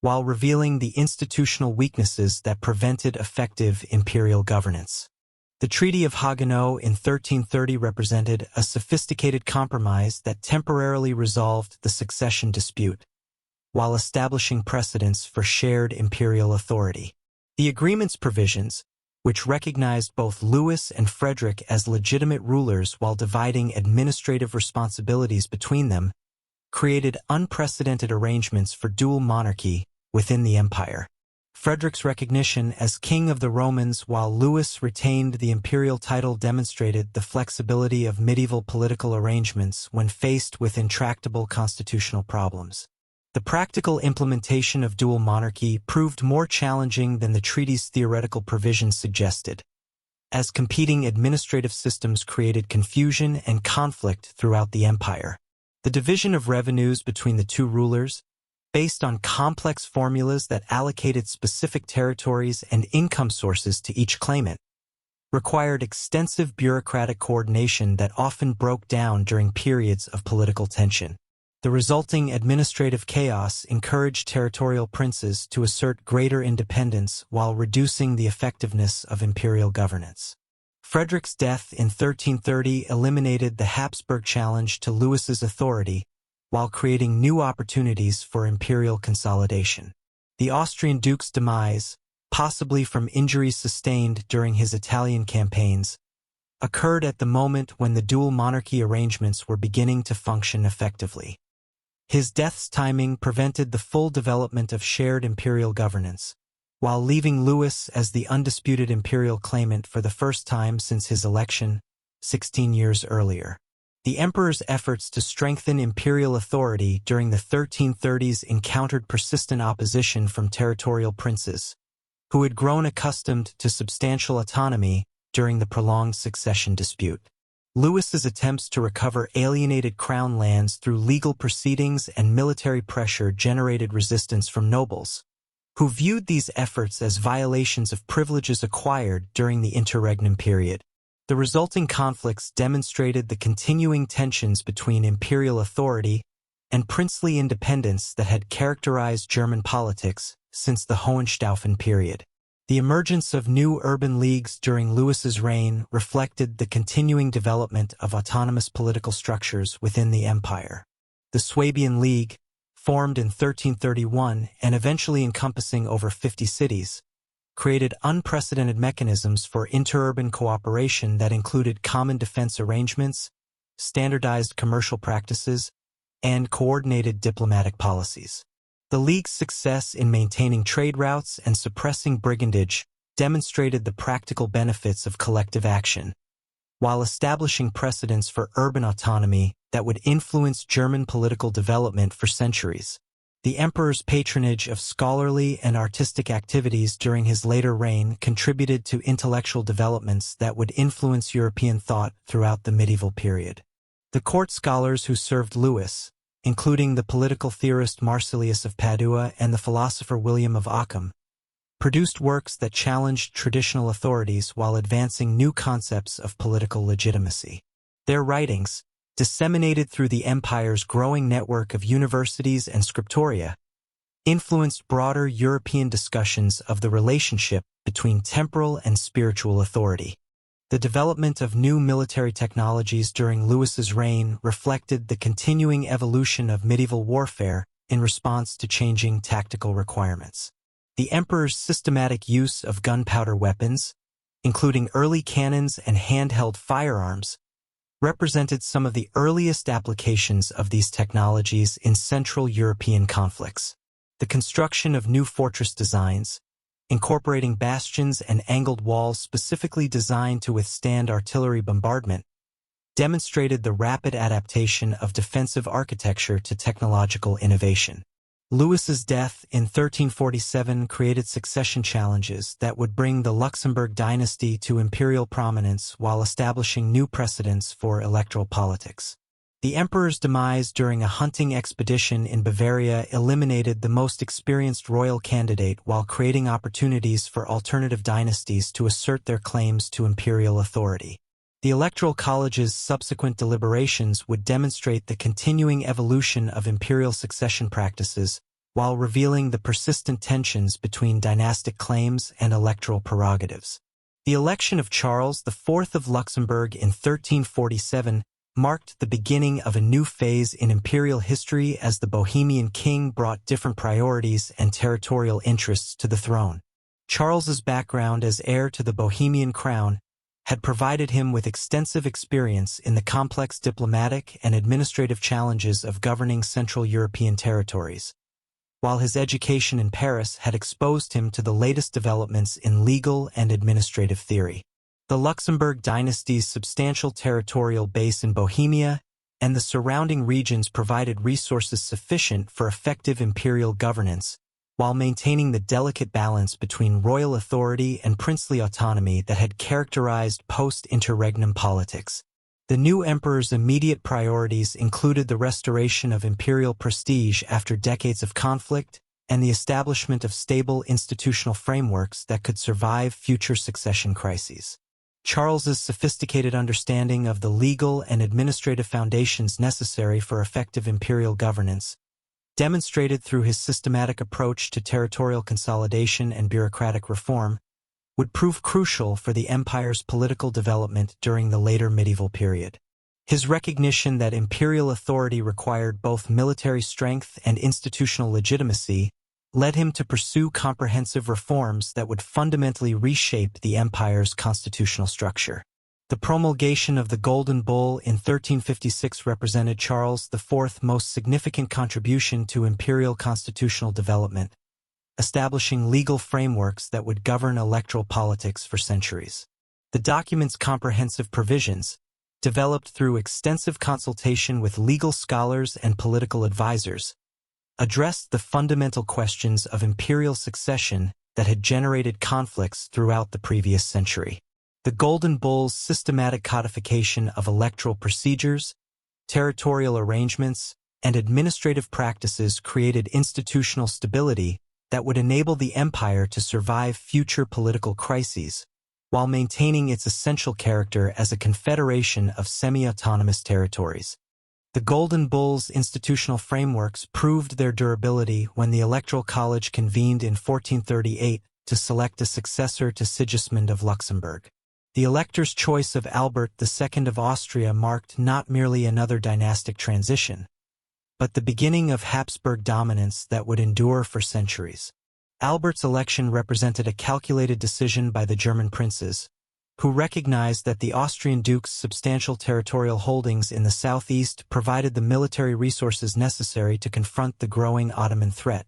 while revealing the institutional weaknesses that prevented effective imperial governance. The Treaty of Haguenau in 1330 represented a sophisticated compromise that temporarily resolved the succession dispute, while establishing precedents for shared imperial authority. The agreement's provisions, which recognized both Louis and Frederick as legitimate rulers while dividing administrative responsibilities between them, created unprecedented arrangements for dual monarchy within the empire. Frederick's recognition as King of the Romans while Louis retained the imperial title demonstrated the flexibility of medieval political arrangements when faced with intractable constitutional problems. The practical implementation of dual monarchy proved more challenging than the treaty's theoretical provisions suggested, as competing administrative systems created confusion and conflict throughout the empire. The division of revenues between the two rulers, based on complex formulas that allocated specific territories and income sources to each claimant, required extensive bureaucratic coordination that often broke down during periods of political tension. The resulting administrative chaos encouraged territorial princes to assert greater independence while reducing the effectiveness of imperial governance. Frederick's death in 1330 eliminated the Habsburg challenge to Louis's authority, while creating new opportunities for imperial consolidation. The Austrian duke's demise, possibly from injuries sustained during his Italian campaigns, occurred at the moment when the dual monarchy arrangements were beginning to function effectively. His death's timing prevented the full development of shared imperial governance, while leaving Louis as the undisputed imperial claimant for the first time since his election, 16 years earlier. The emperor's efforts to strengthen imperial authority during the 1330s encountered persistent opposition from territorial princes, who had grown accustomed to substantial autonomy during the prolonged succession dispute. Louis's attempts to recover alienated crown lands through legal proceedings and military pressure generated resistance from nobles, who viewed these efforts as violations of privileges acquired during the interregnum period. The resulting conflicts demonstrated the continuing tensions between imperial authority and princely independence that had characterized German politics since the Hohenstaufen period. The emergence of new urban leagues during Louis's reign reflected the continuing development of autonomous political structures within the empire. The Swabian League, formed in 1331 and eventually encompassing over 50 cities, created unprecedented mechanisms for interurban cooperation that included common defense arrangements, standardized commercial practices, and coordinated diplomatic policies. The League's success in maintaining trade routes and suppressing brigandage demonstrated the practical benefits of collective action, while establishing precedents for urban autonomy that would influence German political development for centuries. The emperor's patronage of scholarly and artistic activities during his later reign contributed to intellectual developments that would influence European thought throughout the medieval period. The court scholars who served Louis, including the political theorist Marsilius of Padua and the philosopher William of Ockham, produced works that challenged traditional authorities while advancing new concepts of political legitimacy. Their writings, disseminated through the empire's growing network of universities and scriptoria, influenced broader European discussions of the relationship between temporal and spiritual authority. The development of new military technologies during Louis's reign reflected the continuing evolution of medieval warfare in response to changing tactical requirements. The emperor's systematic use of gunpowder weapons, including early cannons and handheld firearms, represented some of the earliest applications of these technologies in Central European conflicts. The construction of new fortress designs, incorporating bastions and angled walls specifically designed to withstand artillery bombardment, demonstrated the rapid adaptation of defensive architecture to technological innovation. Louis's death in 1347 created succession challenges that would bring the Luxembourg dynasty to imperial prominence while establishing new precedents for electoral politics. The emperor's demise during a hunting expedition in Bavaria eliminated the most experienced royal candidate while creating opportunities for alternative dynasties to assert their claims to imperial authority. The Electoral College's subsequent deliberations would demonstrate the continuing evolution of imperial succession practices, while revealing the persistent tensions between dynastic claims and electoral prerogatives. The election of Charles IV of Luxembourg in 1347 marked the beginning of a new phase in imperial history as the Bohemian king brought different priorities and territorial interests to the throne. Charles's background as heir to the Bohemian crown had provided him with extensive experience in the complex diplomatic and administrative challenges of governing Central European territories, while his education in Paris had exposed him to the latest developments in legal and administrative theory. The Luxembourg dynasty's substantial territorial base in Bohemia and the surrounding regions provided resources sufficient for effective imperial governance, while maintaining the delicate balance between royal authority and princely autonomy that had characterized post-interregnum politics. The new emperor's immediate priorities included the restoration of imperial prestige after decades of conflict and the establishment of stable institutional frameworks that could survive future succession crises. Charles's sophisticated understanding of the legal and administrative foundations necessary for effective imperial governance, demonstrated through his systematic approach to territorial consolidation and bureaucratic reform, would prove crucial for the empire's political development during the later medieval period. His recognition that imperial authority required both military strength and institutional legitimacy led him to pursue comprehensive reforms that would fundamentally reshape the empire's constitutional structure. The promulgation of the Golden Bull in 1356 represented Charles IV's most significant contribution to imperial constitutional development, establishing legal frameworks that would govern electoral politics for centuries. The document's comprehensive provisions, developed through extensive consultation with legal scholars and political advisors, addressed the fundamental questions of imperial succession that had generated conflicts throughout the previous century. The Golden Bull's systematic codification of electoral procedures, territorial arrangements, and administrative practices created institutional stability that would enable the empire to survive future political crises, while maintaining its essential character as a confederation of semi-autonomous territories. The Golden Bull's institutional frameworks proved their durability when the Electoral College convened in 1438 to select a successor to Sigismund of Luxembourg. The elector's choice of Albert II of Austria marked not merely another dynastic transition, but the beginning of Habsburg dominance that would endure for centuries. Albert's election represented a calculated decision by the German princes, who recognized that the Austrian duke's substantial territorial holdings in the southeast provided the military resources necessary to confront the growing Ottoman threat,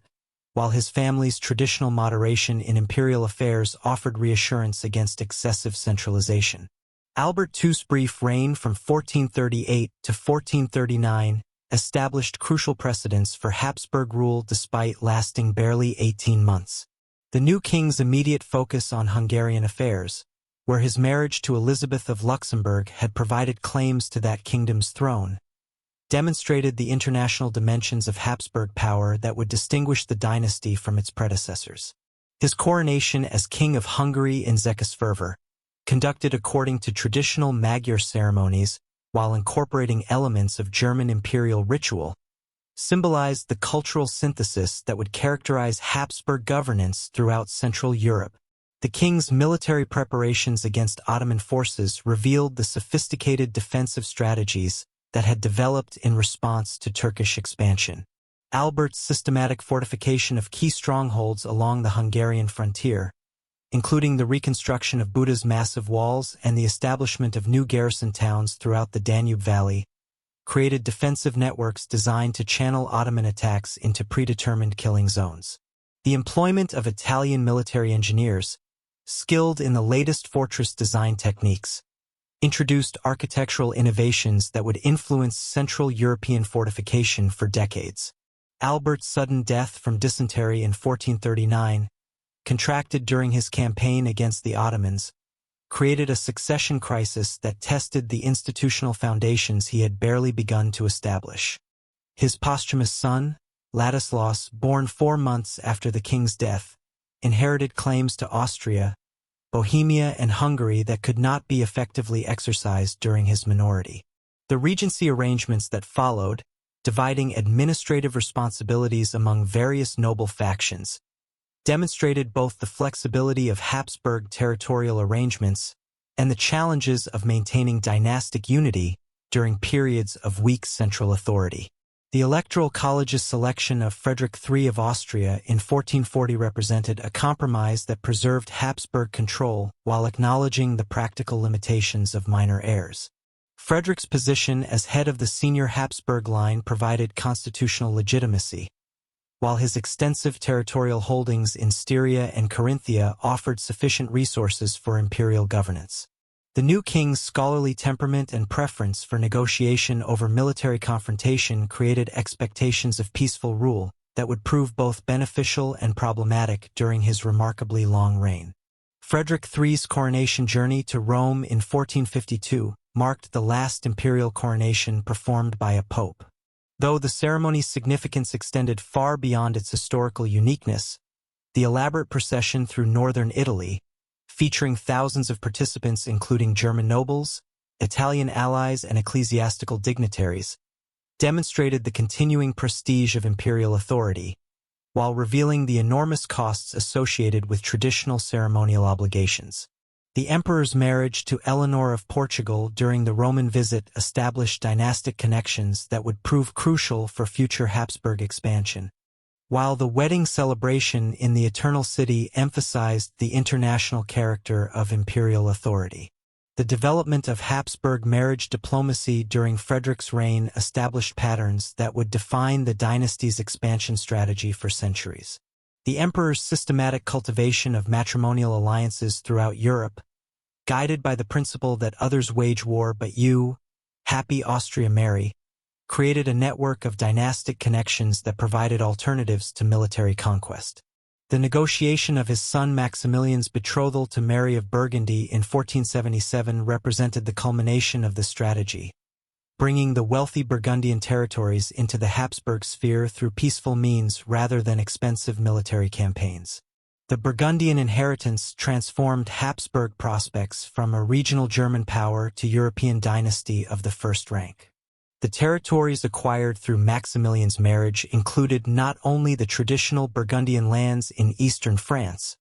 while his family's traditional moderation in imperial affairs offered reassurance against excessive centralization. Albert II's brief reign from 1438 to 1439 established crucial precedents for Habsburg rule despite lasting barely 18 months. The new king's immediate focus on Hungarian affairs, where his marriage to Elizabeth of Luxembourg had provided claims to that kingdom's throne, demonstrated the international dimensions of Habsburg power that would distinguish the dynasty from its predecessors. His coronation as King of Hungary in Székesfehérvár, conducted according to traditional Magyar ceremonies while incorporating elements of German imperial ritual, symbolized the cultural synthesis that would characterize Habsburg governance throughout Central Europe. The king's military preparations against Ottoman forces revealed the sophisticated defensive strategies that had developed in response to Turkish expansion. Albert's systematic fortification of key strongholds along the Hungarian frontier, including the reconstruction of Buda's massive walls and the establishment of new garrison towns throughout the Danube Valley, created defensive networks designed to channel Ottoman attacks into predetermined killing zones. The employment of Italian military engineers, skilled in the latest fortress design techniques, introduced architectural innovations that would influence Central European fortification for decades. Albert's sudden death from dysentery in 1439, contracted during his campaign against the Ottomans, created a succession crisis that tested the institutional foundations he had barely begun to establish. His posthumous son, Ladislaus, born 4 months after the king's death, inherited claims to Austria, Bohemia, and Hungary that could not be effectively exercised during his minority. The regency arrangements that followed, dividing administrative responsibilities among various noble factions, demonstrated both the flexibility of Habsburg territorial arrangements and the challenges of maintaining dynastic unity during periods of weak central authority. The Electoral College's selection of Frederick III of Austria in 1440 represented a compromise that preserved Habsburg control while acknowledging the practical limitations of minor heirs. Frederick's position as head of the senior Habsburg line provided constitutional legitimacy, while his extensive territorial holdings in Styria and Carinthia offered sufficient resources for imperial governance. The new king's scholarly temperament and preference for negotiation over military confrontation created expectations of peaceful rule that would prove both beneficial and problematic during his remarkably long reign. Frederick III's coronation journey to Rome in 1452 marked the last imperial coronation performed by a pope. Though the ceremony's significance extended far beyond its historical uniqueness, the elaborate procession through northern Italy, featuring thousands of participants including German nobles, Italian allies, and ecclesiastical dignitaries, demonstrated the continuing prestige of imperial authority, while revealing the enormous costs associated with traditional ceremonial obligations. The emperor's marriage to Eleanor of Portugal during the Roman visit established dynastic connections that would prove crucial for future Habsburg expansion, while the wedding celebration in the Eternal City emphasized the international character of imperial authority. The development of Habsburg marriage diplomacy during Frederick's reign established patterns that would define the dynasty's expansion strategy for centuries. The emperor's systematic cultivation of matrimonial alliances throughout Europe, guided by the principle that others wage war but you, happy Austria marry, created a network of dynastic connections that provided alternatives to military conquest. The negotiation of his son Maximilian's betrothal to Mary of Burgundy in 1477 represented the culmination of this strategy, bringing the wealthy Burgundian territories into the Habsburg sphere through peaceful means rather than expensive military campaigns. The Burgundian inheritance transformed Habsburg prospects from a regional German power to European dynasty of the first rank. The territories acquired through Maximilian's marriage included not only the traditional Burgundian lands in eastern France,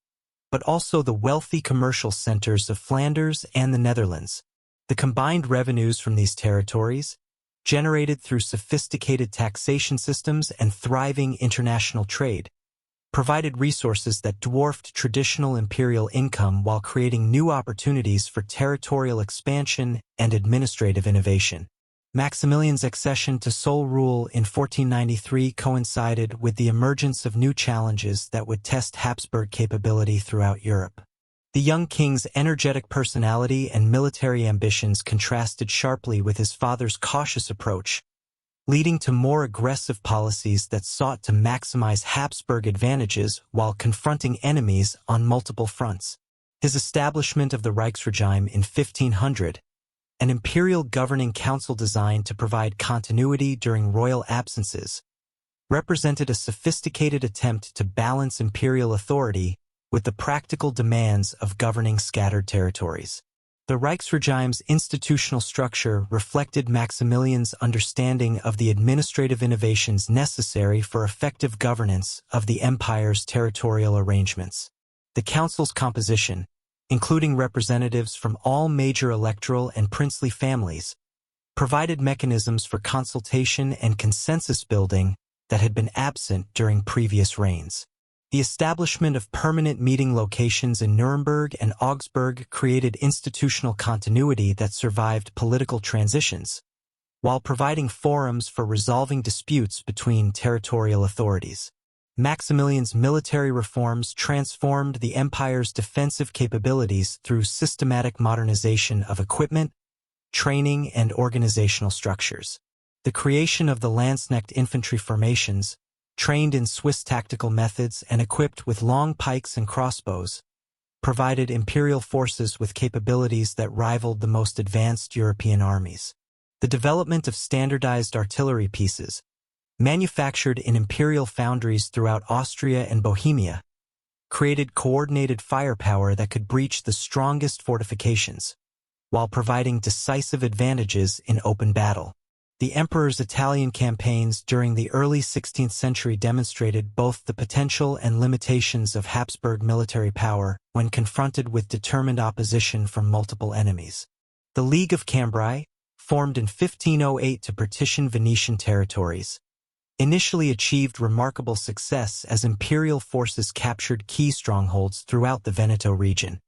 but also the wealthy commercial centers of Flanders and the Netherlands. The combined revenues from these territories, generated through sophisticated taxation systems and thriving international trade, provided resources that dwarfed traditional imperial income while creating new opportunities for territorial expansion and administrative innovation. Maximilian's accession to sole rule in 1493 coincided with the emergence of new challenges that would test Habsburg capability throughout Europe. The young king's energetic personality and military ambitions contrasted sharply with his father's cautious approach, leading to more aggressive policies that sought to maximize Habsburg advantages while confronting enemies on multiple fronts. His establishment of the Reichsregime in 1500, an imperial governing council designed to provide continuity during royal absences, represented a sophisticated attempt to balance imperial authority with the practical demands of governing scattered territories. The Reichsregime's institutional structure reflected Maximilian's understanding of the administrative innovations necessary for effective governance of the empire's territorial arrangements. The council's composition, including representatives from all major electoral and princely families, provided mechanisms for consultation and consensus building that had been absent during previous reigns. The establishment of permanent meeting locations in Nuremberg and Augsburg created institutional continuity that survived political transitions, while providing forums for resolving disputes between territorial authorities. Maximilian's military reforms transformed the empire's defensive capabilities through systematic modernization of equipment, training, and organizational structures. The creation of the Landsknecht infantry formations, trained in Swiss tactical methods and equipped with long pikes and crossbows, provided imperial forces with capabilities that rivaled the most advanced European armies. The development of standardized artillery pieces, manufactured in imperial foundries throughout Austria and Bohemia, created coordinated firepower that could breach the strongest fortifications, while providing decisive advantages in open battle. The emperor's Italian campaigns during the early 16th century demonstrated both the potential and limitations of Habsburg military power when confronted with determined opposition from multiple enemies. The League of Cambrai, formed in 1508 to partition Venetian territories, initially achieved remarkable success as imperial forces captured key strongholds throughout the Veneto region.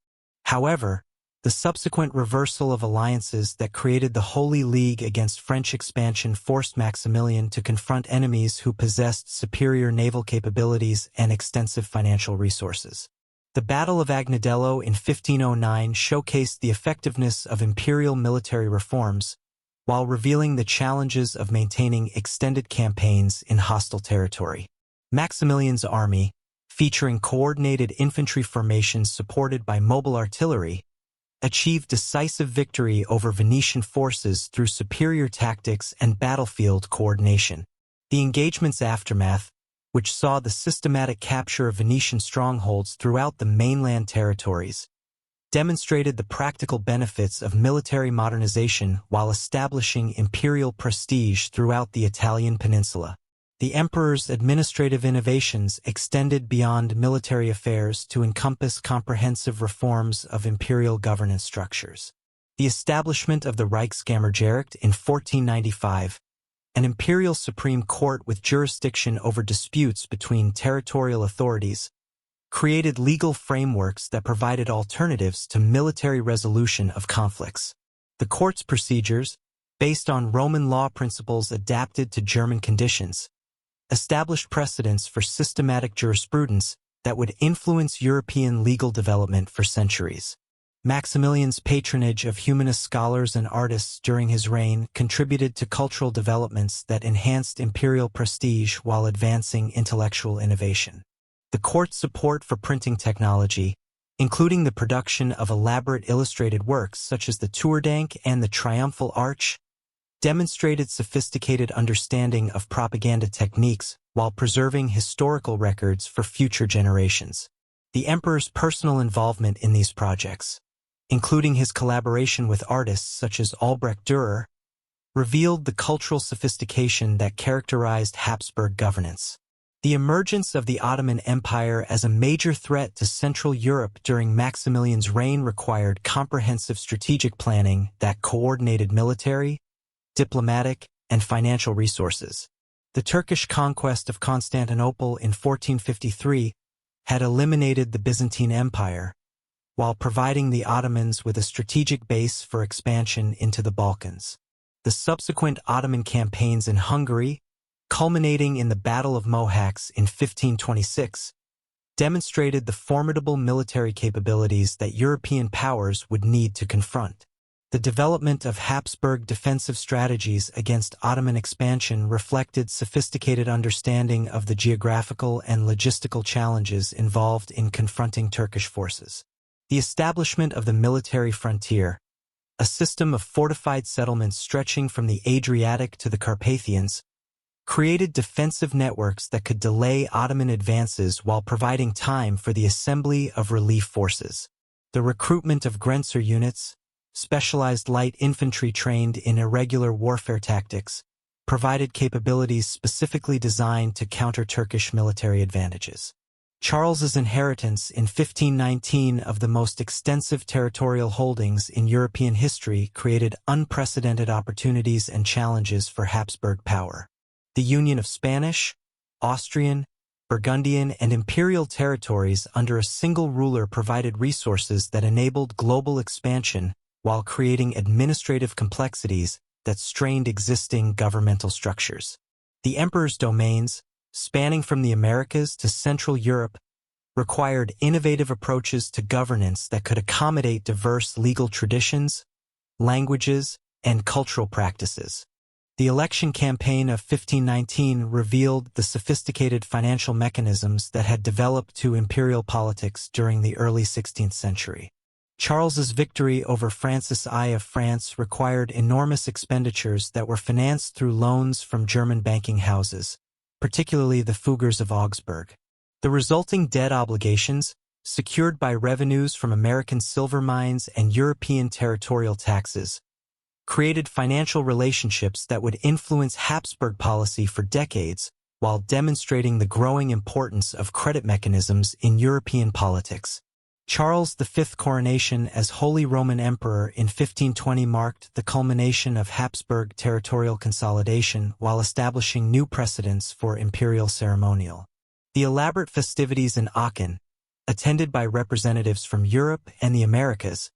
However, the subsequent reversal of alliances that created the Holy League against French expansion forced Maximilian to confront enemies who possessed superior naval capabilities and extensive financial resources. The Battle of Agnadello in 1509 showcased the effectiveness of imperial military reforms, while revealing the challenges of maintaining extended campaigns in hostile territory. Maximilian's army, featuring coordinated infantry formations supported by mobile artillery, achieved decisive victory over Venetian forces through superior tactics and battlefield coordination. The engagement's aftermath, which saw the systematic capture of Venetian strongholds throughout the mainland territories, demonstrated the practical benefits of military modernization while establishing imperial prestige throughout the Italian peninsula. The emperor's administrative innovations extended beyond military affairs to encompass comprehensive reforms of imperial governance structures. The establishment of the Reichskammergericht in 1495, an imperial supreme court with jurisdiction over disputes between territorial authorities, created legal frameworks that provided alternatives to military resolution of conflicts. The court's procedures, based on Roman law principles adapted to German conditions, established precedents for systematic jurisprudence that would influence European legal development for centuries. Maximilian's patronage of humanist scholars and artists during his reign contributed to cultural developments that enhanced imperial prestige while advancing intellectual innovation. The court's support for printing technology, including the production of elaborate illustrated works such as the Tourdank and the Triumphal Arch, demonstrated sophisticated understanding of propaganda techniques while preserving historical records for future generations. The emperor's personal involvement in these projects, including his collaboration with artists such as Albrecht Dürer, revealed the cultural sophistication that characterized Habsburg governance. The emergence of the Ottoman Empire as a major threat to Central Europe during Maximilian's reign required comprehensive strategic planning that coordinated military, diplomatic, and financial resources. The Turkish conquest of Constantinople in 1453 had eliminated the Byzantine Empire, while providing the Ottomans with a strategic base for expansion into the Balkans. The subsequent Ottoman campaigns in Hungary, culminating in the Battle of Mohacs in 1526, demonstrated the formidable military capabilities that European powers would need to confront. The development of Habsburg defensive strategies against Ottoman expansion reflected sophisticated understanding of the geographical and logistical challenges involved in confronting Turkish forces. The establishment of the military frontier, a system of fortified settlements stretching from the Adriatic to the Carpathians, created defensive networks that could delay Ottoman advances while providing time for the assembly of relief forces. The recruitment of Grenzer units, specialized light infantry trained in irregular warfare tactics, provided capabilities specifically designed to counter Turkish military advantages. Charles's inheritance in 1519 of the most extensive territorial holdings in European history created unprecedented opportunities and challenges for Habsburg power. The union of Spanish, Austrian, Burgundian, and imperial territories under a single ruler provided resources that enabled global expansion while creating administrative complexities that strained existing governmental structures. The emperor's domains, spanning from the Americas to Central Europe, required innovative approaches to governance that could accommodate diverse legal traditions, languages, and cultural practices. The election campaign of 1519 revealed the sophisticated financial mechanisms that had developed to imperial politics during the early 16th century. Charles's victory over Francis I of France required enormous expenditures that were financed through loans from German banking houses, particularly the Fuggers of Augsburg. The resulting debt obligations, secured by revenues from American silver mines and European territorial taxes, created financial relationships that would influence Habsburg policy for decades, while demonstrating the growing importance of credit mechanisms in European politics. Charles V's coronation as Holy Roman Emperor in 1520 marked the culmination of Habsburg territorial consolidation while establishing new precedents for imperial ceremonial. The elaborate festivities in Aachen, attended by representatives from Europe and the Americas,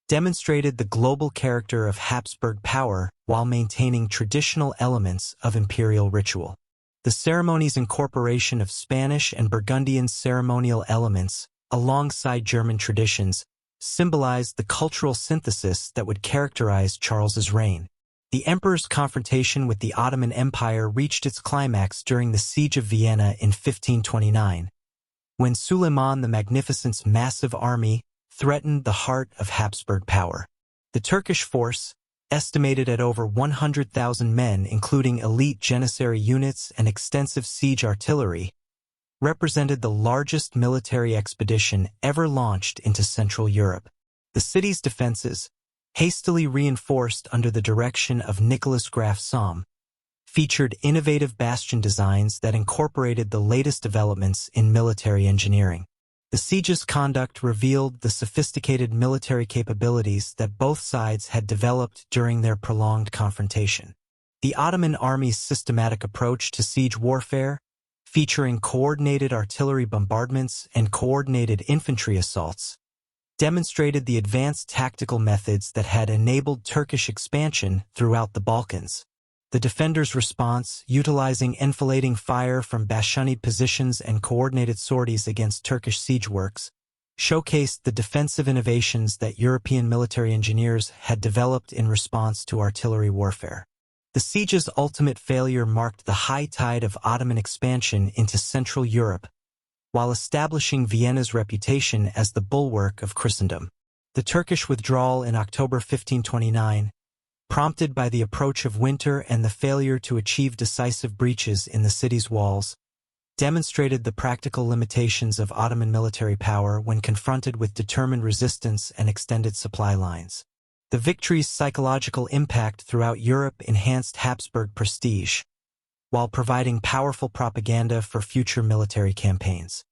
demonstrated the global character of Habsburg power while maintaining traditional elements of imperial ritual. The ceremony's incorporation of Spanish and Burgundian ceremonial elements, alongside German traditions, symbolized the cultural synthesis that would characterize Charles's reign. The emperor's confrontation with the Ottoman Empire reached its climax during the Siege of Vienna in 1529, when Suleiman the Magnificent's massive army threatened the heart of Habsburg power. The Turkish force, estimated at over 100,000 men including elite Janissary units and extensive siege artillery, represented the largest military expedition ever launched into Central Europe. The city's defenses, hastily reinforced under the direction of Nicholas Graf Somme, featured innovative bastion designs that incorporated the latest developments in military engineering. The siege's conduct revealed the sophisticated military capabilities that both sides had developed during their prolonged confrontation. The Ottoman army's systematic approach to siege warfare, featuring coordinated artillery bombardments and coordinated infantry assaults, demonstrated the advanced tactical methods that had enabled Turkish expansion throughout the Balkans. The defenders' response, utilizing enfilading fire from bastioned positions and coordinated sorties against Turkish siege works, showcased the defensive innovations that European military engineers had developed in response to artillery warfare. The siege's ultimate failure marked the high tide of Ottoman expansion into Central Europe, while establishing Vienna's reputation as the bulwark of Christendom. The Turkish withdrawal in October 1529, prompted by the approach of winter and the failure to achieve decisive breaches in the city's walls, demonstrated the practical limitations of Ottoman military power when confronted with determined resistance and extended supply lines. The victory's psychological impact throughout Europe enhanced Habsburg prestige, while providing powerful propaganda for future military campaigns.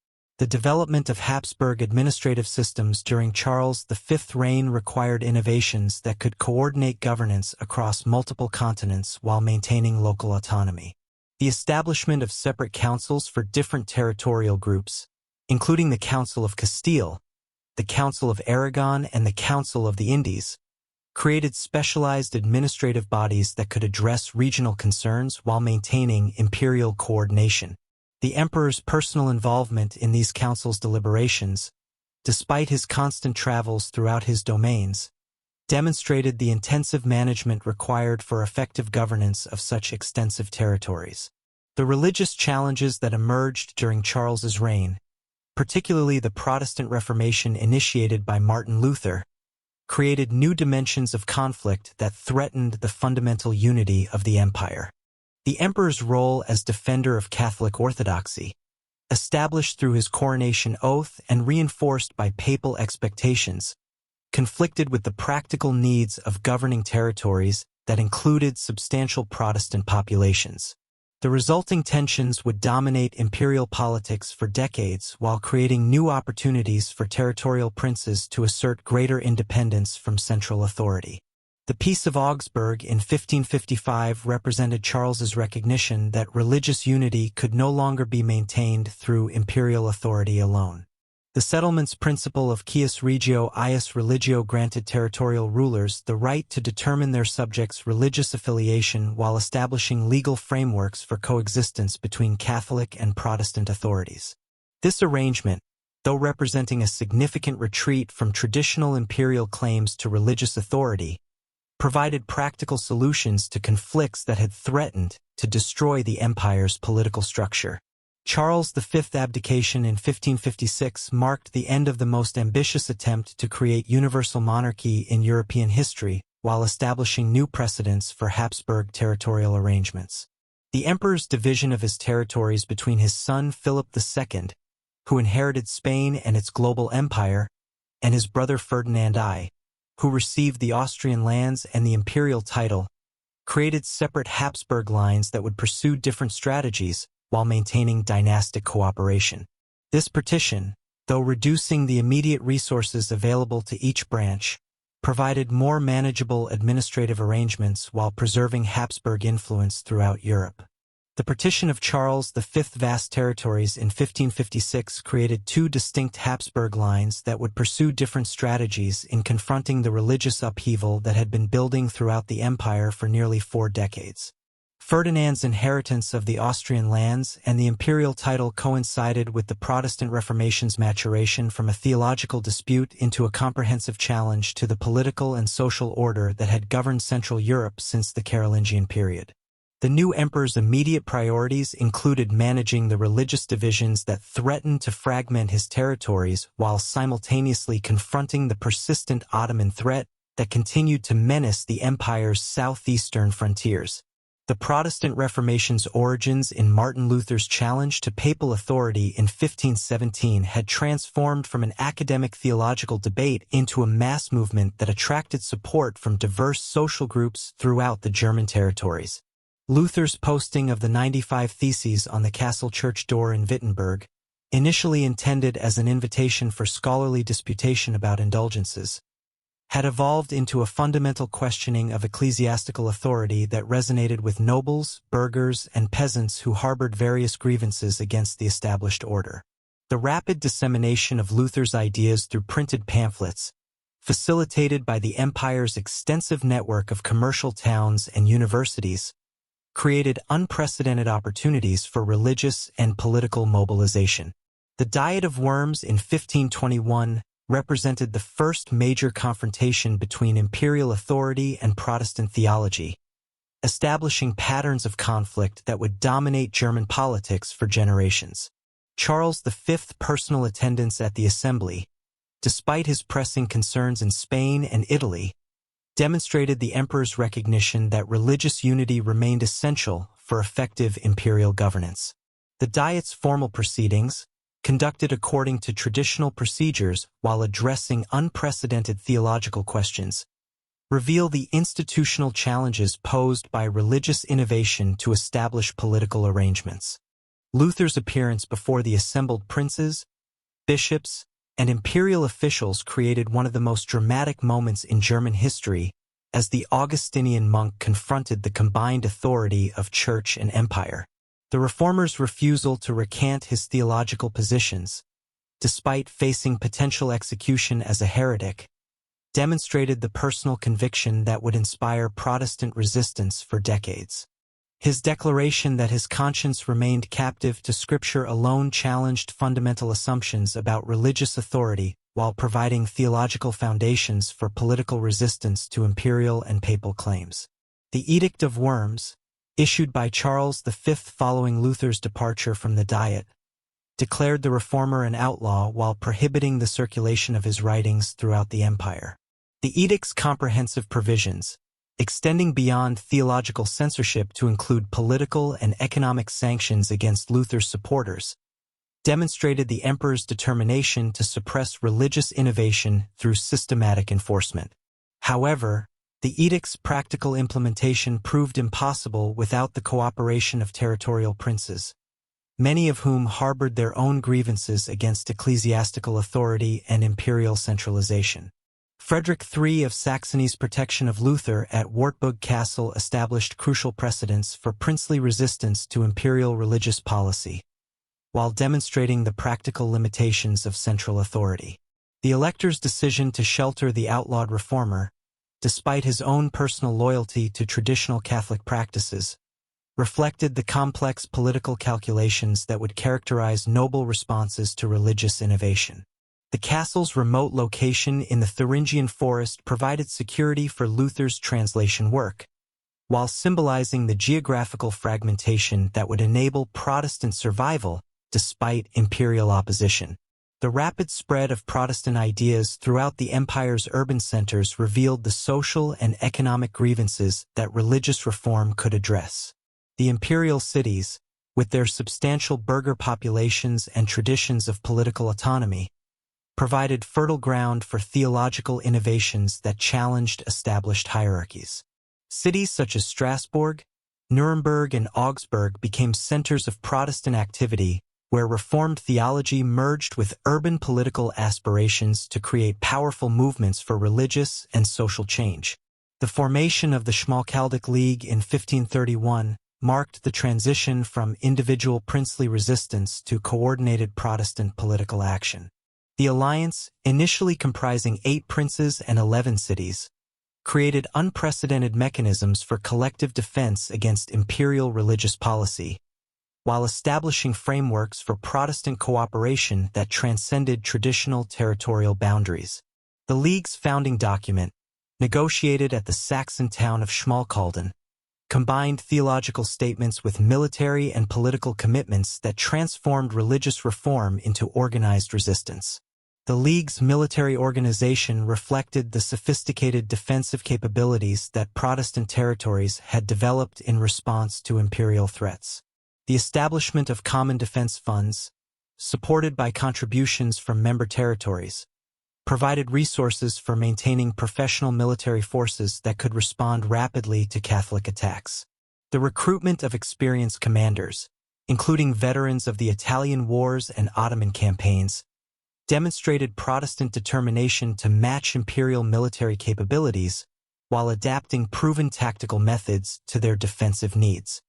The development of Habsburg administrative systems during Charles V's reign required innovations that could coordinate governance across multiple continents while maintaining local autonomy. The establishment of separate councils for different territorial groups, including the Council of Castile, the Council of Aragon, and the Council of the Indies, created specialized administrative bodies that could address regional concerns while maintaining imperial coordination. The emperor's personal involvement in these councils' deliberations, despite his constant travels throughout his domains, demonstrated the intensive management required for effective governance of such extensive territories. The religious challenges that emerged during Charles's reign, particularly the Protestant Reformation initiated by Martin Luther, created new dimensions of conflict that threatened the fundamental unity of the empire. The emperor's role as defender of Catholic orthodoxy, established through his coronation oath and reinforced by papal expectations, conflicted with the practical needs of governing territories that included substantial Protestant populations. The resulting tensions would dominate imperial politics for decades while creating new opportunities for territorial princes to assert greater independence from central authority. The Peace of Augsburg in 1555 represented Charles's recognition that religious unity could no longer be maintained through imperial authority alone. The settlement's principle of cuius regio ius religio granted territorial rulers the right to determine their subjects' religious affiliation while establishing legal frameworks for coexistence between Catholic and Protestant authorities. This arrangement, though representing a significant retreat from traditional imperial claims to religious authority, provided practical solutions to conflicts that had threatened to destroy the empire's political structure. Charles V's abdication in 1556 marked the end of the most ambitious attempt to create universal monarchy in European history, while establishing new precedents for Habsburg territorial arrangements. The emperor's division of his territories between his son Philip II who inherited Spain and its global empire, and his brother Ferdinand I, who received the Austrian lands and the imperial title, created separate Habsburg lines that would pursue different strategies while maintaining dynastic cooperation. This partition, though reducing the immediate resources available to each branch, provided more manageable administrative arrangements while preserving Habsburg influence throughout Europe. The partition of Charles V's vast territories in 1556 created two distinct Habsburg lines that would pursue different strategies in confronting the religious upheaval that had been building throughout the empire for nearly 4 decades. Ferdinand's inheritance of the Austrian lands and the imperial title coincided with the Protestant Reformation's maturation from a theological dispute into a comprehensive challenge to the political and social order that had governed Central Europe since the Carolingian period. The new emperor's immediate priorities included managing the religious divisions that threatened to fragment his territories while simultaneously confronting the persistent Ottoman threat that continued to menace the empire's southeastern frontiers. The Protestant Reformation's origins in Martin Luther's challenge to papal authority in 1517 had transformed from an academic theological debate into a mass movement that attracted support from diverse social groups throughout the German territories. Luther's posting of the 95 Theses on the castle church door in Wittenberg, initially intended as an invitation for scholarly disputation about indulgences, had evolved into a fundamental questioning of ecclesiastical authority that resonated with nobles, burghers, and peasants who harbored various grievances against the established order. The rapid dissemination of Luther's ideas through printed pamphlets, facilitated by the empire's extensive network of commercial towns and universities, created unprecedented opportunities for religious and political mobilization. The Diet of Worms in 1521 represented the first major confrontation between imperial authority and Protestant theology, establishing patterns of conflict that would dominate German politics for generations. Charles V's personal attendance at the assembly, despite his pressing concerns in Spain and Italy, demonstrated the emperor's recognition that religious unity remained essential for effective imperial governance. The Diet's formal proceedings, conducted according to traditional procedures while addressing unprecedented theological questions, reveal the institutional challenges posed by religious innovation to establish political arrangements. Luther's appearance before the assembled princes, bishops, and imperial officials created one of the most dramatic moments in German history as the Augustinian monk confronted the combined authority of church and empire. The reformer's refusal to recant his theological positions, despite facing potential execution as a heretic, demonstrated the personal conviction that would inspire Protestant resistance for decades. His declaration that his conscience remained captive to Scripture alone challenged fundamental assumptions about religious authority while providing theological foundations for political resistance to imperial and papal claims. The Edict of Worms, issued by Charles V following Luther's departure from the Diet, declared the reformer an outlaw while prohibiting the circulation of his writings throughout the empire. The edict's comprehensive provisions, extending beyond theological censorship to include political and economic sanctions against Luther's supporters, demonstrated the emperor's determination to suppress religious innovation through systematic enforcement. However, the edict's practical implementation proved impossible without the cooperation of territorial princes, many of whom harbored their own grievances against ecclesiastical authority and imperial centralization. Frederick III of Saxony's protection of Luther at Wartburg Castle established crucial precedents for princely resistance to imperial religious policy, while demonstrating the practical limitations of central authority. The elector's decision to shelter the outlawed reformer, despite his own personal loyalty to traditional Catholic practices, reflected the complex political calculations that would characterize noble responses to religious innovation. The castle's remote location in the Thuringian forest provided security for Luther's translation work, while symbolizing the geographical fragmentation that would enable Protestant survival despite imperial opposition. The rapid spread of Protestant ideas throughout the empire's urban centers revealed the social and economic grievances that religious reform could address. The imperial cities, with their substantial burgher populations and traditions of political autonomy, provided fertile ground for theological innovations that challenged established hierarchies. Cities such as Strasbourg, Nuremberg, and Augsburg became centers of Protestant activity, where Reformed theology merged with urban political aspirations to create powerful movements for religious and social change. The formation of the Schmalkaldic League in 1531 marked the transition from individual princely resistance to coordinated Protestant political action. The alliance, initially comprising 8 princes and 11 cities, created unprecedented mechanisms for collective defense against imperial religious policy, while establishing frameworks for Protestant cooperation that transcended traditional territorial boundaries. The League's founding document, negotiated at the Saxon town of Schmalkalden, combined theological statements with military and political commitments that transformed religious reform into organized resistance. The League's military organization reflected the sophisticated defensive capabilities that Protestant territories had developed in response to imperial threats. The establishment of common defense funds, supported by contributions from member territories, provided resources for maintaining professional military forces that could respond rapidly to Catholic attacks. The recruitment of experienced commanders, including veterans of the Italian wars and Ottoman campaigns, demonstrated Protestant determination to match imperial military capabilities while adapting proven tactical methods to their defensive needs.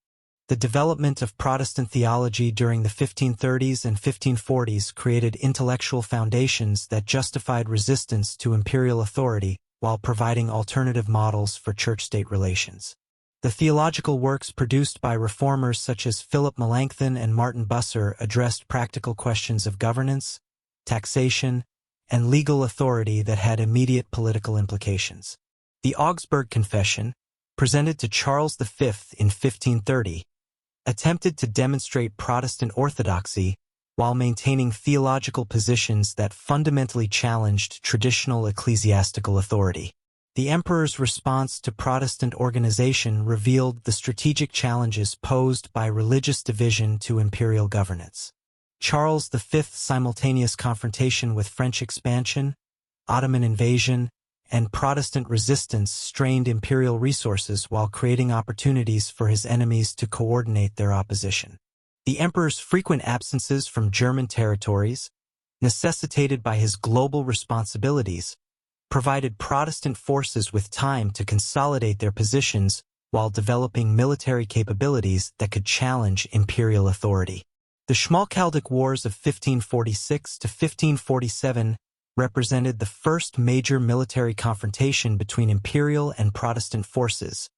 The development of Protestant theology during the 1530s and 1540s created intellectual foundations that justified resistance to imperial authority while providing alternative models for church-state relations. The theological works produced by reformers such as Philip Melanchthon and Martin Bucer addressed practical questions of governance, taxation, and legal authority that had immediate political implications. The Augsburg Confession, presented to Charles V in 1530, attempted to demonstrate Protestant orthodoxy while maintaining theological positions that fundamentally challenged traditional ecclesiastical authority. The emperor's response to Protestant organization revealed the strategic challenges posed by religious division to imperial governance. Charles V's simultaneous confrontation with French expansion, Ottoman invasion, and Protestant resistance strained imperial resources while creating opportunities for his enemies to coordinate their opposition. The emperor's frequent absences from German territories, necessitated by his global responsibilities, provided Protestant forces with time to consolidate their positions while developing military capabilities that could challenge imperial authority. The Schmalkaldic Wars of 1546 to 1547 represented the first major military confrontation between imperial and Protestant forces,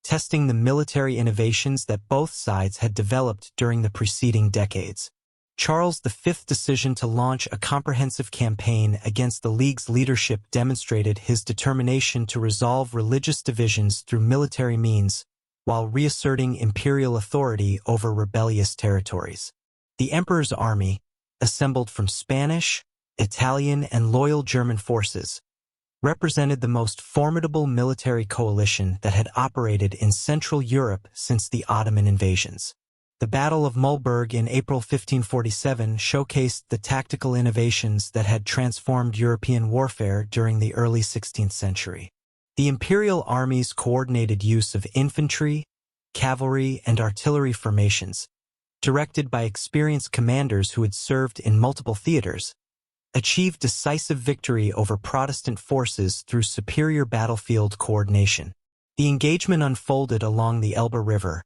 testing the military innovations that both sides had developed during the preceding decades. Charles V's decision to launch a comprehensive campaign against the League's leadership demonstrated his determination to resolve religious divisions through military means while reasserting imperial authority over rebellious territories. The emperor's army, assembled from Spanish, Italian, and loyal German forces, represented the most formidable military coalition that had operated in Central Europe since the Ottoman invasions. The Battle of Mulberg in April 1547 showcased the tactical innovations that had transformed European warfare during the early 16th century. The imperial army's coordinated use of infantry, cavalry, and artillery formations, directed by experienced commanders who had served in multiple theaters, achieved decisive victory over Protestant forces through superior battlefield coordination. The engagement unfolded along the Elbe River,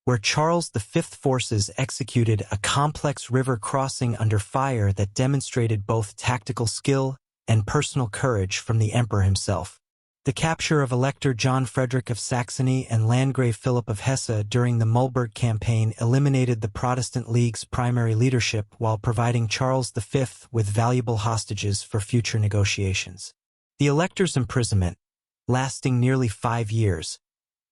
where Charles V's forces executed a complex river crossing under fire that demonstrated both tactical skill and personal courage from the emperor himself. The capture of Elector John Frederick of Saxony and Landgrave Philip of Hesse during the Mulberg campaign eliminated the Protestant League's primary leadership while providing Charles V with valuable hostages for future negotiations. The elector's imprisonment, lasting nearly 5 years,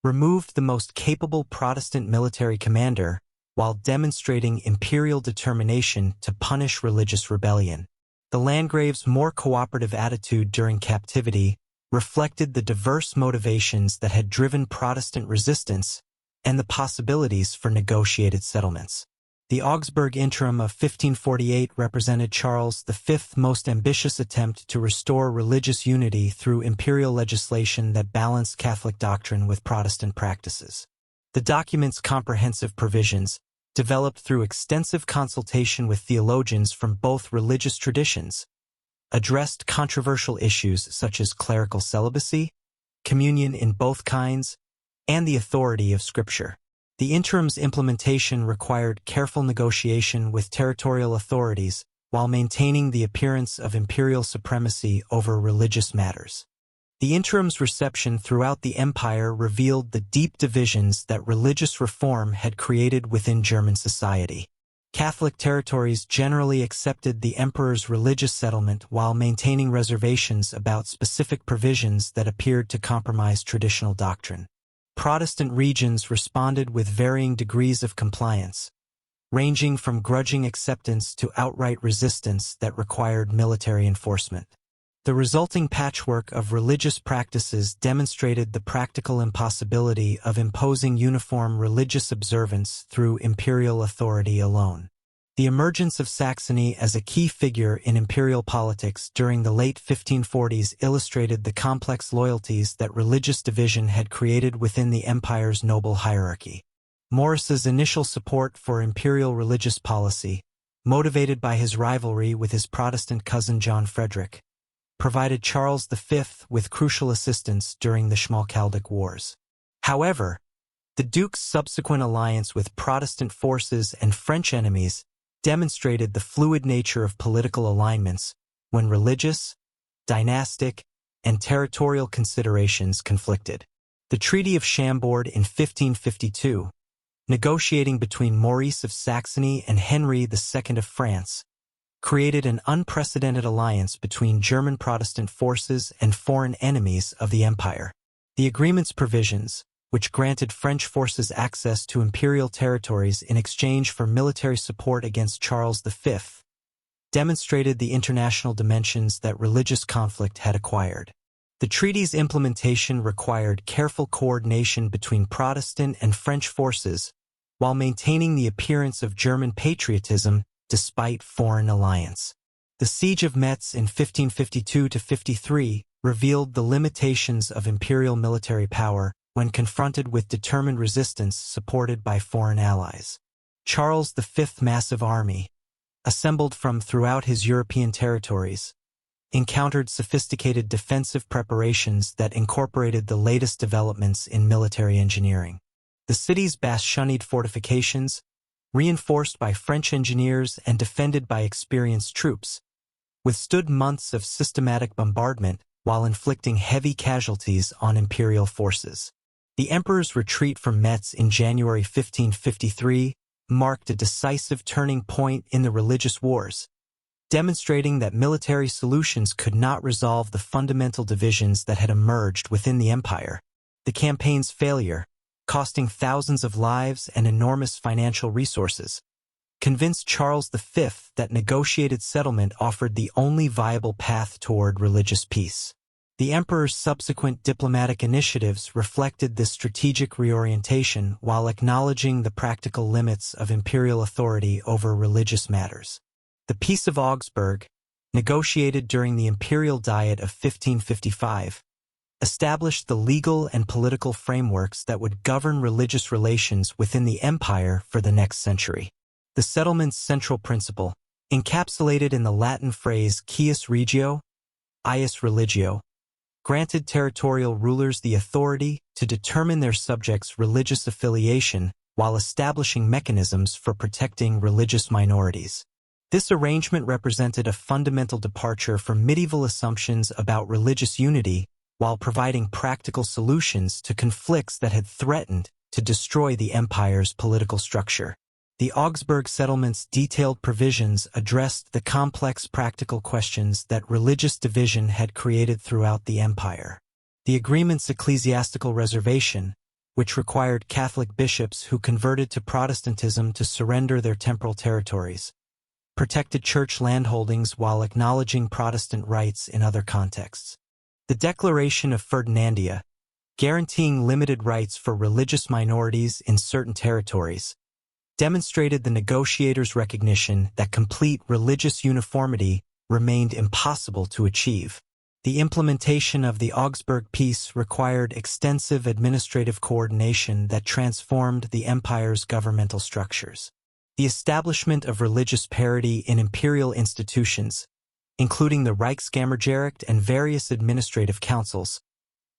removed the most capable Protestant military commander while demonstrating imperial determination to punish religious rebellion. The Landgrave's more cooperative attitude during captivity reflected the diverse motivations that had driven Protestant resistance and the possibilities for negotiated settlements. The Augsburg Interim of 1548 represented Charles V's most ambitious attempt to restore religious unity through imperial legislation that balanced Catholic doctrine with Protestant practices. The document's comprehensive provisions, developed through extensive consultation with theologians from both religious traditions, addressed controversial issues such as clerical celibacy, communion in both kinds, and the authority of Scripture. The interim's implementation required careful negotiation with territorial authorities while maintaining the appearance of imperial supremacy over religious matters. The interim's reception throughout the empire revealed the deep divisions that religious reform had created within German society. Catholic territories generally accepted the emperor's religious settlement while maintaining reservations about specific provisions that appeared to compromise traditional doctrine. Protestant regions responded with varying degrees of compliance, ranging from grudging acceptance to outright resistance that required military enforcement. The resulting patchwork of religious practices demonstrated the practical impossibility of imposing uniform religious observance through imperial authority alone. The emergence of Saxony as a key figure in imperial politics during the late 1540s illustrated the complex loyalties that religious division had created within the empire's noble hierarchy. Maurice's initial support for imperial religious policy, motivated by his rivalry with his Protestant cousin John Frederick, provided Charles V with crucial assistance during the Schmalkaldic Wars. However, the Duke's subsequent alliance with Protestant forces and French enemies demonstrated the fluid nature of political alignments when religious, dynastic, and territorial considerations conflicted. The Treaty of Chambord in 1552, negotiating between Maurice of Saxony and Henry II of France, created an unprecedented alliance between German Protestant forces and foreign enemies of the empire. The agreement's provisions, which granted French forces access to imperial territories in exchange for military support against Charles V, demonstrated the international dimensions that religious conflict had acquired. The treaty's implementation required careful coordination between Protestant and French forces while maintaining the appearance of German patriotism despite foreign alliance. The Siege of Metz in 1552–53 revealed the limitations of imperial military power when confronted with determined resistance supported by foreign allies. Charles V's massive army, assembled from throughout his European territories, encountered sophisticated defensive preparations that incorporated the latest developments in military engineering. The city's bastioned fortifications, reinforced by French engineers and defended by experienced troops, withstood months of systematic bombardment while inflicting heavy casualties on imperial forces. The emperor's retreat from Metz in January 1553 marked a decisive turning point in the religious wars, demonstrating that military solutions could not resolve the fundamental divisions that had emerged within the empire. The campaign's failure, costing thousands of lives and enormous financial resources, convinced Charles V that negotiated settlement offered the only viable path toward religious peace. The emperor's subsequent diplomatic initiatives reflected this strategic reorientation while acknowledging the practical limits of imperial authority over religious matters. The Peace of Augsburg, negotiated during the Imperial Diet of 1555, established the legal and political frameworks that would govern religious relations within the empire for the next century. The settlement's central principle, encapsulated in the Latin phrase cuius regio, ius religio, granted territorial rulers the authority to determine their subjects' religious affiliation while establishing mechanisms for protecting religious minorities. This arrangement represented a fundamental departure from medieval assumptions about religious unity while providing practical solutions to conflicts that had threatened to destroy the empire's political structure. The Augsburg settlement's detailed provisions addressed the complex practical questions that religious division had created throughout the empire. The agreement's ecclesiastical reservation, which required Catholic bishops who converted to Protestantism to surrender their temporal territories, protected church landholdings while acknowledging Protestant rights in other contexts. The Declaration of Ferdinandia, guaranteeing limited rights for religious minorities in certain territories, demonstrated the negotiators' recognition that complete religious uniformity remained impossible to achieve. The implementation of the Augsburg Peace required extensive administrative coordination that transformed the empire's governmental structures. The establishment of religious parity in imperial institutions, including the Reichskammergericht and various administrative councils,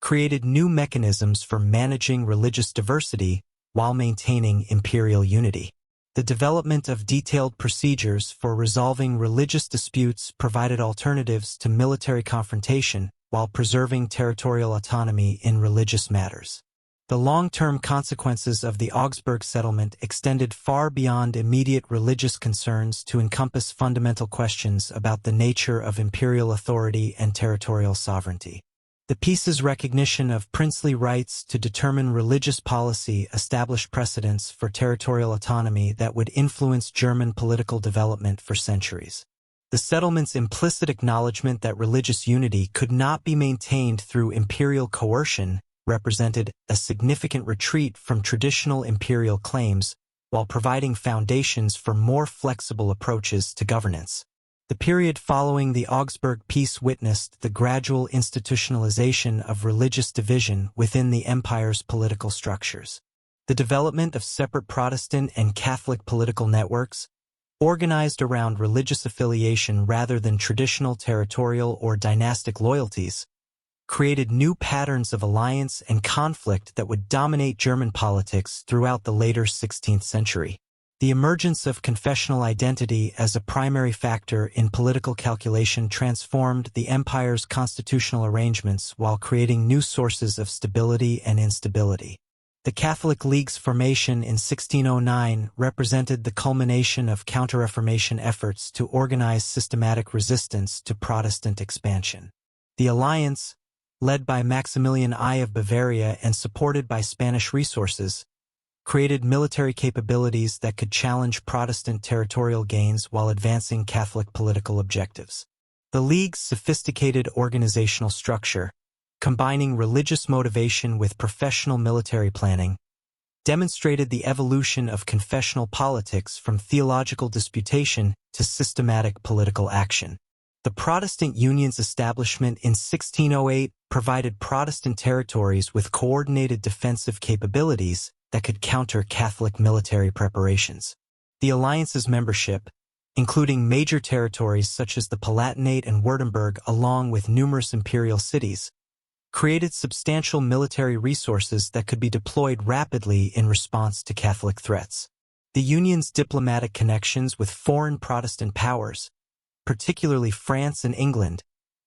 created new mechanisms for managing religious diversity while maintaining imperial unity. The development of detailed procedures for resolving religious disputes provided alternatives to military confrontation while preserving territorial autonomy in religious matters. The long-term consequences of the Augsburg settlement extended far beyond immediate religious concerns to encompass fundamental questions about the nature of imperial authority and territorial sovereignty. The peace's recognition of princely rights to determine religious policy established precedents for territorial autonomy that would influence German political development for centuries. The settlement's implicit acknowledgement that religious unity could not be maintained through imperial coercion represented a significant retreat from traditional imperial claims while providing foundations for more flexible approaches to governance. The period following the Augsburg Peace witnessed the gradual institutionalization of religious division within the empire's political structures. The development of separate Protestant and Catholic political networks, organized around religious affiliation rather than traditional territorial or dynastic loyalties, created new patterns of alliance and conflict that would dominate German politics throughout the later 16th century. The emergence of confessional identity as a primary factor in political calculation transformed the empire's constitutional arrangements while creating new sources of stability and instability. The Catholic League's formation in 1609 represented the culmination of Counter-Reformation efforts to organize systematic resistance to Protestant expansion. The alliance, led by Maximilian I of Bavaria and supported by Spanish resources, created military capabilities that could challenge Protestant territorial gains while advancing Catholic political objectives. The League's sophisticated organizational structure, combining religious motivation with professional military planning, demonstrated the evolution of confessional politics from theological disputation to systematic political action. The Protestant Union's establishment in 1608 provided Protestant territories with coordinated defensive capabilities that could counter Catholic military preparations. The alliance's membership, including major territories such as the Palatinate and Württemberg along with numerous imperial cities, created substantial military resources that could be deployed rapidly in response to Catholic threats. The Union's diplomatic connections with foreign Protestant powers, particularly France and England,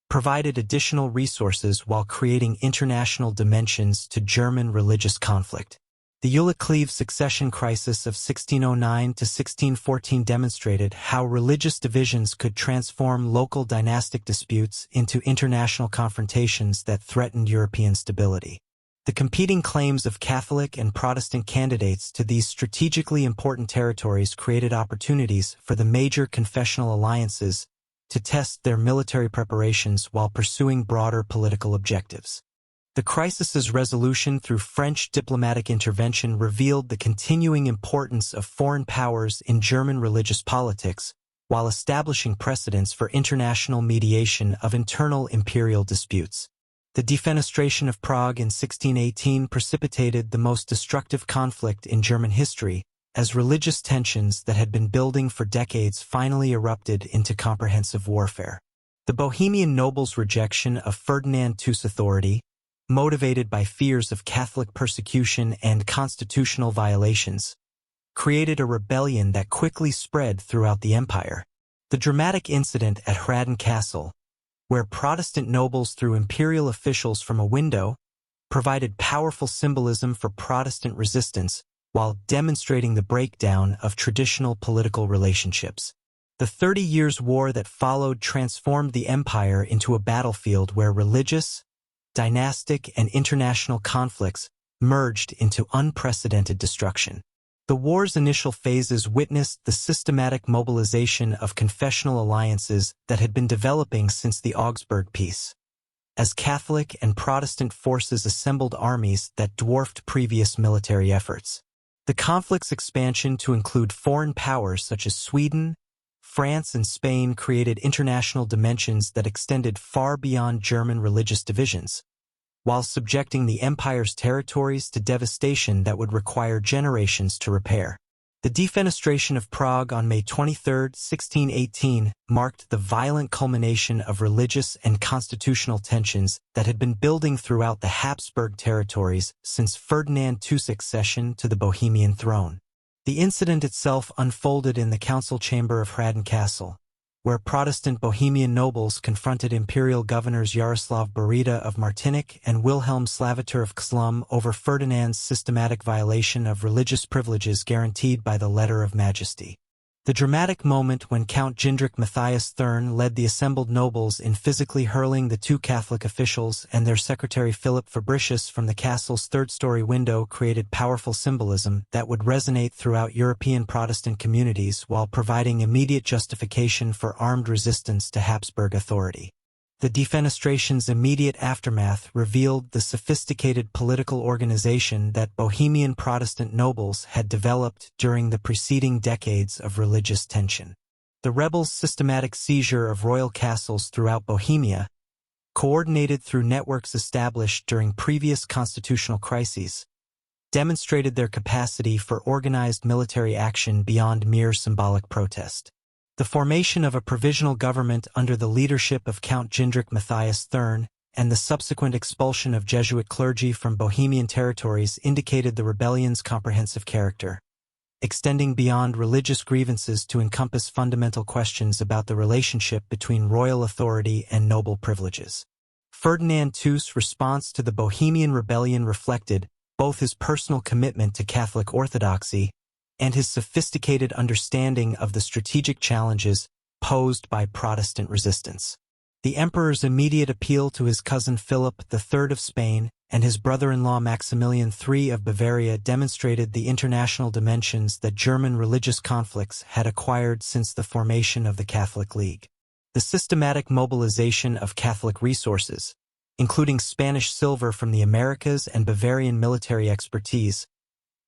provided additional resources while creating international dimensions to German religious conflict. The Ullacleve succession crisis of 1609 to 1614 demonstrated how religious divisions could transform local dynastic disputes into international confrontations that threatened European stability. The competing claims of Catholic and Protestant candidates to these strategically important territories created opportunities for the major confessional alliances to test their military preparations while pursuing broader political objectives. The crisis's resolution through French diplomatic intervention revealed the continuing importance of foreign powers in German religious politics, while establishing precedents for international mediation of internal imperial disputes. The defenestration of Prague in 1618 precipitated the most destructive conflict in German history, as religious tensions that had been building for decades finally erupted into comprehensive warfare. The Bohemian nobles' rejection of Ferdinand II's authority, motivated by fears of Catholic persecution and constitutional violations, created a rebellion that quickly spread throughout the empire. The dramatic incident at Hraden Castle, where Protestant nobles threw imperial officials from a window, provided powerful symbolism for Protestant resistance while demonstrating the breakdown of traditional political relationships. The 30 Years' War that followed transformed the empire into a battlefield where religious, dynastic, and international conflicts merged into unprecedented destruction. The war's initial phases witnessed the systematic mobilization of confessional alliances that had been developing since the Augsburg Peace. as Catholic and Protestant forces assembled armies that dwarfed previous military efforts. The conflict's expansion to include foreign powers such as Sweden, France, and Spain created international dimensions that extended far beyond German religious divisions, while subjecting the empire's territories to devastation that would require generations to repair. The defenestration of Prague on May 23, 1618, marked the violent culmination of religious and constitutional tensions that had been building throughout the Habsburg territories since Ferdinand II's accession to the Bohemian throne. The incident itself unfolded in the council chamber of Hradec Castle, where Protestant Bohemian nobles confronted imperial governors Jaroslav Berida of Martinique and Wilhelm Slavator of Chlum over Ferdinand's systematic violation of religious privileges guaranteed by the Letter of Majesty. The dramatic moment when Count Gindrich Matthias Thurn led the assembled nobles in physically hurling the two Catholic officials and their secretary Philip Fabricius from the castle's third-story window created powerful symbolism that would resonate throughout European Protestant communities while providing immediate justification for armed resistance to Habsburg authority. The defenestration's immediate aftermath revealed the sophisticated political organization that Bohemian Protestant nobles had developed during the preceding decades of religious tension. The rebels' systematic seizure of royal castles throughout Bohemia, coordinated through networks established during previous constitutional crises, demonstrated their capacity for organized military action beyond mere symbolic protest. The formation of a provisional government under the leadership of Count Gindrich Matthias Thurn and the subsequent expulsion of Jesuit clergy from Bohemian territories indicated the rebellion's comprehensive character, extending beyond religious grievances to encompass fundamental questions about the relationship between royal authority and noble privileges. Ferdinand II's response to the Bohemian Rebellion reflected both his personal commitment to Catholic orthodoxy and his sophisticated understanding of the strategic challenges posed by Protestant resistance. The emperor's immediate appeal to his cousin Philip III of Spain and his brother-in-law Maximilian III of Bavaria demonstrated the international dimensions that German religious conflicts had acquired since the formation of the Catholic League. The systematic mobilization of Catholic resources, including Spanish silver from the Americas and Bavarian military expertise,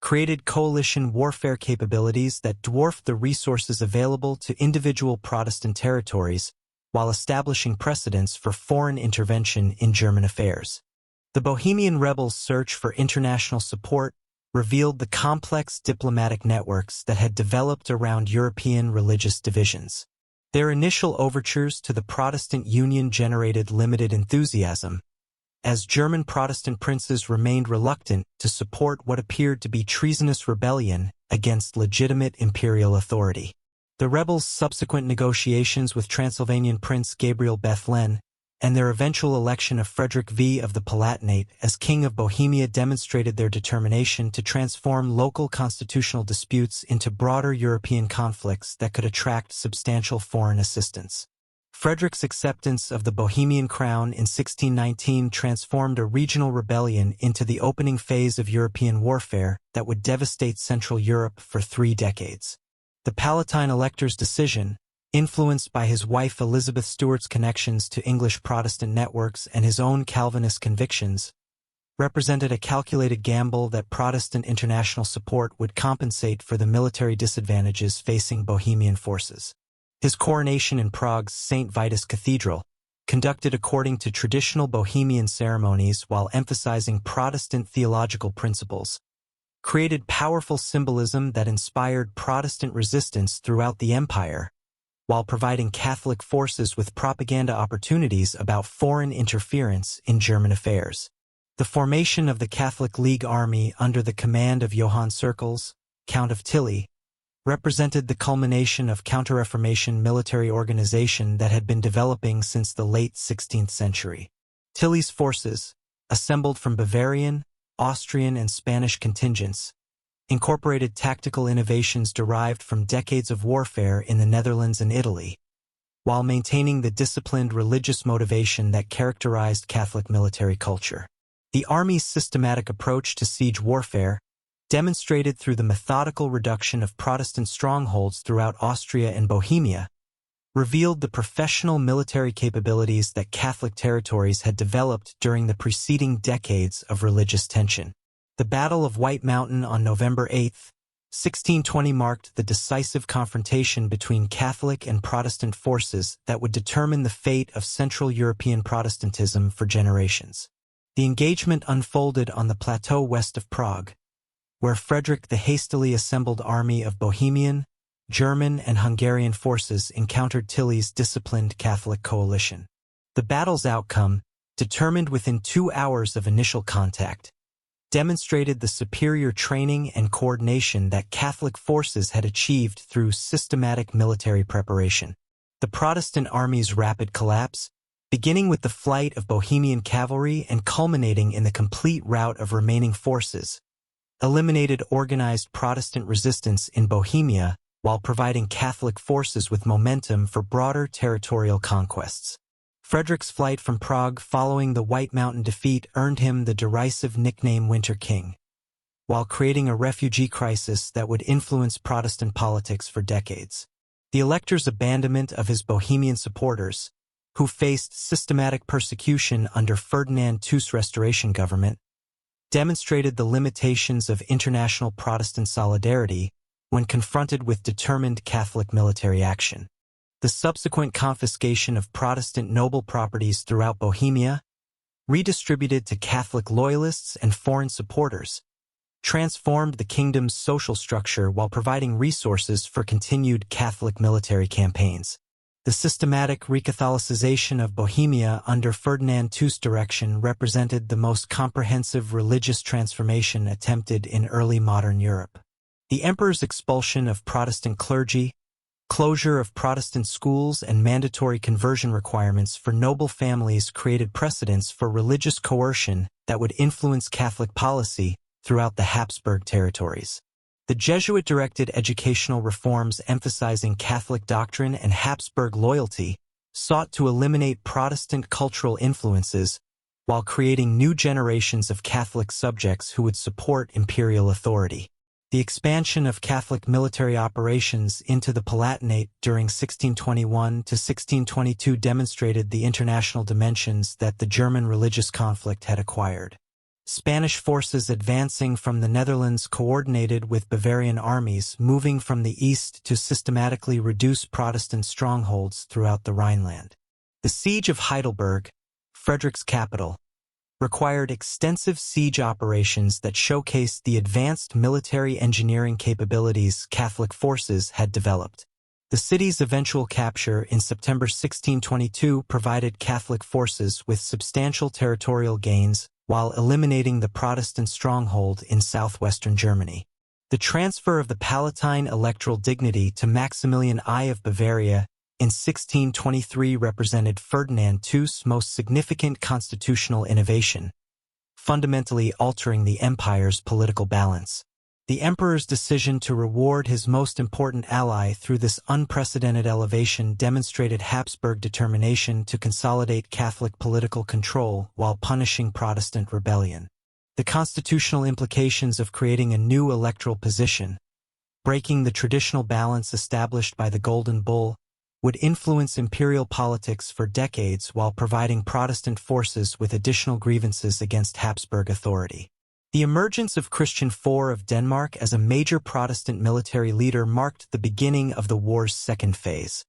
created coalition warfare capabilities that dwarfed the resources available to individual Protestant territories while establishing precedents for foreign intervention in German affairs. The Bohemian rebels' search for international support revealed the complex diplomatic networks that had developed around European religious divisions. Their initial overtures to the Protestant Union generated limited enthusiasm, as German Protestant princes remained reluctant to support what appeared to be treasonous rebellion against legitimate imperial authority. The rebels' subsequent negotiations with Transylvanian Prince Gabriel Bethlen and their eventual election of Frederick V of the Palatinate as King of Bohemia demonstrated their determination to transform local constitutional disputes into broader European conflicts that could attract substantial foreign assistance. Frederick's acceptance of the Bohemian crown in 1619 transformed a regional rebellion into the opening phase of European warfare that would devastate Central Europe for 3 decades. The Palatine elector's decision, influenced by his wife Elizabeth Stuart's connections to English Protestant networks and his own Calvinist convictions, represented a calculated gamble that Protestant international support would compensate for the military disadvantages facing Bohemian forces. His coronation in Prague's St. Vitus Cathedral, conducted according to traditional Bohemian ceremonies while emphasizing Protestant theological principles, created powerful symbolism that inspired Protestant resistance throughout the empire, while providing Catholic forces with propaganda opportunities about foreign interference in German affairs. The formation of the Catholic League Army under the command of Johann Circles, Count of Tilly, represented the culmination of Counter-Reformation military organization that had been developing since the late 16th century. Tilly's forces, assembled from Bavarian, Austrian, and Spanish contingents, incorporated tactical innovations derived from decades of warfare in the Netherlands and Italy, while maintaining the disciplined religious motivation that characterized Catholic military culture. The army's systematic approach to siege warfare, demonstrated through the methodical reduction of Protestant strongholds throughout Austria and Bohemia, revealed the professional military capabilities that Catholic territories had developed during the preceding decades of religious tension. The Battle of White Mountain on November 8, 1620 marked the decisive confrontation between Catholic and Protestant forces that would determine the fate of Central European Protestantism for generations. The engagement unfolded on the plateau west of Prague, where Frederick the hastily assembled army of Bohemian, German, and Hungarian forces encountered Tilly's disciplined Catholic coalition. The battle's outcome, determined within 2 hours of initial contact, demonstrated the superior training and coordination that Catholic forces had achieved through systematic military preparation. The Protestant army's rapid collapse, beginning with the flight of Bohemian cavalry and culminating in the complete rout of remaining forces, eliminated organized Protestant resistance in Bohemia while providing Catholic forces with momentum for broader territorial conquests. Frederick's flight from Prague following the White Mountain defeat earned him the derisive nickname Winter King, while creating a refugee crisis that would influence Protestant politics for decades. The elector's abandonment of his Bohemian supporters, who faced systematic persecution under Ferdinand II's Restoration government, demonstrated the limitations of international Protestant solidarity when confronted with determined Catholic military action. The subsequent confiscation of Protestant noble properties throughout Bohemia, redistributed to Catholic loyalists and foreign supporters, transformed the kingdom's social structure while providing resources for continued Catholic military campaigns. The systematic recatholicization of Bohemia under Ferdinand II's direction represented the most comprehensive religious transformation attempted in early modern Europe. The emperor's expulsion of Protestant clergy, closure of Protestant schools, and mandatory conversion requirements for noble families created precedents for religious coercion that would influence Catholic policy throughout the Habsburg territories. The Jesuit-directed educational reforms emphasizing Catholic doctrine and Habsburg loyalty sought to eliminate Protestant cultural influences while creating new generations of Catholic subjects who would support imperial authority. The expansion of Catholic military operations into the Palatinate during 1621 to 1622 demonstrated the international dimensions that the German religious conflict had acquired. Spanish forces advancing from the Netherlands coordinated with Bavarian armies moving from the east to systematically reduce Protestant strongholds throughout the Rhineland. The siege of Heidelberg, Frederick's capital, required extensive siege operations that showcased the advanced military engineering capabilities Catholic forces had developed. The city's eventual capture in September 1622 provided Catholic forces with substantial territorial gains while eliminating the Protestant stronghold in southwestern Germany. The transfer of the Palatine electoral dignity to Maximilian I of Bavaria in 1623 represented Ferdinand II's most significant constitutional innovation, fundamentally altering the empire's political balance. The emperor's decision to reward his most important ally through this unprecedented elevation demonstrated Habsburg determination to consolidate Catholic political control while punishing Protestant rebellion. The constitutional implications of creating a new electoral position, breaking the traditional balance established by the Golden Bull, would influence imperial politics for decades while providing Protestant forces with additional grievances against Habsburg authority. The emergence of Christian IV of Denmark as a major Protestant military leader marked the beginning of the war's second phase,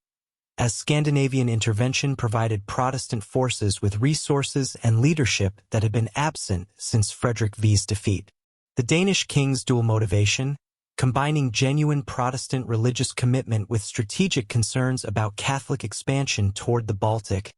as Scandinavian intervention provided Protestant forces with resources and leadership that had been absent since Frederick V's defeat. The Danish king's dual motivation, combining genuine Protestant religious commitment with strategic concerns about Catholic expansion toward the Baltic,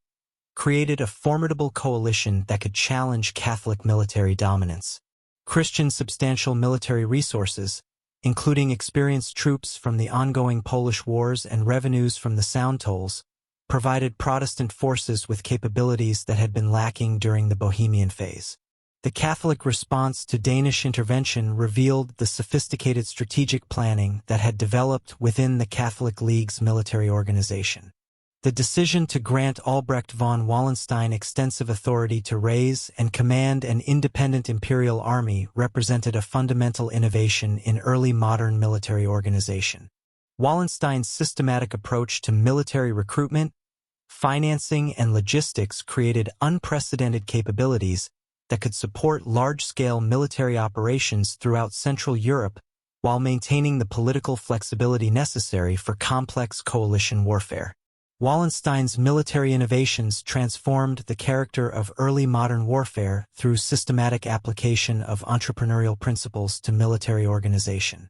created a formidable coalition that could challenge Catholic military dominance. Christian substantial military resources, including experienced troops from the ongoing Polish wars and revenues from the Sound tolls, provided Protestant forces with capabilities that had been lacking during the Bohemian phase. The Catholic response to Danish intervention revealed the sophisticated strategic planning that had developed within the Catholic League's military organization. The decision to grant Albrecht von Wallenstein extensive authority to raise and command an independent imperial army represented a fundamental innovation in early modern military organization. Wallenstein's systematic approach to military recruitment, financing, and logistics created unprecedented capabilities that could support large-scale military operations throughout Central Europe while maintaining the political flexibility necessary for complex coalition warfare. Wallenstein's military innovations transformed the character of early modern warfare through systematic application of entrepreneurial principles to military organization.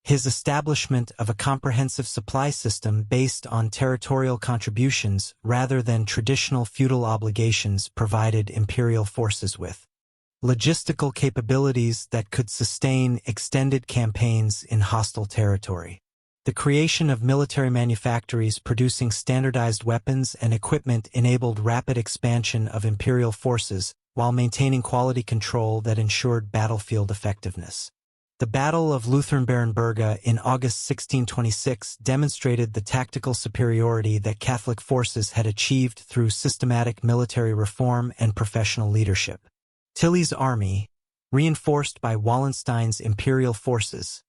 His establishment of a comprehensive supply system based on territorial contributions rather than traditional feudal obligations provided imperial forces with logistical capabilities that could sustain extended campaigns in hostile territory. The creation of military manufactories producing standardized weapons and equipment enabled rapid expansion of imperial forces while maintaining quality control that ensured battlefield effectiveness. The Battle of Luthernbarenberge in August 1626 demonstrated the tactical superiority that Catholic forces had achieved through systematic military reform and professional leadership. Tilly's army, reinforced by Wallenstein's imperial forces,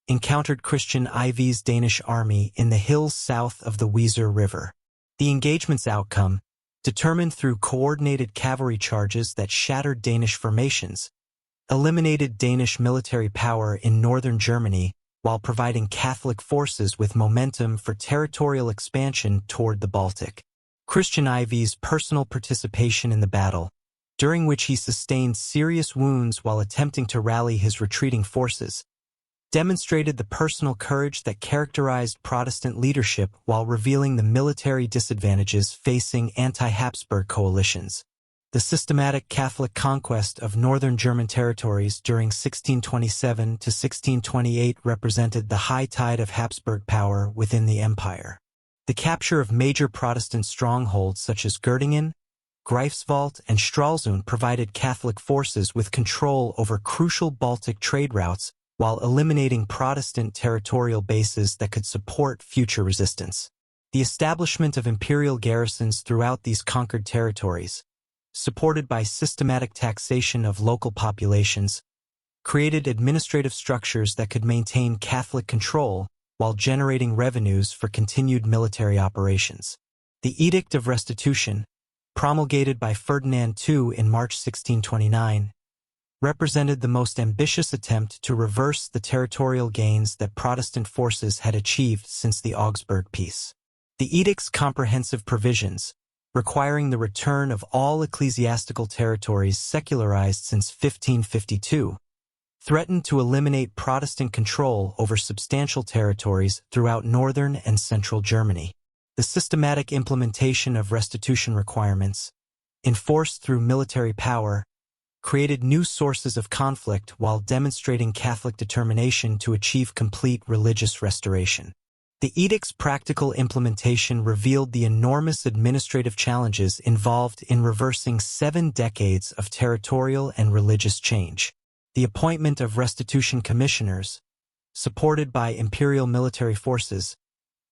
encountered Christian IV's Danish army in the hills south of the Weser River. The engagement's outcome, determined through coordinated cavalry charges that shattered Danish formations, eliminated Danish military power in northern Germany while providing Catholic forces with momentum for territorial expansion toward the Baltic. Christian IV's personal participation in the battle, during which he sustained serious wounds while attempting to rally his retreating forces, demonstrated the personal courage that characterized Protestant leadership while revealing the military disadvantages facing anti-Habsburg coalitions. The systematic Catholic conquest of northern German territories during 1627 to 1628 represented the high tide of Habsburg power within the empire. The capture of major Protestant strongholds such as Göttingen, Greifswald, and Stralsund provided Catholic forces with control over crucial Baltic trade routes while eliminating Protestant territorial bases that could support future resistance. The establishment of imperial garrisons throughout these conquered territories, supported by systematic taxation of local populations, created administrative structures that could maintain Catholic control while generating revenues for continued military operations. The Edict of Restitution, promulgated by Ferdinand II in March 1629, represented the most ambitious attempt to reverse the territorial gains that Protestant forces had achieved since the Augsburg Peace. The edict's comprehensive provisions, requiring the return of all ecclesiastical territories secularized since 1552, threatened to eliminate Protestant control over substantial territories throughout northern and central Germany. The systematic implementation of restitution requirements, enforced through military power, created new sources of conflict while demonstrating Catholic determination to achieve complete religious restoration. The edict's practical implementation revealed the enormous administrative challenges involved in reversing 7 decades of territorial and religious change. The appointment of restitution commissioners, supported by imperial military forces,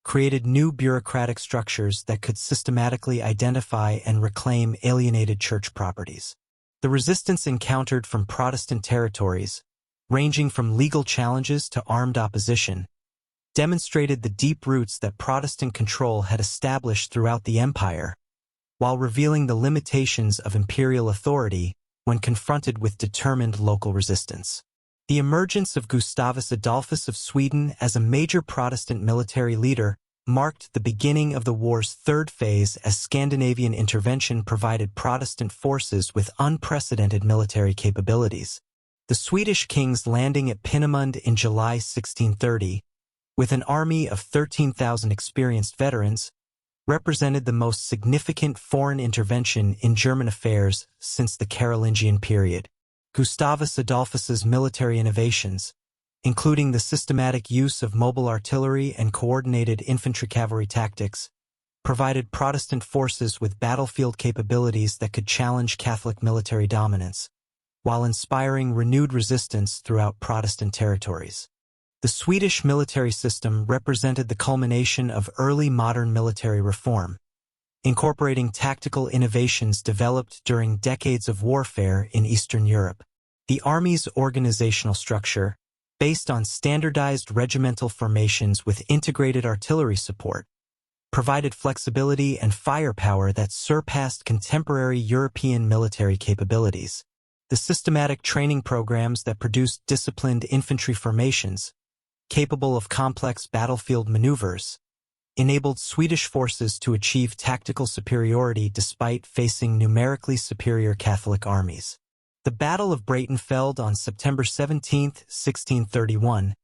created new bureaucratic structures that could systematically identify and reclaim alienated church properties. The resistance encountered from Protestant territories, ranging from legal challenges to armed opposition, demonstrated the deep roots that Protestant control had established throughout the empire, while revealing the limitations of imperial authority when confronted with determined local resistance. The emergence of Gustavus Adolphus of Sweden as a major Protestant military leader marked the beginning of the war's third phase as Scandinavian intervention provided Protestant forces with unprecedented military capabilities. The Swedish king's landing at Peenemünde in July 1630, with an army of 13,000 experienced veterans, represented the most significant foreign intervention in German affairs since the Carolingian period. Gustavus Adolphus's military innovations, including the systematic use of mobile artillery and coordinated infantry cavalry tactics, provided Protestant forces with battlefield capabilities that could challenge Catholic military dominance, while inspiring renewed resistance throughout Protestant territories. The Swedish military system represented the culmination of early modern military reform, incorporating tactical innovations developed during decades of warfare in Eastern Europe. The army's organizational structure, based on standardized regimental formations with integrated artillery support, provided flexibility and firepower that surpassed contemporary European military capabilities. The systematic training programs that produced disciplined infantry formations, capable of complex battlefield maneuvers, enabled Swedish forces to achieve tactical superiority despite facing numerically superior Catholic armies. The Battle of Breitenfeld on September 17, 1631,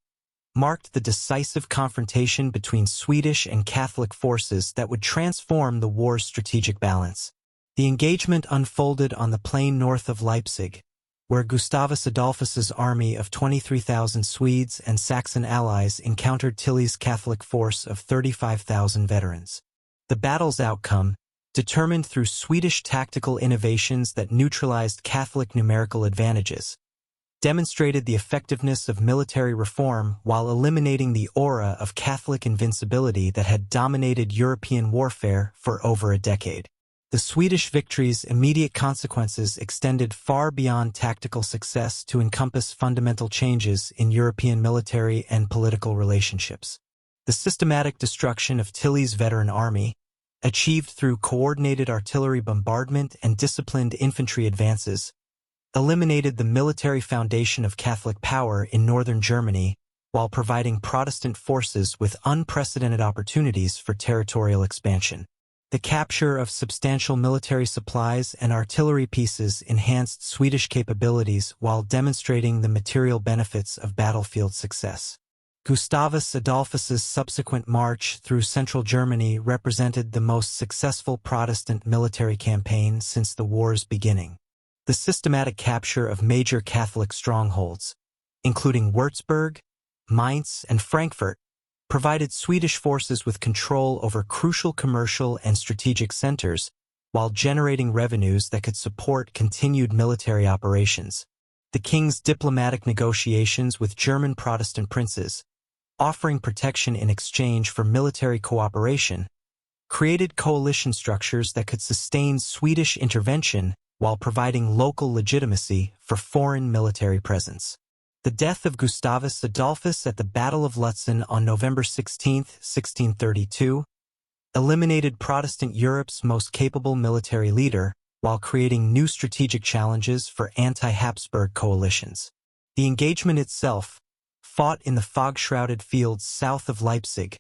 marked the decisive confrontation between Swedish and Catholic forces that would transform the war's strategic balance. The engagement unfolded on the plain north of Leipzig, where Gustavus Adolphus's army of 23,000 Swedes and Saxon allies encountered Tilly's Catholic force of 35,000 veterans. The battle's outcome, determined through Swedish tactical innovations that neutralized Catholic numerical advantages, demonstrated the effectiveness of military reform while eliminating the aura of Catholic invincibility that had dominated European warfare for over a decade. The Swedish victory's immediate consequences extended far beyond tactical success to encompass fundamental changes in European military and political relationships. The systematic destruction of Tilly's veteran army, achieved through coordinated artillery bombardment and disciplined infantry advances, eliminated the military foundation of Catholic power in northern Germany while providing Protestant forces with unprecedented opportunities for territorial expansion. The capture of substantial military supplies and artillery pieces enhanced Swedish capabilities while demonstrating the material benefits of battlefield success. Gustavus Adolphus's subsequent march through central Germany represented the most successful Protestant military campaign since the war's beginning. The systematic capture of major Catholic strongholds, including Würzburg, Mainz, and Frankfurt, provided Swedish forces with control over crucial commercial and strategic centers while generating revenues that could support continued military operations. The king's diplomatic negotiations with German Protestant princes, offering protection in exchange for military cooperation, created coalition structures that could sustain Swedish intervention while providing local legitimacy for foreign military presence. The death of Gustavus Adolphus at the Battle of Lutzen on November 16, 1632, eliminated Protestant Europe's most capable military leader while creating new strategic challenges for anti-Habsburg coalitions. The engagement itself, fought in the fog-shrouded fields south of Leipzig,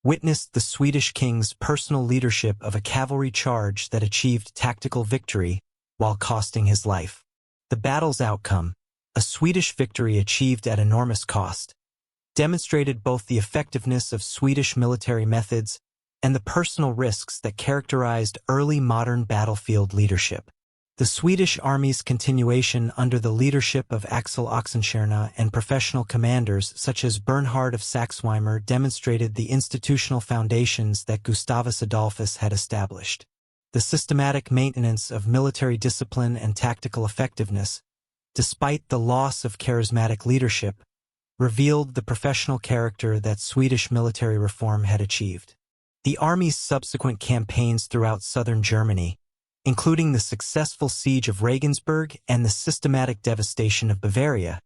witnessed the Swedish king's personal leadership of a cavalry charge that achieved tactical victory while costing his life. The battle's outcome, a Swedish victory achieved at enormous cost, demonstrated both the effectiveness of Swedish military methods and the personal risks that characterized early modern battlefield leadership. The Swedish army's continuation under the leadership of Axel Oxenstierna and professional commanders such as Bernhard of Saxweimar demonstrated the institutional foundations that Gustavus Adolphus had established. The systematic maintenance of military discipline and tactical effectiveness, despite the loss of charismatic leadership, revealed the professional character that Swedish military reform had achieved. The army's subsequent campaigns throughout southern Germany, including the successful siege of Regensburg and the systematic devastation of Bavaria,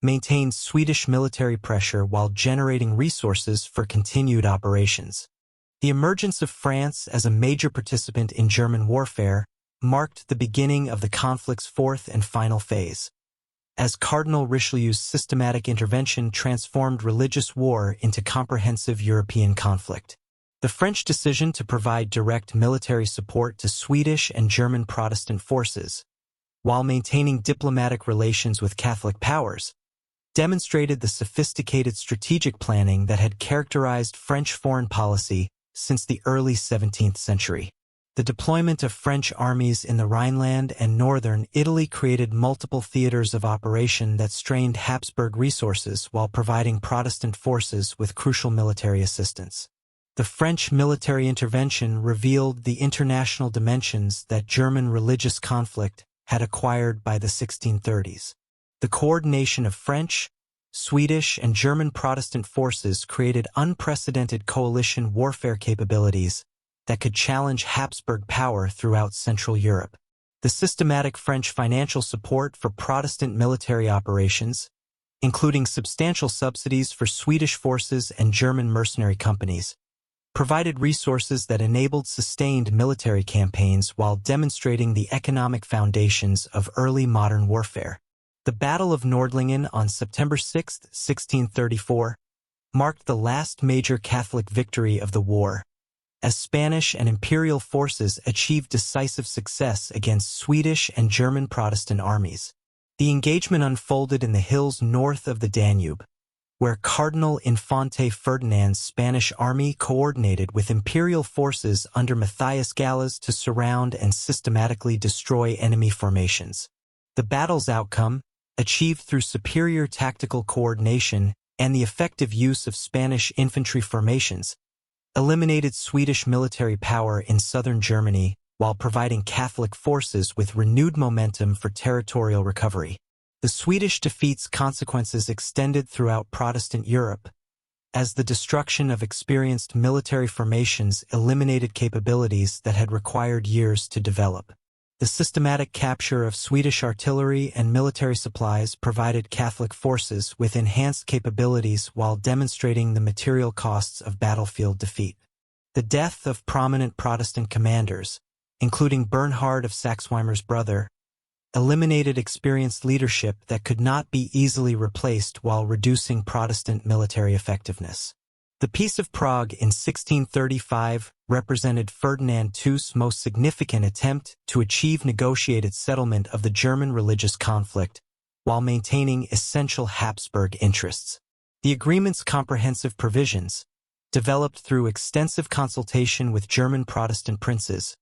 maintained Swedish military pressure while generating resources for continued operations. The emergence of France as a major participant in German warfare marked the beginning of the conflict's fourth and final phase, as Cardinal Richelieu's systematic intervention transformed religious war into comprehensive European conflict. The French decision to provide direct military support to Swedish and German Protestant forces, while maintaining diplomatic relations with Catholic powers, demonstrated the sophisticated strategic planning that had characterized French foreign policy since the early 17th century. The deployment of French armies in the Rhineland and northern Italy created multiple theaters of operation that strained Habsburg resources while providing Protestant forces with crucial military assistance. The French military intervention revealed the international dimensions that German religious conflict had acquired by the 1630s. The coordination of French, Swedish, and German Protestant forces created unprecedented coalition warfare capabilities that could challenge Habsburg power throughout Central Europe. The systematic French financial support for Protestant military operations, including substantial subsidies for Swedish forces and German mercenary companies, provided resources that enabled sustained military campaigns while demonstrating the economic foundations of early modern warfare. The Battle of Nordlingen on September 6, 1634, marked the last major Catholic victory of the war, as Spanish and imperial forces achieved decisive success against Swedish and German Protestant armies. The engagement unfolded in the hills north of the Danube, where Cardinal Infante Ferdinand's Spanish army coordinated with imperial forces under Matthias Gallas to surround and systematically destroy enemy formations. The battle's outcome, achieved through superior tactical coordination and the effective use of Spanish infantry formations, eliminated Swedish military power in southern Germany while providing Catholic forces with renewed momentum for territorial recovery. The Swedish defeat's consequences extended throughout Protestant Europe, as the destruction of experienced military formations eliminated capabilities that had required years to develop. The systematic capture of Swedish artillery and military supplies provided Catholic forces with enhanced capabilities while demonstrating the material costs of battlefield defeat. The death of prominent Protestant commanders, including Bernhard of Saxe-Weimar's brother, eliminated experienced leadership that could not be easily replaced while reducing Protestant military effectiveness. The Peace of Prague in 1635 represented Ferdinand II's most significant attempt to achieve negotiated settlement of the German religious conflict while maintaining essential Habsburg interests. The agreement's comprehensive provisions, developed through extensive consultation with German Protestant princes,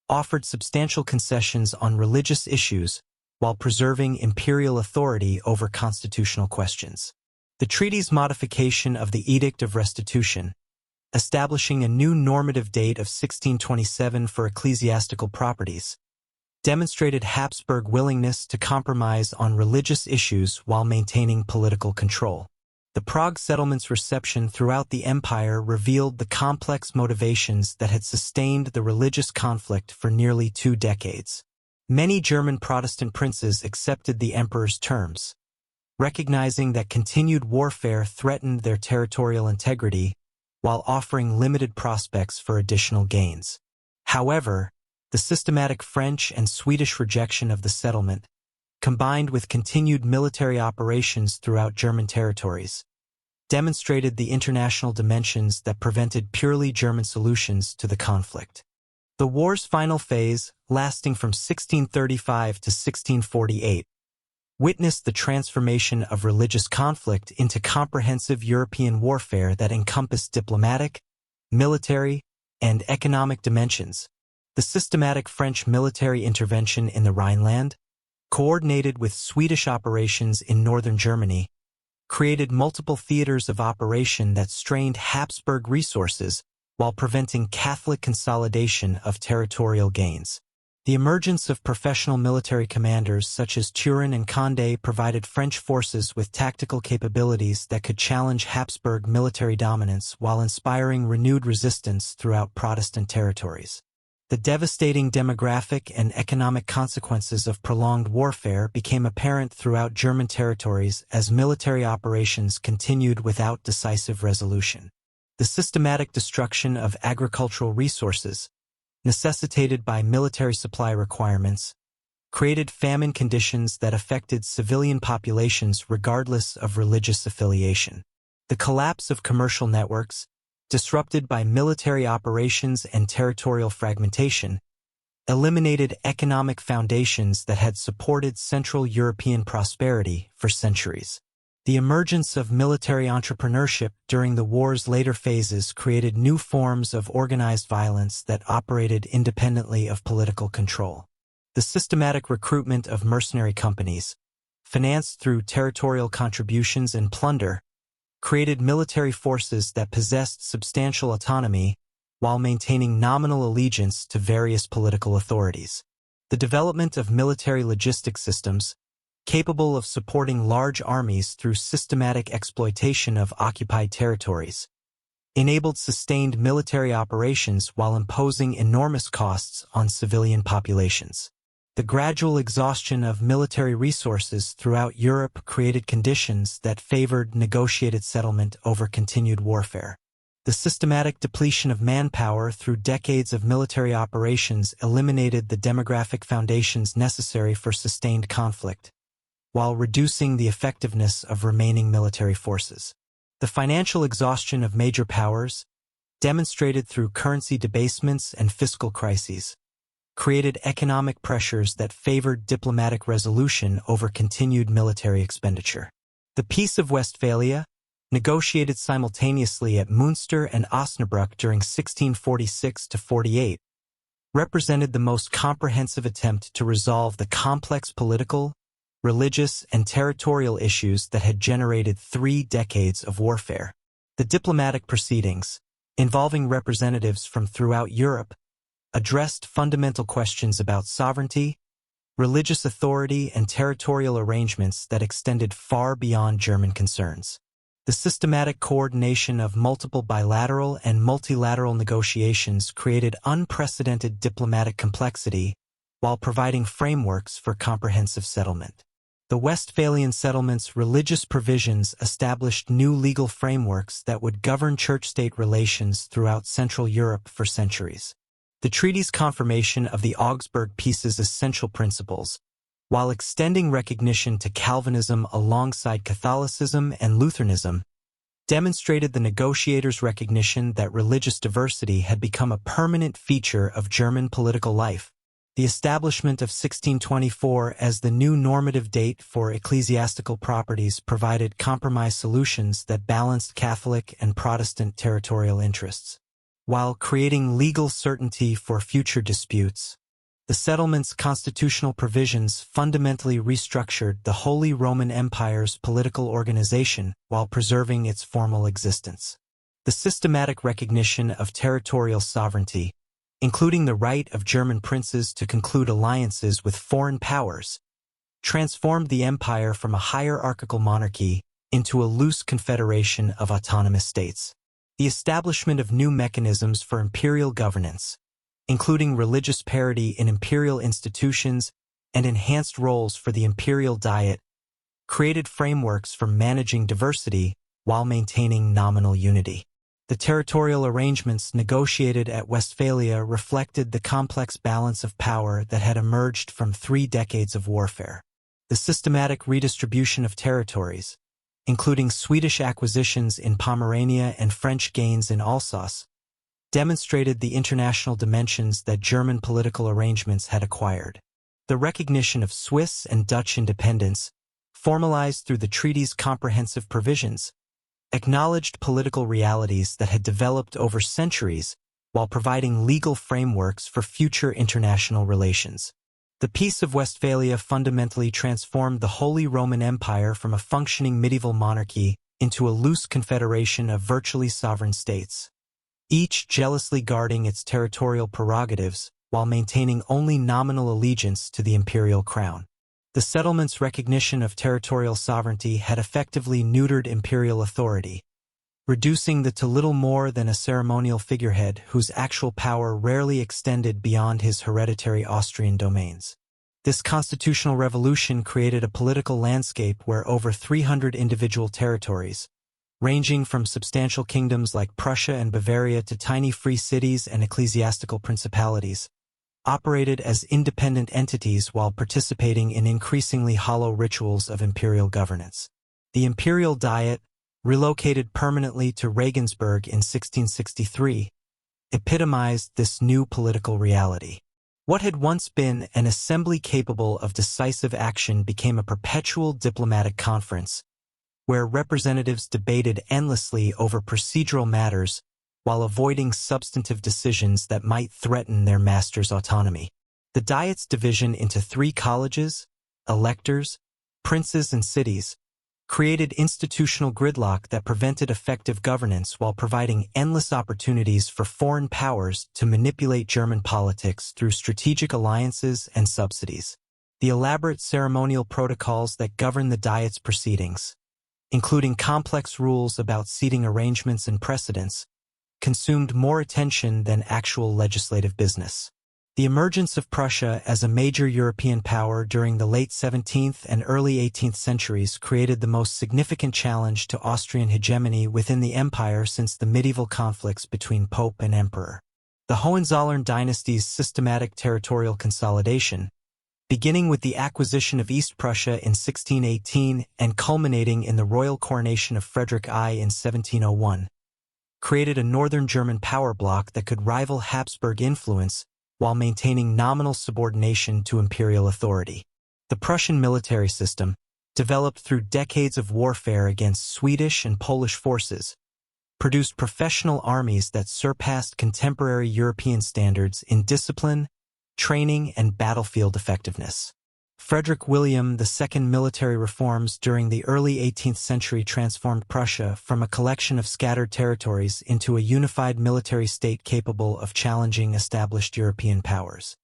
offered substantial concessions on religious issues while preserving imperial authority over constitutional questions. The treaty's modification of the Edict of Restitution, establishing a new normative date of 1627 for ecclesiastical properties, demonstrated Habsburg willingness to compromise on religious issues while maintaining political control. The Prague settlement's reception throughout the empire revealed the complex motivations that had sustained the religious conflict for nearly 2 decades. Many German Protestant princes accepted the emperor's terms, recognizing that continued warfare threatened their territorial integrity while offering limited prospects for additional gains. However, the systematic French and Swedish rejection of the settlement, combined with continued military operations throughout German territories, demonstrated the international dimensions that prevented purely German solutions to the conflict. The war's final phase, lasting from 1635 to 1648, witnessed the transformation of religious conflict into comprehensive European warfare that encompassed diplomatic, military, and economic dimensions. The systematic French military intervention in the Rhineland, coordinated with Swedish operations in northern Germany, created multiple theaters of operation that strained Habsburg resources while preventing Catholic consolidation of territorial gains. The emergence of professional military commanders such as Turenne and Condé provided French forces with tactical capabilities that could challenge Habsburg military dominance while inspiring renewed resistance throughout Protestant territories. The devastating demographic and economic consequences of prolonged warfare became apparent throughout German territories as military operations continued without decisive resolution. The systematic destruction of agricultural resources, necessitated by military supply requirements, created famine conditions that affected civilian populations regardless of religious affiliation. The collapse of commercial networks, disrupted by military operations and territorial fragmentation, eliminated economic foundations that had supported Central European prosperity for centuries. The emergence of military entrepreneurship during the war's later phases created new forms of organized violence that operated independently of political control. The systematic recruitment of mercenary companies, financed through territorial contributions and plunder, created military forces that possessed substantial autonomy while maintaining nominal allegiance to various political authorities. The development of military logistics systems, capable of supporting large armies through systematic exploitation of occupied territories, enabled sustained military operations while imposing enormous costs on civilian populations. The gradual exhaustion of military resources throughout Europe created conditions that favored negotiated settlement over continued warfare. The systematic depletion of manpower through decades of military operations eliminated the demographic foundations necessary for sustained conflict, while reducing the effectiveness of remaining military forces. The financial exhaustion of major powers, demonstrated through currency debasements and fiscal crises, created economic pressures that favored diplomatic resolution over continued military expenditure. The Peace of Westphalia, negotiated simultaneously at Münster and Osnabrück during 1646–48, represented the most comprehensive attempt to resolve the complex political, religious, and territorial issues that had generated 3 decades of warfare. The diplomatic proceedings, involving representatives from throughout Europe, addressed fundamental questions about sovereignty, religious authority, and territorial arrangements that extended far beyond German concerns. The systematic coordination of multiple bilateral and multilateral negotiations created unprecedented diplomatic complexity while providing frameworks for comprehensive settlement. The Westphalian settlement's religious provisions established new legal frameworks that would govern church-state relations throughout Central Europe for centuries. The treaty's confirmation of the Augsburg Peace's essential principles, while extending recognition to Calvinism alongside Catholicism and Lutheranism, demonstrated the negotiators' recognition that religious diversity had become a permanent feature of German political life. The establishment of 1624 as the new normative date for ecclesiastical properties provided compromise solutions that balanced Catholic and Protestant territorial interests. While creating legal certainty for future disputes, the settlement's constitutional provisions fundamentally restructured the Holy Roman Empire's political organization while preserving its formal existence. The systematic recognition of territorial sovereignty, including the right of German princes to conclude alliances with foreign powers, transformed the empire from a hierarchical monarchy into a loose confederation of autonomous states. The establishment of new mechanisms for imperial governance, including religious parity in imperial institutions and enhanced roles for the imperial diet, created frameworks for managing diversity while maintaining nominal unity. The territorial arrangements negotiated at Westphalia reflected the complex balance of power that had emerged from 3 decades of warfare. The systematic redistribution of territories, including Swedish acquisitions in Pomerania and French gains in Alsace, demonstrated the international dimensions that German political arrangements had acquired. The recognition of Swiss and Dutch independence, formalized through the treaty's comprehensive provisions, acknowledged political realities that had developed over centuries while providing legal frameworks for future international relations. The Peace of Westphalia fundamentally transformed the Holy Roman Empire from a functioning medieval monarchy into a loose confederation of virtually sovereign states, each jealously guarding its territorial prerogatives while maintaining only nominal allegiance to the imperial crown. The settlement's recognition of territorial sovereignty had effectively neutered imperial authority, reducing it to little more than a ceremonial figurehead whose actual power rarely extended beyond his hereditary Austrian domains. This constitutional revolution created a political landscape where over 300 individual territories, ranging from substantial kingdoms like Prussia and Bavaria to tiny free cities and ecclesiastical principalities, operated as independent entities while participating in increasingly hollow rituals of imperial governance. The imperial diet, relocated permanently to Regensburg in 1663, epitomized this new political reality. What had once been an assembly capable of decisive action became a perpetual diplomatic conference, where representatives debated endlessly over procedural matters while avoiding substantive decisions that might threaten their master's autonomy. The Diet's division into 3 colleges, electors, princes, and cities, created institutional gridlock that prevented effective governance while providing endless opportunities for foreign powers to manipulate German politics through strategic alliances and subsidies. The elaborate ceremonial protocols that govern the Diet's proceedings, including complex rules about seating arrangements and precedents, consumed more attention than actual legislative business. The emergence of Prussia as a major European power during the late 17th and early 18th centuries created the most significant challenge to Austrian hegemony within the empire since the medieval conflicts between Pope and Emperor. The Hohenzollern dynasty's systematic territorial consolidation, beginning with the acquisition of East Prussia in 1618 and culminating in the royal coronation of Frederick I in 1701, created a northern German power bloc that could rival Habsburg influence while maintaining nominal subordination to imperial authority. The Prussian military system, developed through decades of warfare against Swedish and Polish forces, produced professional armies that surpassed contemporary European standards in discipline, training, and battlefield effectiveness. Frederick William II's military reforms during the early 18th century transformed Prussia from a collection of scattered territories into a unified military state capable of challenging established European powers.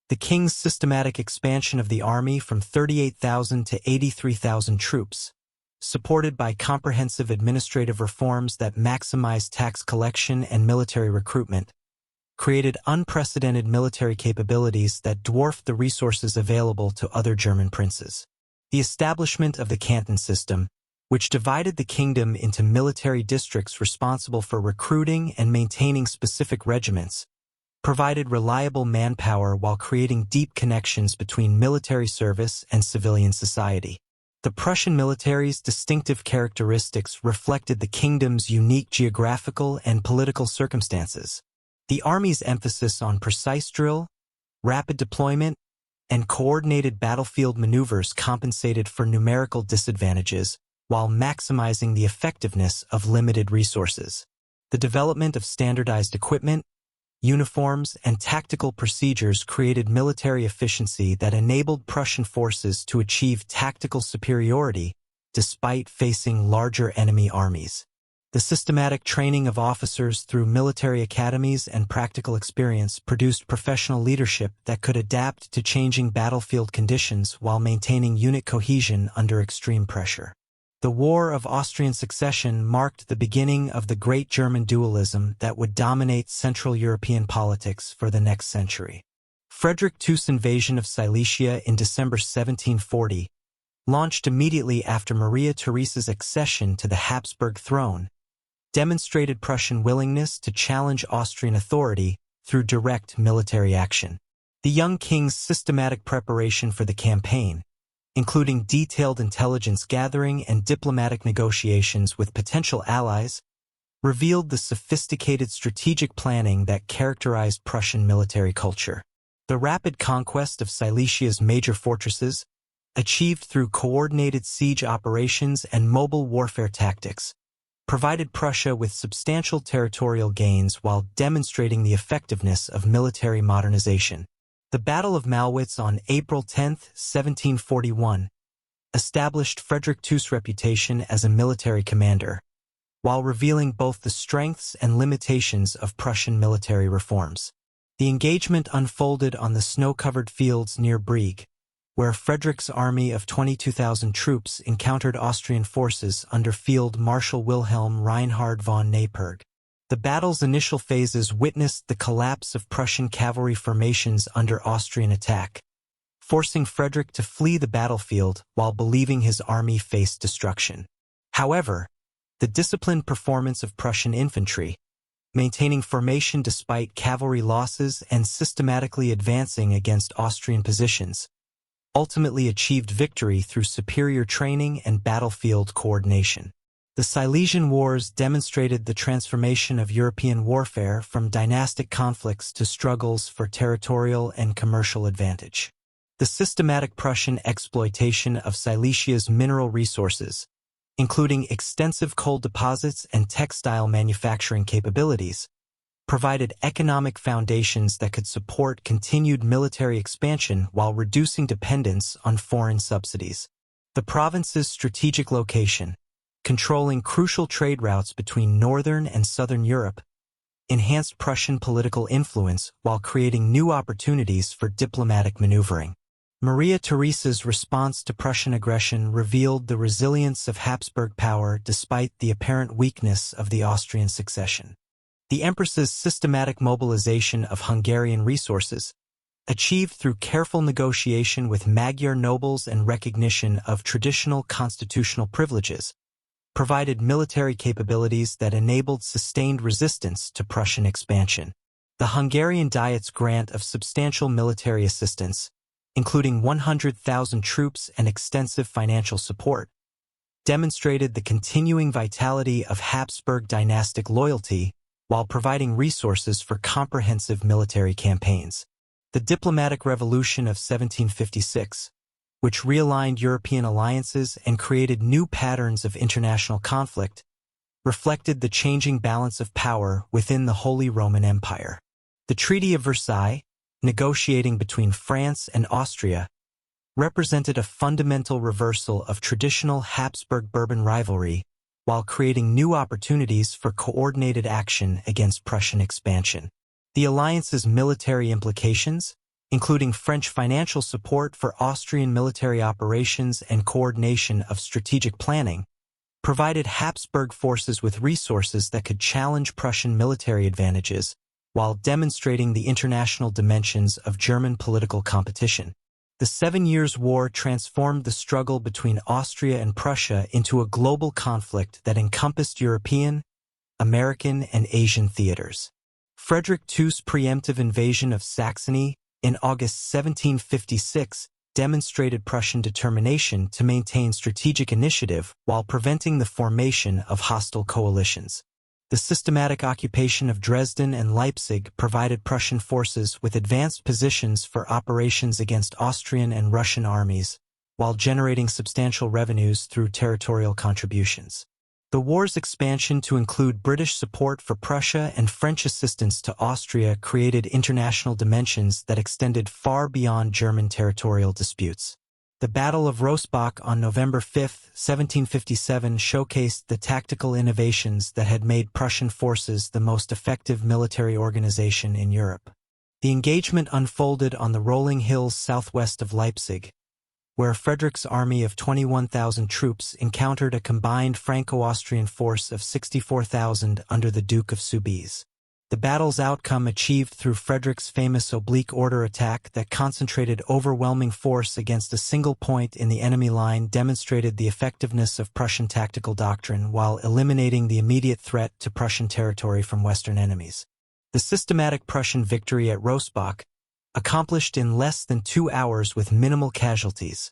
The king's systematic expansion of the army from 38,000 to 83,000 troops, supported by comprehensive administrative reforms that maximized tax collection and military recruitment, created unprecedented military capabilities that dwarfed the resources available to other German princes. The establishment of the canton system, which divided the kingdom into military districts responsible for recruiting and maintaining specific regiments, provided reliable manpower while creating deep connections between military service and civilian society. The Prussian military's distinctive characteristics reflected the kingdom's unique geographical and political circumstances. The army's emphasis on precise drill, rapid deployment, and coordinated battlefield maneuvers compensated for numerical disadvantages while maximizing the effectiveness of limited resources. The development of standardized equipment, uniforms, and tactical procedures created military efficiency that enabled Prussian forces to achieve tactical superiority despite facing larger enemy armies. The systematic training of officers through military academies and practical experience produced professional leadership that could adapt to changing battlefield conditions while maintaining unit cohesion under extreme pressure. The War of Austrian Succession marked the beginning of the Great German dualism that would dominate Central European politics for the next century. Frederick II's invasion of Silesia in December 1740, launched immediately after Maria Theresa's accession to the Habsburg throne, demonstrated Prussian willingness to challenge Austrian authority through direct military action. The young king's systematic preparation for the campaign, including detailed intelligence gathering and diplomatic negotiations with potential allies, revealed the sophisticated strategic planning that characterized Prussian military culture. The rapid conquest of Silesia's major fortresses, achieved through coordinated siege operations and mobile warfare tactics, provided Prussia with substantial territorial gains while demonstrating the effectiveness of military modernization. The Battle of Malwitz on April 10, 1741, established Frederick II's reputation as a military commander, while revealing both the strengths and limitations of Prussian military reforms. The engagement unfolded on the snow-covered fields near Brieg, where Frederick's army of 22,000 troops encountered Austrian forces under Field Marshal Wilhelm Reinhard von Neipperg. The battle's initial phases witnessed the collapse of Prussian cavalry formations under Austrian attack, forcing Frederick to flee the battlefield while believing his army faced destruction. However, the disciplined performance of Prussian infantry, maintaining formation despite cavalry losses and systematically advancing against Austrian positions, ultimately achieved victory through superior training and battlefield coordination. The Silesian Wars demonstrated the transformation of European warfare from dynastic conflicts to struggles for territorial and commercial advantage. The systematic Prussian exploitation of Silesia's mineral resources, including extensive coal deposits and textile manufacturing capabilities, provided economic foundations that could support continued military expansion while reducing dependence on foreign subsidies. The province's strategic location, controlling crucial trade routes between northern and southern Europe, enhanced Prussian political influence while creating new opportunities for diplomatic maneuvering. Maria Theresa's response to Prussian aggression revealed the resilience of Habsburg power despite the apparent weakness of the Austrian succession. The Empress's systematic mobilization of Hungarian resources, achieved through careful negotiation with Magyar nobles and recognition of traditional constitutional privileges, provided military capabilities that enabled sustained resistance to Prussian expansion. The Hungarian Diet's grant of substantial military assistance, including 100,000 troops and extensive financial support, demonstrated the continuing vitality of Habsburg dynastic loyalty while providing resources for comprehensive military campaigns. The diplomatic revolution of 1756, which realigned European alliances and created new patterns of international conflict, reflected the changing balance of power within the Holy Roman Empire. The Treaty of Versailles, negotiating between France and Austria, represented a fundamental reversal of traditional Habsburg-Bourbon rivalry while creating new opportunities for coordinated action against Prussian expansion. The alliance's military implications, including French financial support for Austrian military operations and coordination of strategic planning, provided Habsburg forces with resources that could challenge Prussian military advantages while demonstrating the international dimensions of German political competition. The 7 Years' War transformed the struggle between Austria and Prussia into a global conflict that encompassed European, American, and Asian theaters. Frederick II's preemptive invasion of Saxony in August 1756 demonstrated Prussian determination to maintain strategic initiative while preventing the formation of hostile coalitions. The systematic occupation of Dresden and Leipzig provided Prussian forces with advanced positions for operations against Austrian and Russian armies, while generating substantial revenues through territorial contributions. The war's expansion to include British support for Prussia and French assistance to Austria created international dimensions that extended far beyond German territorial disputes. The Battle of Rossbach on November 5, 1757 showcased the tactical innovations that had made Prussian forces the most effective military organization in Europe. The engagement unfolded on the rolling hills southwest of Leipzig, where Frederick's army of 21,000 troops encountered a combined Franco-Austrian force of 64,000 under the Duke of Soubise. The battle's outcome, achieved through Frederick's famous oblique order attack that concentrated overwhelming force against a single point in the enemy line, demonstrated the effectiveness of Prussian tactical doctrine while eliminating the immediate threat to Prussian territory from Western enemies. The systematic Prussian victory at Rossbach, accomplished in less than 2 hours with minimal casualties,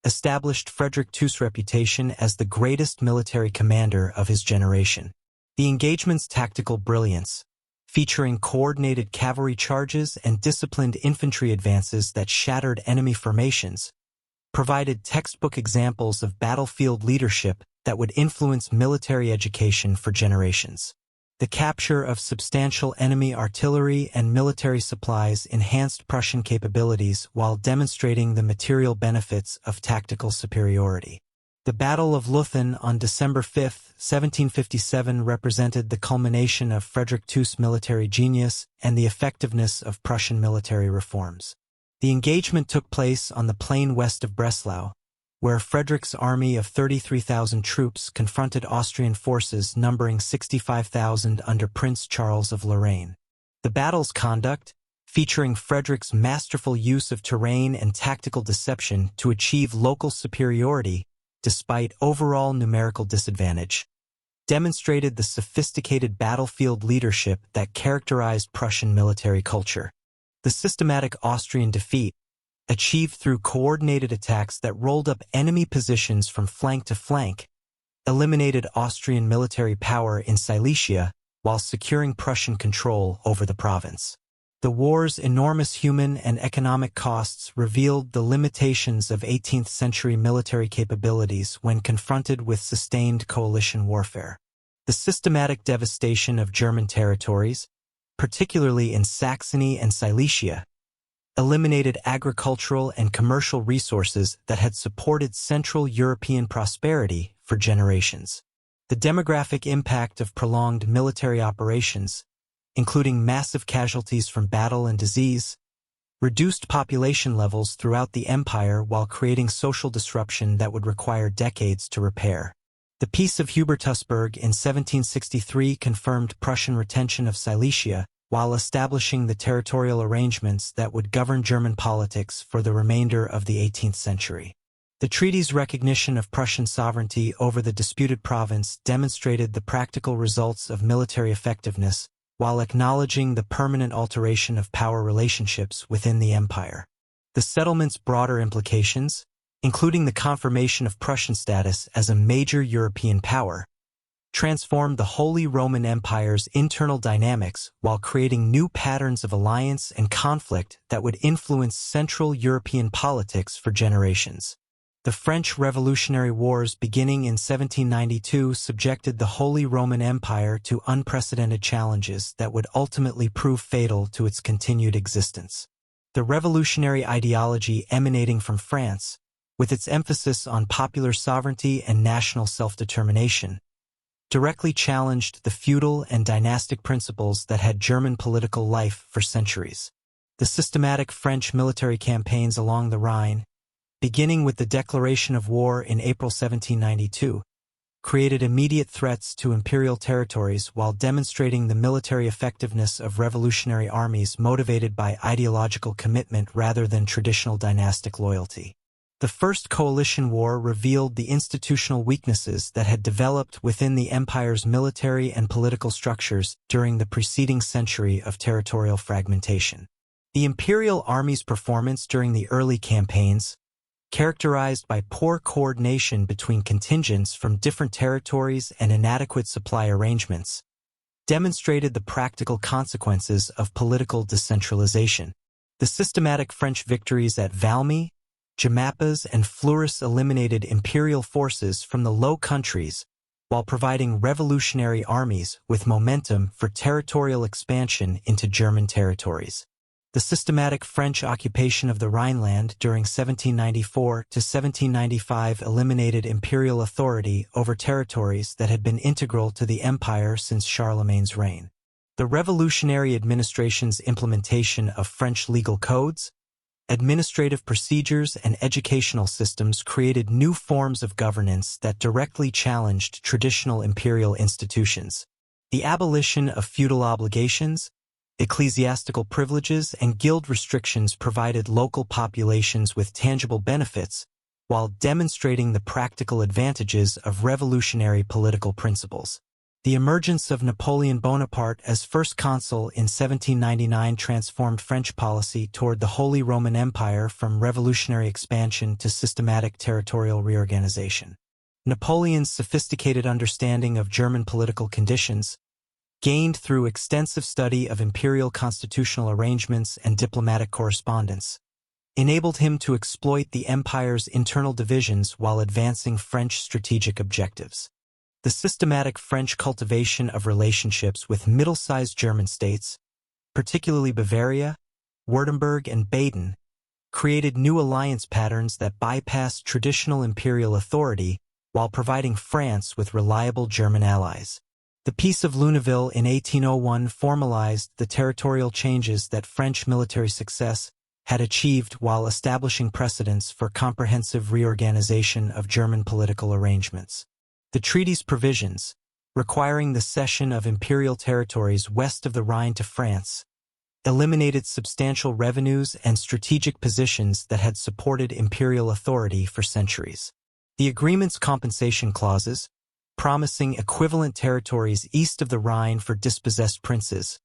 established Frederick II's reputation as the greatest military commander of his generation. The engagement's tactical brilliance, featuring coordinated cavalry charges and disciplined infantry advances that shattered enemy formations, provided textbook examples of battlefield leadership that would influence military education for generations. The capture of substantial enemy artillery and military supplies enhanced Prussian capabilities while demonstrating the material benefits of tactical superiority. The Battle of Leuthen on December 5, 1757 represented the culmination of Frederick II's military genius and the effectiveness of Prussian military reforms. The engagement took place on the plain west of Breslau, where Frederick's army of 33,000 troops confronted Austrian forces numbering 65,000 under Prince Charles of Lorraine. The battle's conduct, featuring Frederick's masterful use of terrain and tactical deception to achieve local superiority despite overall numerical disadvantage, demonstrated the sophisticated battlefield leadership that characterized Prussian military culture. The systematic Austrian defeat, achieved through coordinated attacks that rolled up enemy positions from flank to flank, eliminated Austrian military power in Silesia while securing Prussian control over the province. The war's enormous human and economic costs revealed the limitations of 18th-century military capabilities when confronted with sustained coalition warfare. The systematic devastation of German territories, particularly in Saxony and Silesia, eliminated agricultural and commercial resources that had supported Central European prosperity for generations. The demographic impact of prolonged military operations, including massive casualties from battle and disease, reduced population levels throughout the empire while creating social disruption that would require decades to repair. The Peace of Hubertusburg in 1763 confirmed Prussian retention of Silesia, while establishing the territorial arrangements that would govern German politics for the remainder of the 18th century. The treaty's recognition of Prussian sovereignty over the disputed province demonstrated the practical results of military effectiveness, while acknowledging the permanent alteration of power relationships within the empire. The settlement's broader implications, including the confirmation of Prussian status as a major European power, transformed the Holy Roman Empire's internal dynamics while creating new patterns of alliance and conflict that would influence Central European politics for generations. The French Revolutionary Wars beginning in 1792 subjected the Holy Roman Empire to unprecedented challenges that would ultimately prove fatal to its continued existence. The revolutionary ideology emanating from France, with its emphasis on popular sovereignty and national self-determination, directly challenged the feudal and dynastic principles that had German political life for centuries. The systematic French military campaigns along the Rhine, beginning with the declaration of war in April 1792, created immediate threats to imperial territories while demonstrating the military effectiveness of revolutionary armies motivated by ideological commitment rather than traditional dynastic loyalty. The First Coalition War revealed the institutional weaknesses that had developed within the empire's military and political structures during the preceding century of territorial fragmentation. The imperial army's performance during the early campaigns, characterized by poor coordination between contingents from different territories and inadequate supply arrangements, demonstrated the practical consequences of political decentralization. The systematic French victories at Valmy, Jemappes, and Fleurus eliminated imperial forces from the Low Countries while providing revolutionary armies with momentum for territorial expansion into German territories. The systematic French occupation of the Rhineland during 1794 to 1795 eliminated imperial authority over territories that had been integral to the empire since Charlemagne's reign. The revolutionary administration's implementation of French legal codes, administrative procedures, and educational systems created new forms of governance that directly challenged traditional imperial institutions. The abolition of feudal obligations, ecclesiastical privileges, and guild restrictions provided local populations with tangible benefits, while demonstrating the practical advantages of revolutionary political principles. The emergence of Napoleon Bonaparte as first consul in 1799 transformed French policy toward the Holy Roman Empire from revolutionary expansion to systematic territorial reorganization. Napoleon's sophisticated understanding of German political conditions, gained through extensive study of imperial constitutional arrangements and diplomatic correspondence, enabled him to exploit the empire's internal divisions while advancing French strategic objectives. The systematic French cultivation of relationships with middle-sized German states, particularly Bavaria, Württemberg, and Baden, created new alliance patterns that bypassed traditional imperial authority while providing France with reliable German allies. The Peace of Luneville in 1801 formalized the territorial changes that French military success had achieved while establishing precedents for comprehensive reorganization of German political arrangements. The treaty's provisions, requiring the cession of imperial territories west of the Rhine to France, eliminated substantial revenues and strategic positions that had supported imperial authority for centuries. The agreement's compensation clauses, promising equivalent territories east of the Rhine for dispossessed princes,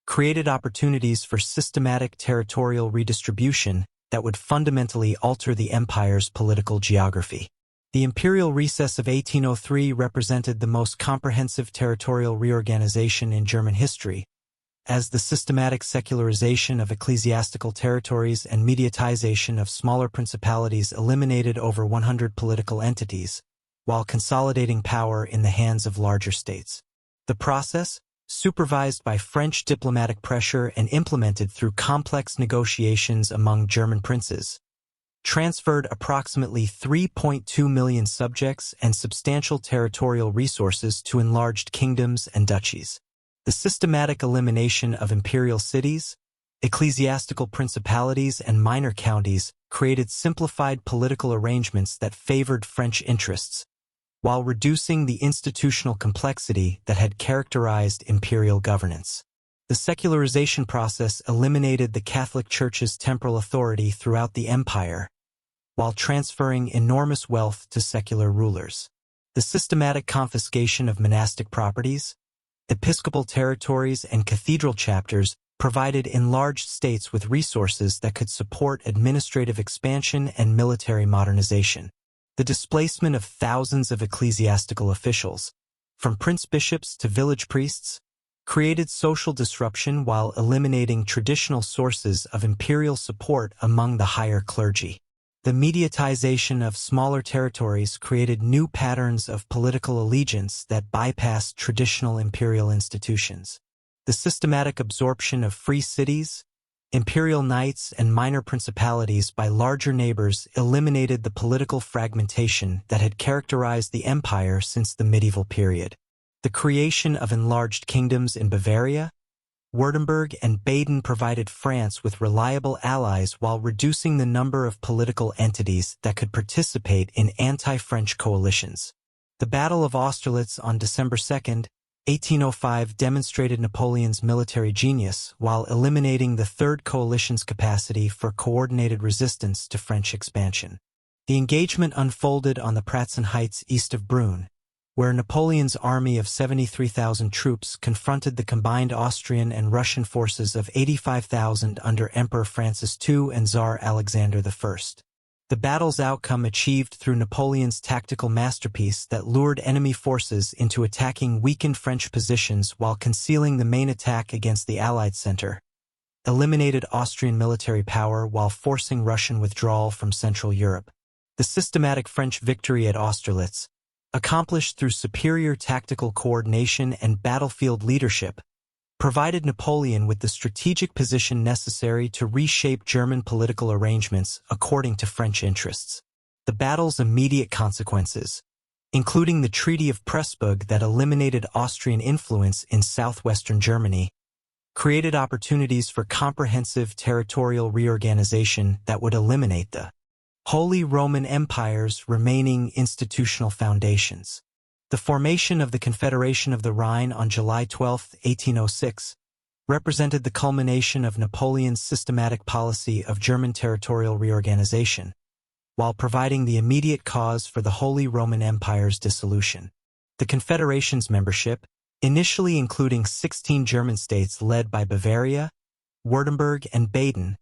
created opportunities for systematic territorial redistribution that would fundamentally alter the empire's political geography. The imperial recess of 1803 represented the most comprehensive territorial reorganization in German history, as the systematic secularization of ecclesiastical territories and mediatization of smaller principalities eliminated over 100 political entities, while consolidating power in the hands of larger states. The process, supervised by French diplomatic pressure and implemented through complex negotiations among German princes, transferred approximately 3.2 million subjects and substantial territorial resources to enlarged kingdoms and duchies. The systematic elimination of imperial cities, ecclesiastical principalities, and minor counties created simplified political arrangements that favored French interests, while reducing the institutional complexity that had characterized imperial governance. The secularization process eliminated the Catholic Church's temporal authority throughout the empire, while transferring enormous wealth to secular rulers. The systematic confiscation of monastic properties, episcopal territories, and cathedral chapters provided enlarged states with resources that could support administrative expansion and military modernization. The displacement of thousands of ecclesiastical officials, from prince-bishops to village priests, created social disruption while eliminating traditional sources of imperial support among the higher clergy. The mediatization of smaller territories created new patterns of political allegiance that bypassed traditional imperial institutions. The systematic absorption of free cities, imperial knights, and minor principalities by larger neighbors eliminated the political fragmentation that had characterized the empire since the medieval period. The creation of enlarged kingdoms in Bavaria, Württemberg, and Baden provided France with reliable allies while reducing the number of political entities that could participate in anti-French coalitions. The Battle of Austerlitz on December 2, 1805 demonstrated Napoleon's military genius while eliminating the Third Coalition's capacity for coordinated resistance to French expansion. The engagement unfolded on the Pratzen Heights east of Brünn, where Napoleon's army of 73,000 troops confronted the combined Austrian and Russian forces of 85,000 under Emperor Francis II and Tsar Alexander I. The battle's outcome achieved through Napoleon's tactical masterpiece that lured enemy forces into attacking weakened French positions while concealing the main attack against the Allied center, eliminated Austrian military power while forcing Russian withdrawal from Central Europe. The systematic French victory at Austerlitz, accomplished through superior tactical coordination and battlefield leadership, provided Napoleon with the strategic position necessary to reshape German political arrangements according to French interests. The battle's immediate consequences, including the Treaty of Pressburg that eliminated Austrian influence in southwestern Germany, created opportunities for comprehensive territorial reorganization that would eliminate the Holy Roman Empire's remaining institutional foundations. The formation of the Confederation of the Rhine on July 12, 1806, represented the culmination of Napoleon's systematic policy of German territorial reorganization, while providing the immediate cause for the Holy Roman Empire's dissolution. The Confederation's membership, initially including 16 German states led by Bavaria, Württemberg, and Baden,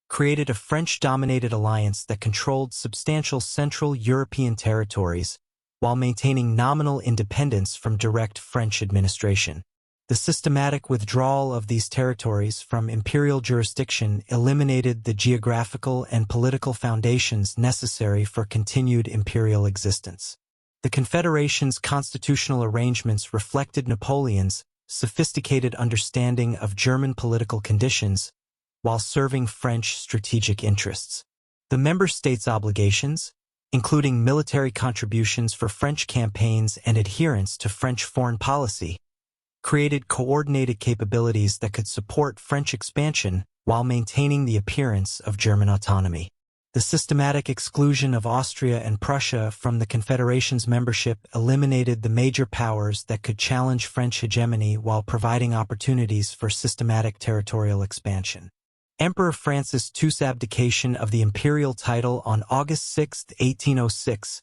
created a French-dominated alliance that controlled substantial Central European territories while maintaining nominal independence from direct French administration. The systematic withdrawal of these territories from imperial jurisdiction eliminated the geographical and political foundations necessary for continued imperial existence. The Confederation's constitutional arrangements reflected Napoleon's sophisticated understanding of German political conditions while serving French strategic interests. The member states' obligations, including military contributions for French campaigns and adherence to French foreign policy, created coordinated capabilities that could support French expansion while maintaining the appearance of German autonomy. The systematic exclusion of Austria and Prussia from the Confederation's membership eliminated the major powers that could challenge French hegemony while providing opportunities for systematic territorial expansion. Emperor Francis II's abdication of the imperial title on August 6, 1806,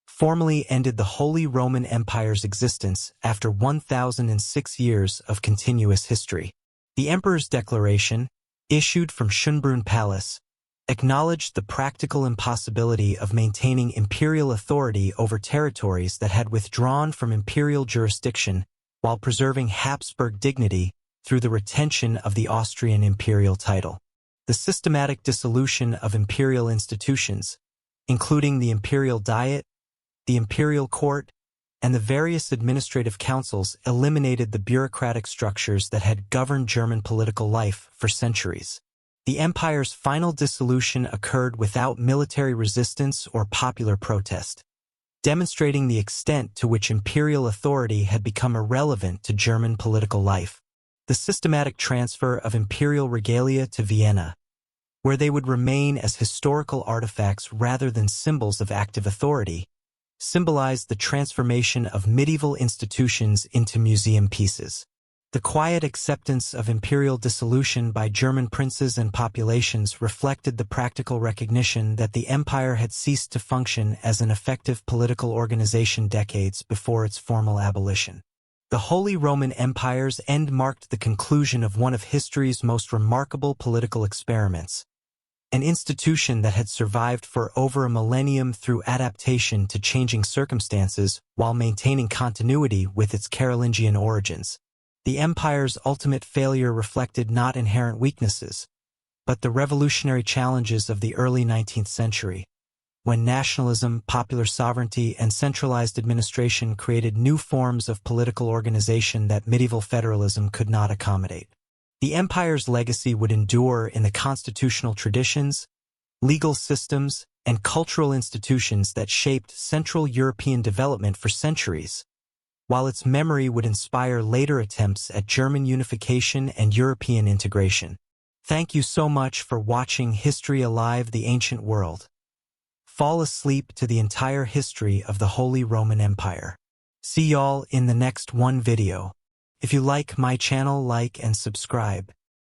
formally ended the Holy Roman Empire's existence after 1,006 years of continuous history. The emperor's declaration, issued from Schönbrunn Palace, acknowledged the practical impossibility of maintaining imperial authority over territories that had withdrawn from imperial jurisdiction while preserving Habsburg dignity through the retention of the Austrian imperial title. The systematic dissolution of imperial institutions, including the imperial diet, the imperial court, and the various administrative councils, eliminated the bureaucratic structures that had governed German political life for centuries. The empire's final dissolution occurred without military resistance or popular protest, demonstrating the extent to which imperial authority had become irrelevant to German political life. The systematic transfer of imperial regalia to Vienna, where they would remain as historical artifacts rather than symbols of active authority, symbolized the transformation of medieval institutions into museum pieces. The quiet acceptance of imperial dissolution by German princes and populations reflected the practical recognition that the empire had ceased to function as an effective political organization decades before its formal abolition. The Holy Roman Empire's end marked the conclusion of one of history's most remarkable political experiments, an institution that had survived for over a millennium through adaptation to changing circumstances while maintaining continuity with its Carolingian origins. The empire's ultimate failure reflected not inherent weaknesses, but the revolutionary challenges of the early 19th century, when nationalism, popular sovereignty, and centralized administration created new forms of political organization that medieval federalism could not accommodate. The empire's legacy would endure in the constitutional traditions, legal systems, and cultural institutions that shaped Central European development for centuries, while its memory would inspire later attempts at German unification and European integration. Thank you so much for watching History Alive: The Ancient World. Fall asleep to the entire history of the Holy Roman Empire. See y'all in the next video. If you like my channel, like and subscribe.